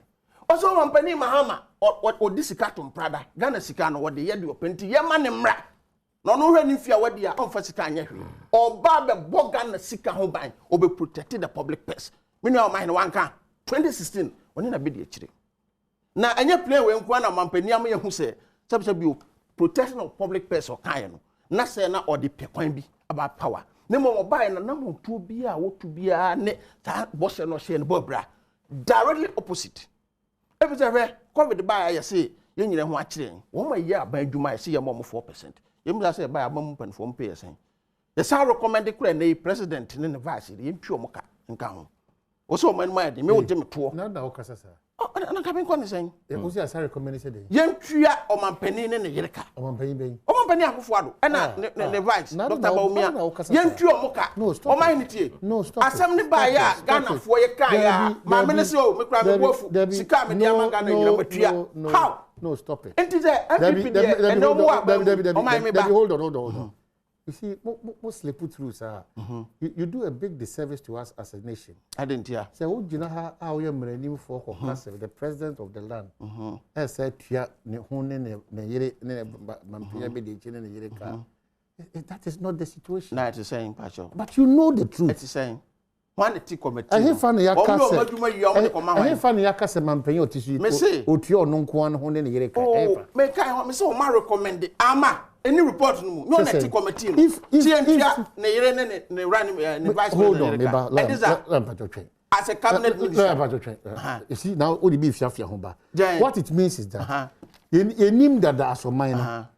o so mampani Mahama o disika to prada Ghana sika no wo de ye de openti ye ma ne mra no no hwe ni fia wadi a onfa sika anya hwe oba be boga na sika ho ban obe protect the public purse menu o mine wanka 2016 oni na be de akire na anya play we nko na mampani am ye hu se bi protection of public purse o kan no na se na o de pekwan bi about power ne mo buy na mo tu bi a wo tu bi a ne ta bo se no she ne bobra directly opposite every time covid buy ya say ye nyire ho akire wo ma ye aban adwuma ya say ye mo 4% yemu say buy amam pen for pay sen the sa recommend kura na president ne vice ye ntwe mo ka nka ho wo so man ma de me wo je me to na o kasa sa na ka ben ko ne sen e wo say sa recommend say de ye ntwea o mampani ne yereka o mampani ben o mampani Akufo-Addo na ne vice Dr. Baumia ye ntwe o mo ka o man ni tie asem ne ba ya Ghana fo ye ka ya ma me ne se o me kura me bofu sika me dia man Ghana nyina matua how no stop it enti say and no more hold on you see what slip through sir you do a big disservice to us as a nation I didn't hear say wo gina ha a wo yemranim for congressive the president of the land said tia ne ho ne yere ne mampia be de chine ne yere ka that is not the situation no it is saying Pacho but you know the truth it is saying one the committee I hear fan yakase mampanyi otisu otuo no nko an ho ne yere ka me kai me so ma recommend ama any report no no net committee if ne yere ne run ne vice president as a cabinet minister you see now all the beef fiafia ho ba what it means is that enim dada asomai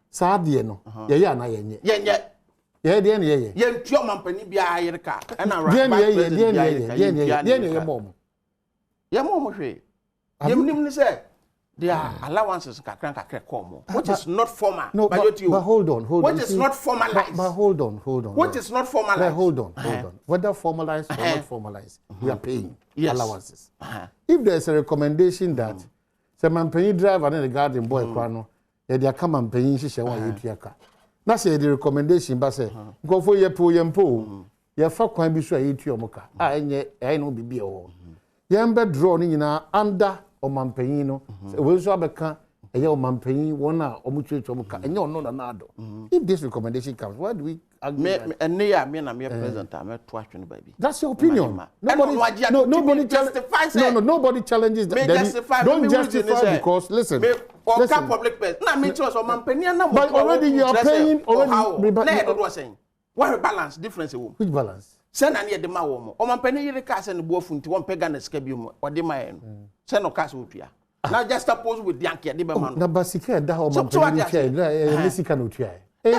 saa de no ye ya na yenye ye de ne ye ye ntuo mampani bia yere ka na right ye mom hwe ye nim ni say there are allowances kakra come which is not formal but hold on which is not formalized but hold on which is not formalized hold on whether formalized or not formalized we are paying allowances if there is a recommendation that say mampani driver and the garden boy kwano e dey come mampani hihye wa yetuaka na say the recommendation ba say go for yempo ye fa kwan bi so yetu omuka enye no bibia ho yembe draw ni nyina under omampanyin no we so abeka eye omampanyin wona omuchuchu omuka enye ono na ado if this recommendation comes why do we me president am to atwe no baby that's your opinion nobody justifies nobody challenges that don't justify because listen public place na me choose omampanyin na but already you are paying already na do saying what balance difference which balance send na de ma wo mo omampani yire ka se ne boafu nti won pega na sika bi mo ode ma ye no send no ka se otua na just suppose with yanke de be ma no na basika da omampani tia na sika no otua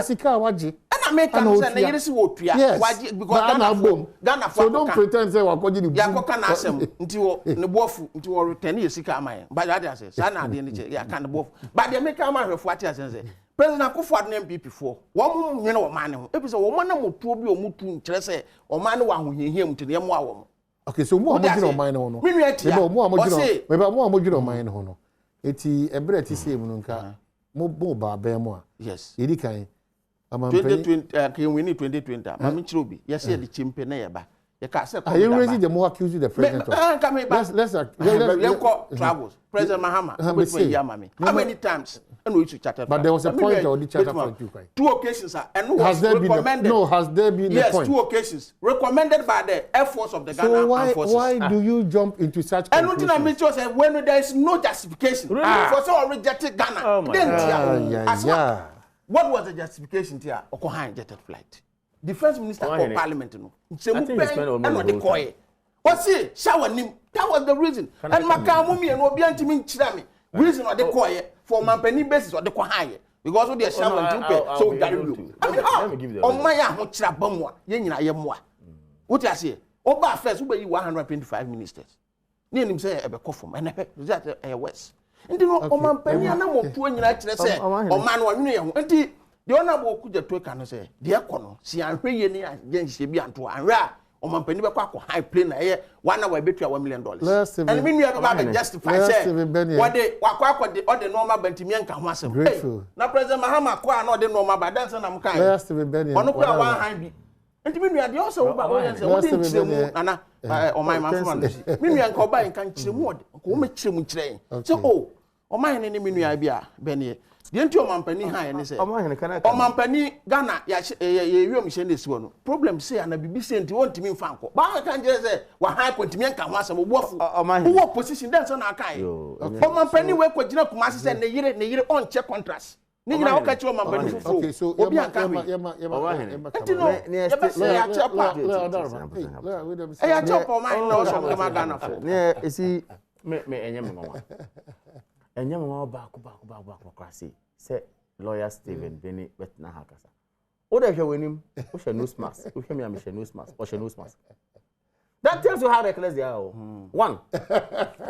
sika waje na me ka se na yire si wo otua waje because Ghana for so don't pretend say wakoji ni ya ko kana asem nti wo ne boafu nti wo return ye sika ama ye ba ya say sa na de ne che ya kan boafu ba de me ka ma hwefo ati ase say President Akufo-Addo na MPP for wo mu nwene wo man ne ho ebi se wo mo na motuo bi o mutu nkire se o man ne wa hohiehia mu tene mo awo mo okay so mo amogire o man ne ho no me mo amogire o man ne ho no eti ebre ti se mu no nka mo bo ba ba mo a yes yedi kan 2020 can we need 2020 ma me kire obi yes ye de chimpe na ye ba ye ka se ko you raise the more accuse the president let's travels President Mahama with me yamami how many times and we should chat but there was a point or the chatter for you guys two occasions and was recommended has there been yes, a point two occasions recommended by the Air Force of the Ghana Armed Forces. So why do you jump into such and nothing I mean to say when there is no justification for so rejected Ghana what was the justification here Okohan jetted flight defense minister for parliament no and the koy what say shower nim that was the reason and makamu me and obi antimi nchira me reason or the koy for mampani basis or the kohan because they shower ntimpe so that you on my ho chira bamwa ye nyina ye moa what you say oba first we 125 ministers ni nim say e be kofom and that west ndi no omampani na motuo nyina kire se oma no nwene ye ho ndi de ona bo kuja to ka no se de ekono si anhweye ni agenhye bi anto anhwe a omampani be kwa high plane na ye wana wa betua $1 million and me nua ba justify say what they wakwa de all the normal bantimi nka ho asem na president Mahama kwa na all the normal ba dance na mkan ono kwa wan han bi nti me nua de o se wo ba o yan se wo de nchiremu ana oman man fo man me nua nka oba nka nchiremu o ko me chiremu chire so oman ne me nua bia bene de nti omampani han ne se omampani Ghana ya wiom hye ne siwo no problem say ana bibi say nti wontimi mfa nko ba kan je se wa han kontimi nka ho asem obuofu wo position dance na akai omampani we ko gina kuma se ne yire on check contrast ni nyina wo ka chi omampani fufu okay so obi anka ho nti no ya chapa ya chapa oman no so ma Ghana fo ne esi me enyem no enyem no ba ko kwase se lawyer Steven Beni betna hakasa o da hwe wenim o hwe nose mask o hwe me am hwe nose mask o hwe nose mask that tells you how reckless they are one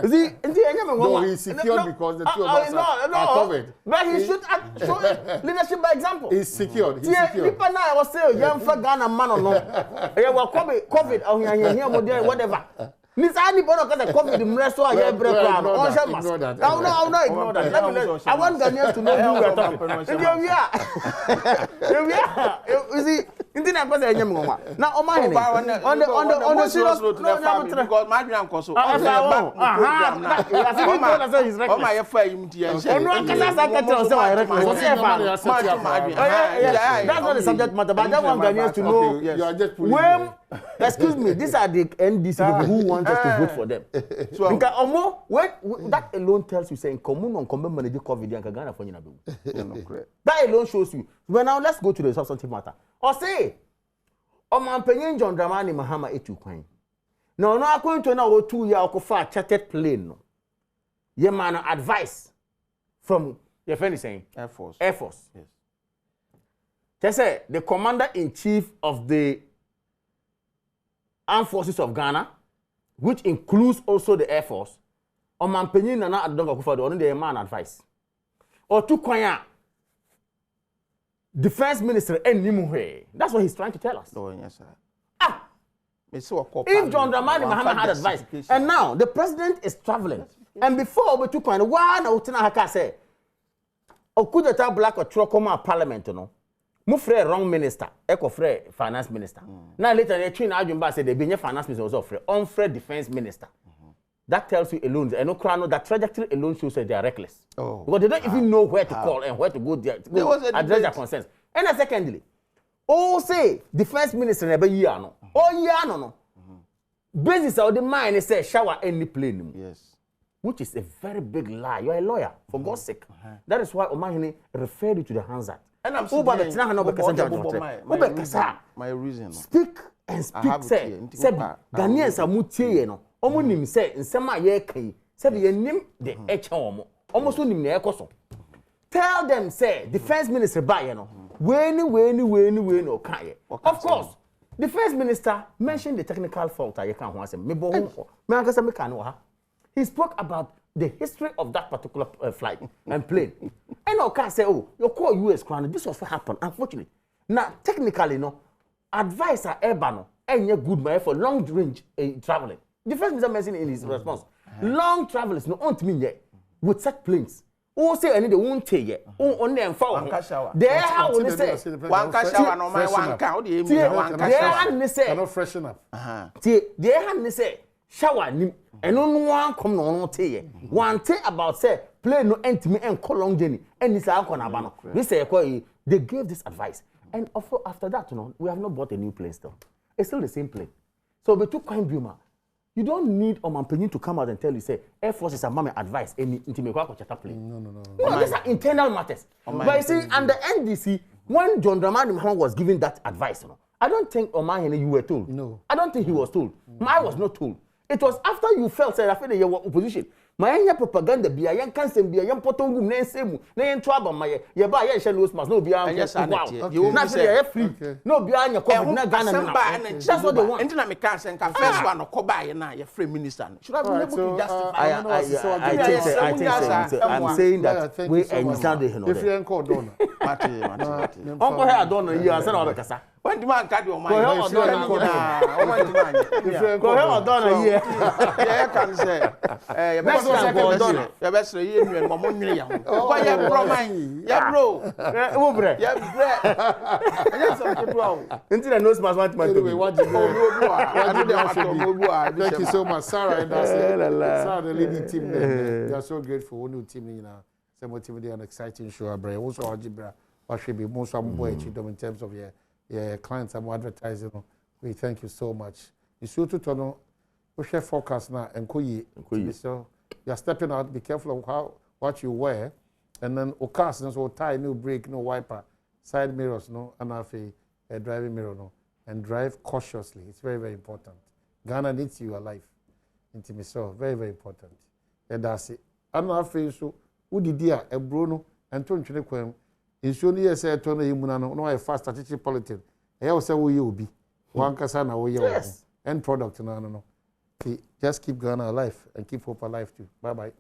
is he enyem no he's secure because the two of us are covered but he should show leadership by example he's secured people now was say yam fa Ghana man no e wa covid ahia mo dey whatever Miss Annie Bono got a COVID mreso a year break. I will not ignore that. I want Ghanaians to know who we are talking. You see, Intina was a young woman. Now, on the serious note, because my grandpa so. I that's not the subject matter, but I want Ghanaians to know when Excuse me, these are the NDC people who want us to vote for them. So that alone tells you saying common on common manage COVID and Ghana for you. That alone shows you. Well, now let's go to the substantive matter. Or say, man penyen John Dramani Mahama etu kwan. No, according to now 2 year for chartered plane. No. Ye man advice from your friend is saying Air Force. Air Force. Yes. They say the commander-in-chief of the Armed Forces of Ghana, which includes also the Air Force, or Mampenyi Nana Adonga Kufuor, only the man advice. Or to Kwanya, Defense Minister Nimuhe. That's what he's trying to tell us. Oh, yes, sir. If John Dramani Mahama had advice, and now the president is traveling, and before we took Kwanya, one out in Haka say, Okudeta Black or Trokoma Parliament, you know. Mufre wrong minister, eko frere finance minister. Now later they train Ajumba said they be finance minister also frere, unfrere defense minister. That tells you alone, and no crown that trajectory alone shows that they are reckless. Oh. Because they don't even know where to call and where to go there to address their concerns. And then secondly, say defense minister never year no. Oh yeah no. Basis of the mind is say shower any plane. Yes. Which is a very big lie. You are a lawyer, for God's sake. That is why Omahini referred you to the Hands Act. And I'm saying, my reason. Speak and speak. Say, Ghanaians are mutie no. Omo nim say nsema ye kai. Say the nim the echa omo. Omo so nim na ekoso. Tell them say defense minister ba ye no. Weni no kai. Of course, defense minister mentioned the technical fault I can ho asem. Me bo ho. Me akasa me kan ha. He spoke about the history of that particular flight and plane. And I can say, oh, your call US crown, this was what happened, unfortunately. Now, technically, no, advice are urban, and you're good man for long range traveling. The first minister mentioned in his response, long travelers, no, aren't me yet, with such planes. Who say any they won't take yet, on them for there, how will they say? One cash shower, no, my one count, they say, not freshen up. They hadn't say, shower, and no one come no tea. One say about say play no end me and call long journey and it's our corner. We say they gave this advice, and after that, you know, we have not bought a new plane still. It's still the same plane. So we took Kwame Buma. You don't need Omampenyin to come out and tell you say Air Force is a mommy advice any intimate plane. No, these are internal matters. But you see, under NDC, when John Dramani Mahama was giving that advice, you know, I don't think Omahene you were told. No. I don't think he was told. I was not told. It was after you felt said after you were opposition. My propaganda be a young cancer be a young potongum name same name trouble my ye buy a shell nose must no be on yes you not say free no be on your cover na Ghana that's what they want. Until I make cancer and first one or buy na your free minister should have been able to justify. I think I'm saying that we understand the if you ain't called donor Uncle here donor you answer all the when the man got your money, yeah, can say, best best year, why you bro, man, yeah, bro, until I know my thank you so much, Sarah and Sarah, the leading team. They are so grateful. One new team, you know, some team they an exciting show. Also, Algebra, or should be most of them in terms of clients I'm advertising. We thank you so much. You should to know we share forecast now and so you are stepping out, be careful of what you wear, and then cast so tie, no brake, no wiper, side mirrors, no, and have a driving mirror, no, and drive cautiously. It's very, very important. Ghana needs you alive. Intimate, so very, very important. And that's it. I'm not afraid so who did dear a Bruno and Tony Quem. It's only a say to no a fast strategic politics. I also will you be one casana or your end product. No. Just keep Ghana alive and keep hope alive too. Bye bye.